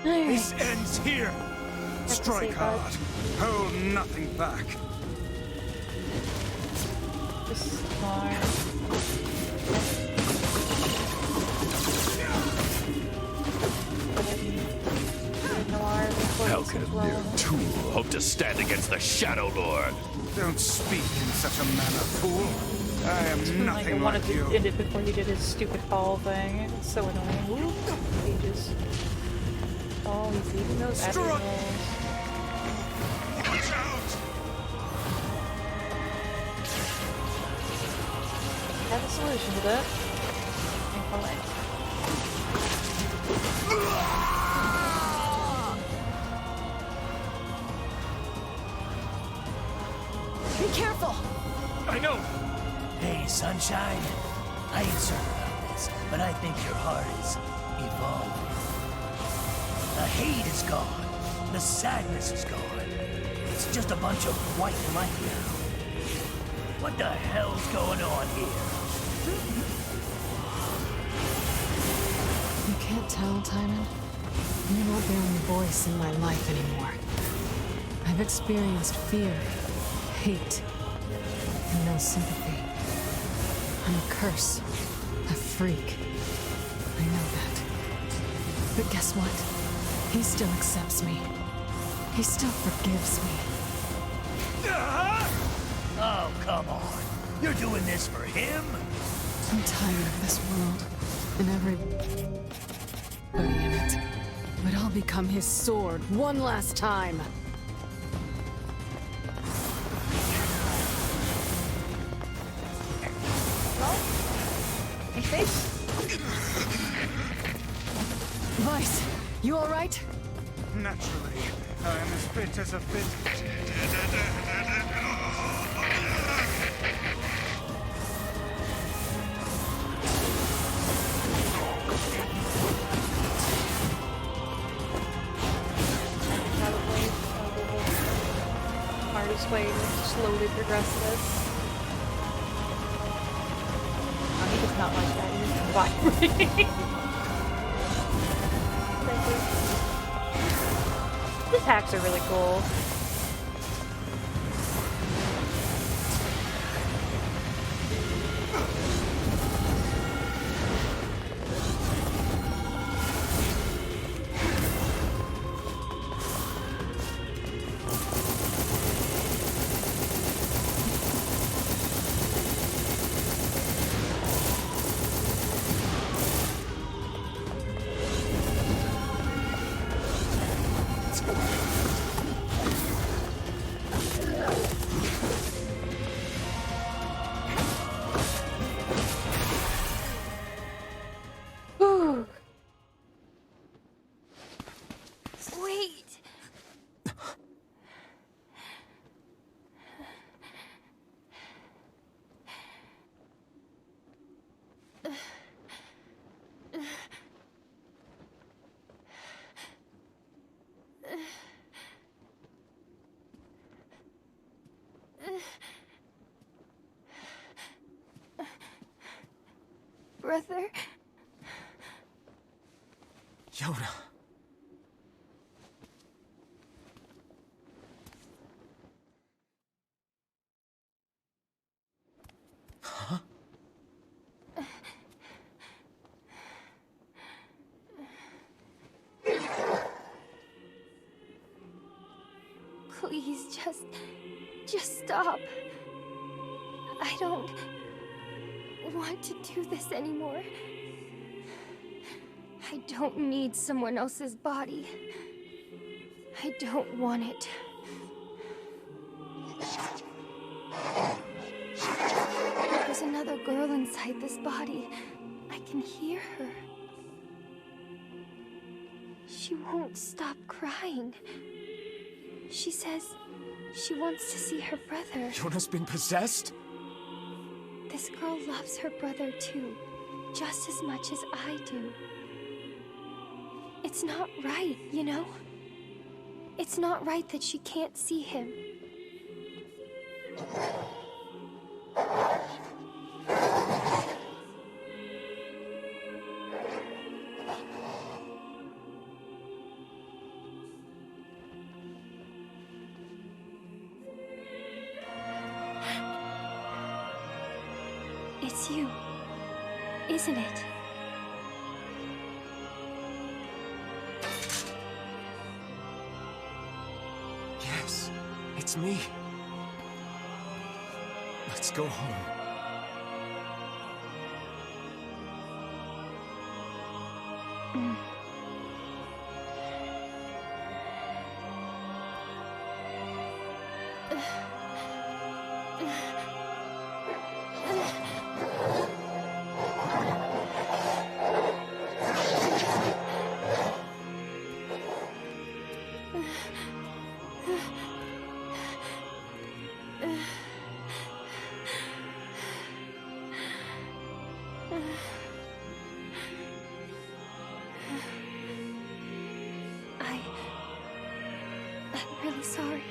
This ends here. Strike hard. Hold nothing back. How can a mere tool hope to stand against the Shadow Lord? Don't speak in such a manner, fool. I am nothing I wanted like you. to end it before he did his stupid call thing. It's so annoying. Woo! Pages. Oh, he's eating those animals. Watch out! Have a solution to that. And collect. Be careful! I know! Hey, Sunshine. I ain't certain about this, but I think your heart is evolving. The hate is gone. The sadness is gone. It's just a bunch of white light now. What the hell's going on here? You can't tell, Timon. You're not the only voice in my life anymore. I've experienced fear, hate, and no sympathy. I'm a curse, a freak. I know that. But guess what? He still accepts me. He still forgives me. Oh, come on. You're doing this for him? I'm tired of this world, and everybody in it. But I'll become his sword one last time. Vice, you all right? Naturally, I am as fit as a fit. Smartest way to slowly progress this. Oh, he does not like that. He's vibrating. The attacks are really cool. Wait. Brother? Yona. Huh? Please, just stop. I don't want to do this anymore. I don't need someone else's body. I don't want it. There's another girl inside this body. I can hear her. She won't stop crying. She says she wants to see her brother. Yona's been possessed? This girl loves her brother too, just as much as I do. It's not right, you know? It's not right that she can't see him. It's you, isn't it? Yes, it's me. Let's go home. I'm really sorry.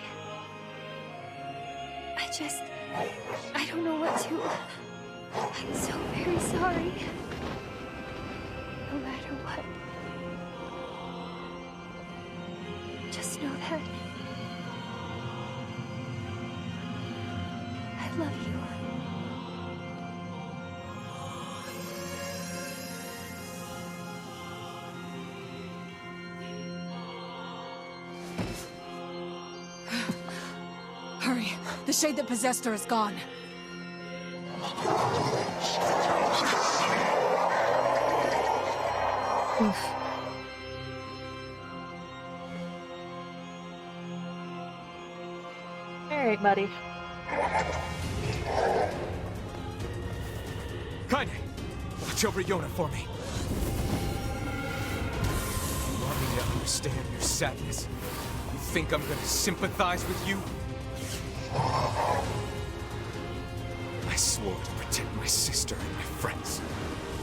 I don't know what to... I'm so very sorry. No matter what. Just know that... I love you. Hurry. The shade that possessed her is gone. Oof. Alright, buddy. Kaine! Watch over Yona for me. You want me to understand your sadness? You think I'm gonna sympathize with you? I swore to protect my sister and my friends.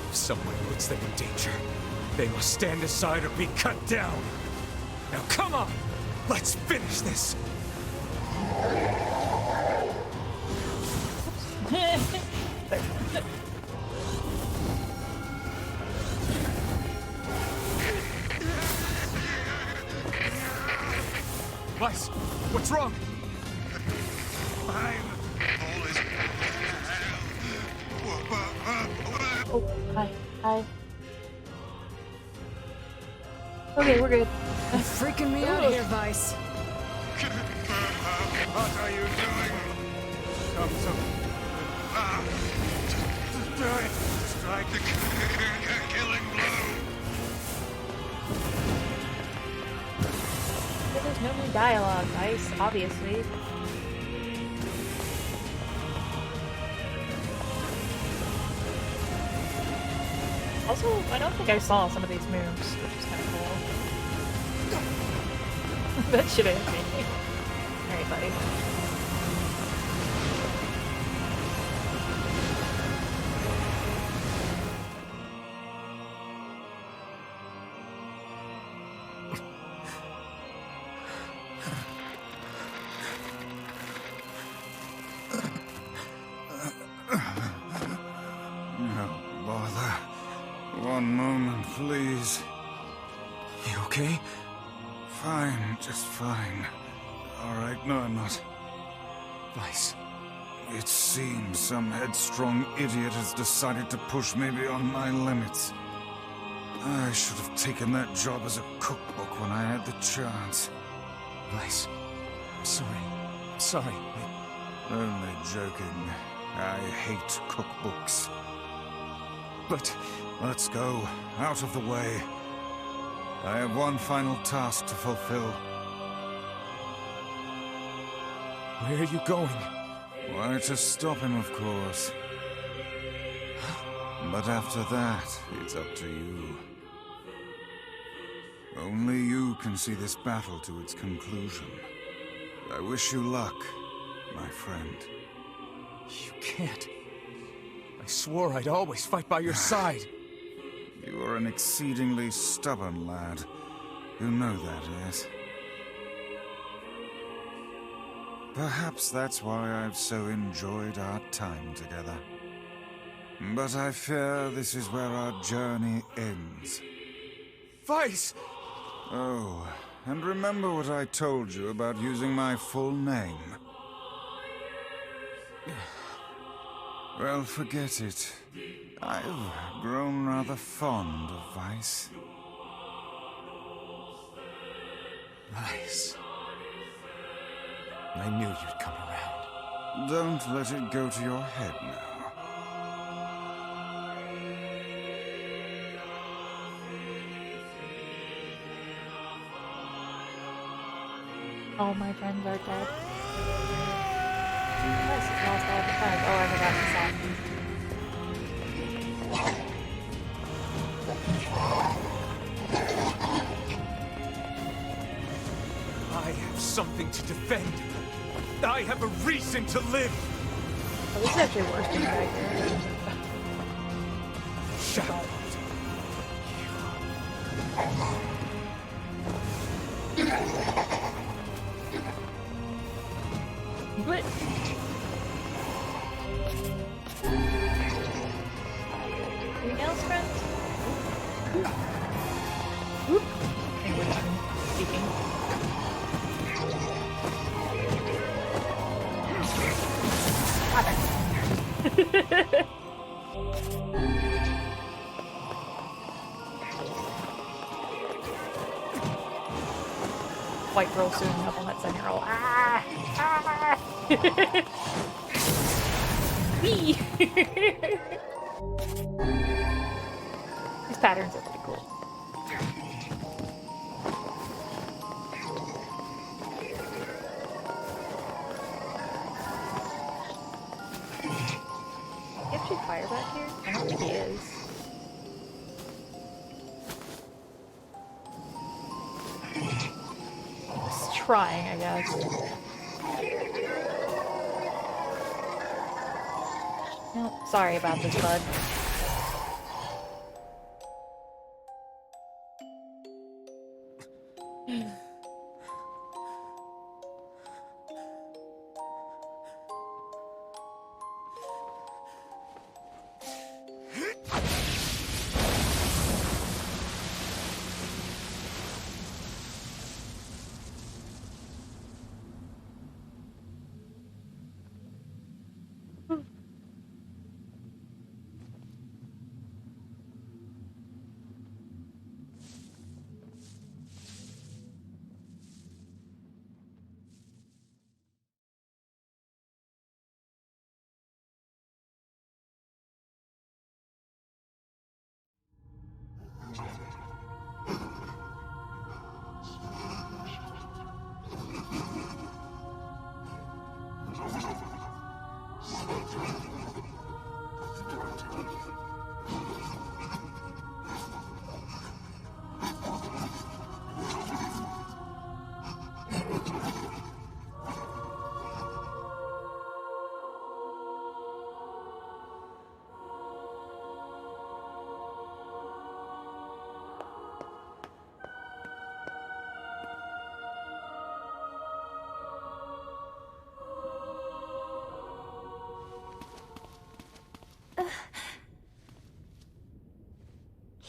If someone puts them in danger, they must stand aside or be cut down. Now come on! Let's finish this! Weiss, what's wrong? Oh, hi. Hi. Okay, we're good. You're freaking me out here, Weiss. What are you doing? Do it! Strike the killing blow! There's no new dialogue, Weiss, obviously. Also, I don't think I saw some of these moves, which is kind of cool. That should have hit me. Alright, buddy. No bother. One moment, please. You okay? Fine, just fine. All right, no, I'm not. Weiss. It seems some headstrong idiot has decided to push me beyond my limits. I should have taken that job as a cookbook when I had the chance. Weiss. I'm sorry. I'm sorry. Only joking. I hate cookbooks. But... Let's go. Out of the way. I have one final task to fulfill. Where are you going? Why, to stop him, of course. But after that, it's up to you. Only you can see this battle to its conclusion. I wish you luck, my friend. You can't. I swore I'd always fight by your side. You are an exceedingly stubborn lad. You know that, yes? Perhaps that's why I've so enjoyed our time together. But I fear this is where our journey ends. Weiss! Oh, and remember what I told you about using my full name? Well, forget it. I've grown rather fond of Vice. Vice. I knew you'd come around. Don't let it go to your head now. All my friends are dead. Yes, it's lost all the friends. Oh, I forgot the song. I have something to defend. I have a reason to live. Oh, this is actually worse than back here. Shadow. What? Anything else, friends? Whoop. English speaking. White girl soon up on that 7-year-old. Ah! Ah! Wee! These patterns are pretty cool. Is he fire back here? I don't think he is. Just trying, I guess. Nope, sorry about this, bud.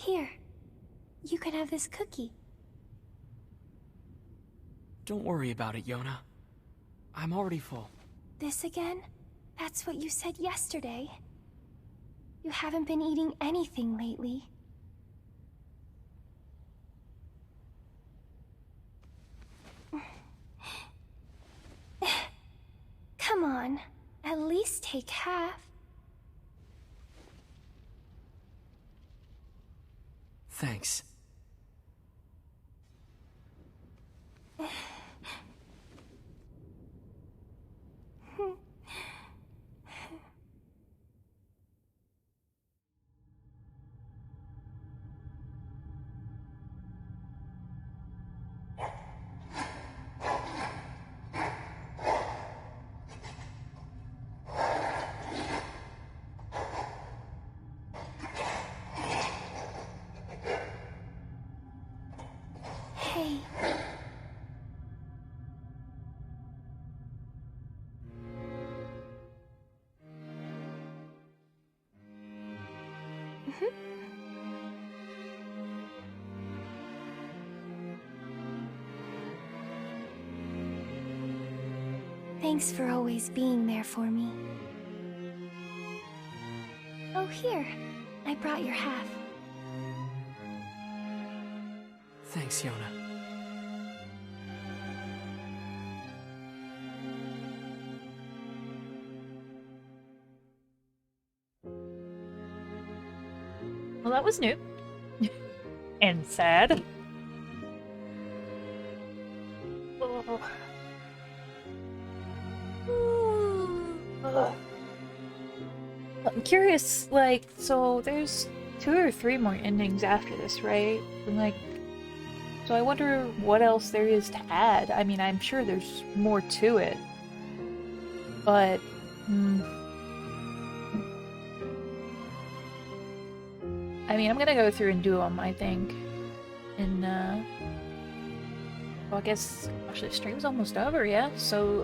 Here. You can have this cookie. Don't worry about it, Yona. I'm already full. This again? That's what you said yesterday. You haven't been eating anything lately. Come on. At least take half. Thanks. Hey. Thanks for always being there for me. Oh, here. I brought your half. Thanks, Yona. Well, that was new. And sad. Oh. Ugh. I'm curious, like, so there's 2 or 3 more endings after this, right? And, like, so I wonder what else there is to add. I mean, I'm sure there's more to it. But, I mean, I'm gonna go through and do them, I think. And, well, I guess, actually, the stream's almost over, yeah? So,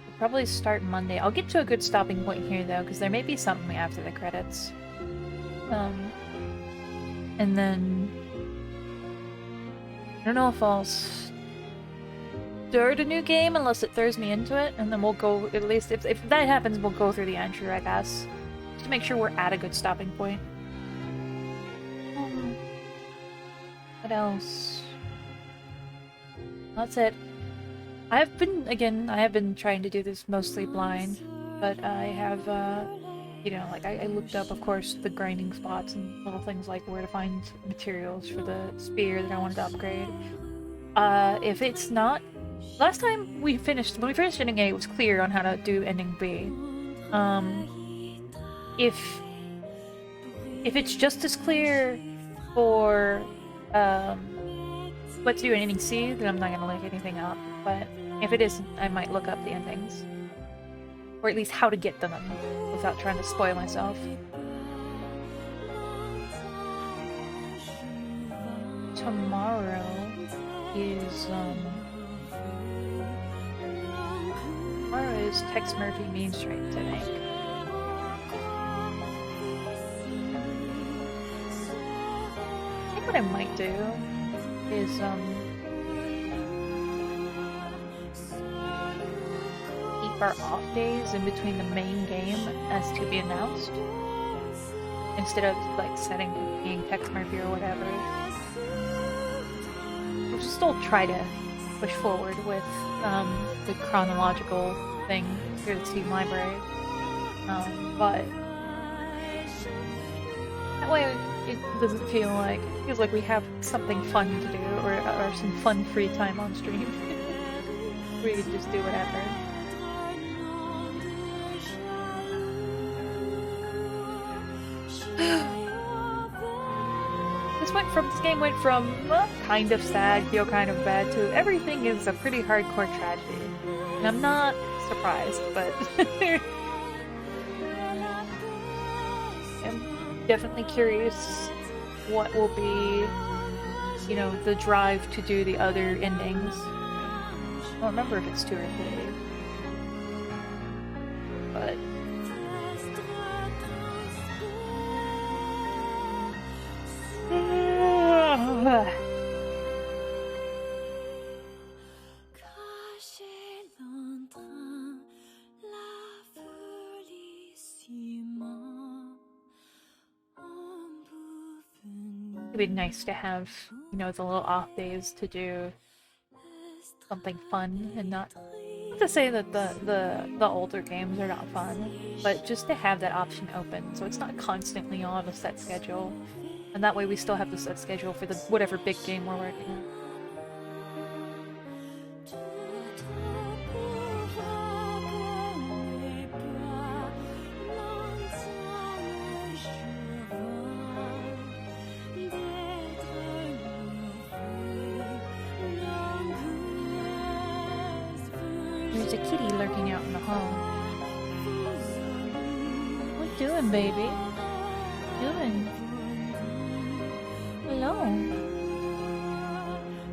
we'll probably start Monday. I'll get to a good stopping point here, though, because there may be something after the credits. And then... I don't know if I'll start a new game unless it throws me into it, and then we'll go, at least, if that happens, we'll go through the entry, I guess. Just to make sure we're at a good stopping point. What else? That's it. I have been trying to do this mostly blind, but I have, you know, like, I looked up, of course, the grinding spots and little things like where to find materials for the spear that I wanted to upgrade. If it's not... Last time when we finished ending A, it was clear on how to do ending B. If it's just as clear for, what to do in ending C, then I'm not gonna look anything up. But if it isn't, I might look up the endings. Or at least how to get them without trying to spoil myself. Tomorrow is, tomorrow is Tex Murphy Main Street, I think. I think what I might do is, keep our off days in between the main game as to be announced. Instead of, like, setting being Tex Murphy or whatever. We'll still try to push forward with, the chronological thing through the Steam library. But that way it doesn't feel like, it feels like we have something fun to do, or some fun free time on stream. We can just do whatever. This game went from kind of sad, feel kind of bad, to everything is a pretty hardcore tragedy. And I'm not surprised, but I'm definitely curious what will be, you know, the drive to do the other endings. I don't remember if it's 2 or 3. But it'd be nice to have, you know, the little off days to do something fun and not to say that the older games are not fun, but just to have that option open so it's not constantly on a set schedule. And that way we still have the set schedule for the whatever big game we're working on. There's a kitty lurking out in the hall. What you doing, baby? What you doing? Hello.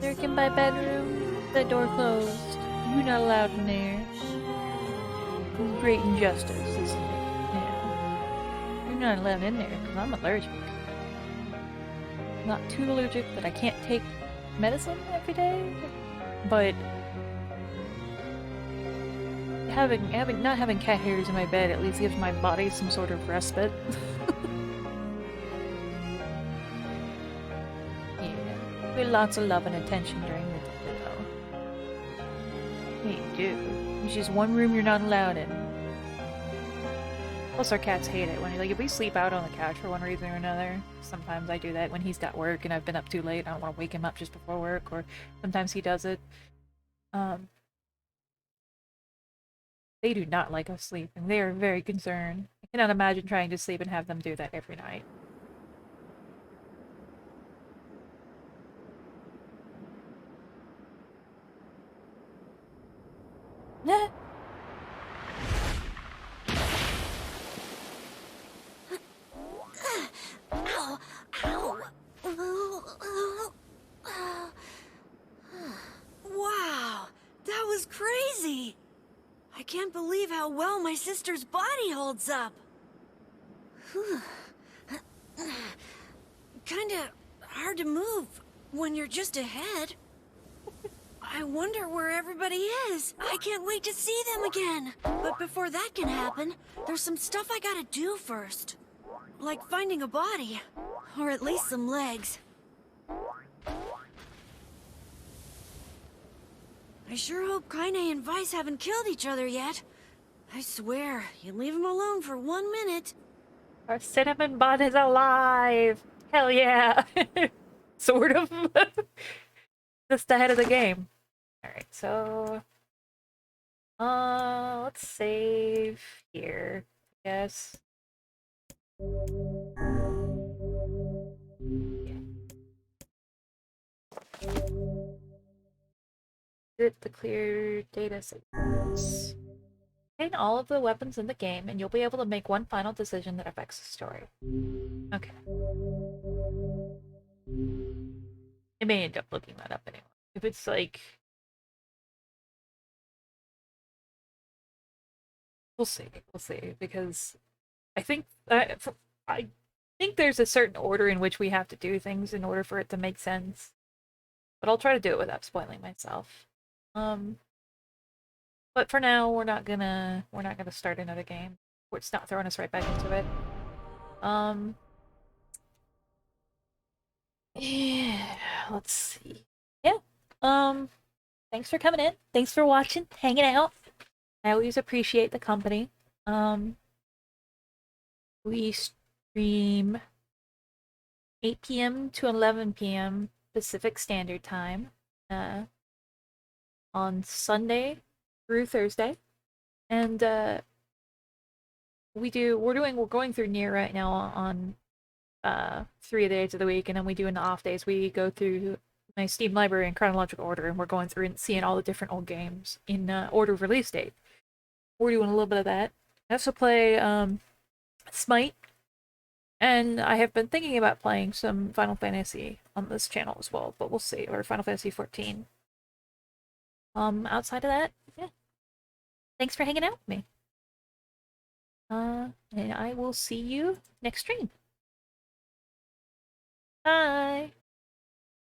Lurking by bedroom, the door closed. You're not allowed in there. It's great injustice, isn't it? Yeah. You're not allowed in there because I'm allergic. Not too allergic that I can't take medicine every day, but not having cat hairs in my bed at least gives my body some sort of respite. Yeah, with lots of love and attention during the day, though. Yeah, you do. There's just one room you're not allowed in. Plus, our cats hate it when if we sleep out on the couch for one reason or another. Sometimes I do that when he's got work and I've been up too late. I don't want to wake him up just before work, or sometimes he does it. They do not like us sleeping. They are very concerned. I cannot imagine trying to sleep and have them do that every night. Nah. Ow! Ow! Wow! That was crazy! I can't believe how well my sister's body holds up. Kinda hard to move when you're just ahead. I wonder where everybody is. I can't wait to see them again. But before that can happen, there's some stuff I gotta do first. Like finding a body. Or at least some legs. I sure hope Kaine and Vice haven't killed each other yet. I swear, you leave them alone for 1 minute. Our cinnamon bun is alive! Hell yeah! Sort of. Just ahead of the game. Alright, so... let's save here, I guess. Get the clear data signals. Obtain all of the weapons in the game, and you'll be able to make one final decision that affects the story. Okay. I may end up looking that up anyway. If it's like... We'll see, because I think there's a certain order in which we have to do things in order for it to make sense. But I'll try to do it without spoiling myself. But for now, we're not gonna start another game. It's not throwing us right back into it. Yeah, let's see. Yeah. Thanks for coming in. Thanks for watching, hanging out. I always appreciate the company. We stream 8 p.m. to 11 p.m. Pacific Standard Time on Sunday through Thursday, and we're going through NieR right now on 3 days of the week, and then we do in the off days we go through my Steam library in chronological order, and we're going through and seeing all the different old games in order of release date. We're doing a little bit of that. I also play Smite, and I have been thinking about playing some Final Fantasy on this channel as well, but we'll see, or Final Fantasy 14. Outside of that, yeah. Thanks for hanging out with me. And I will see you next stream. Bye!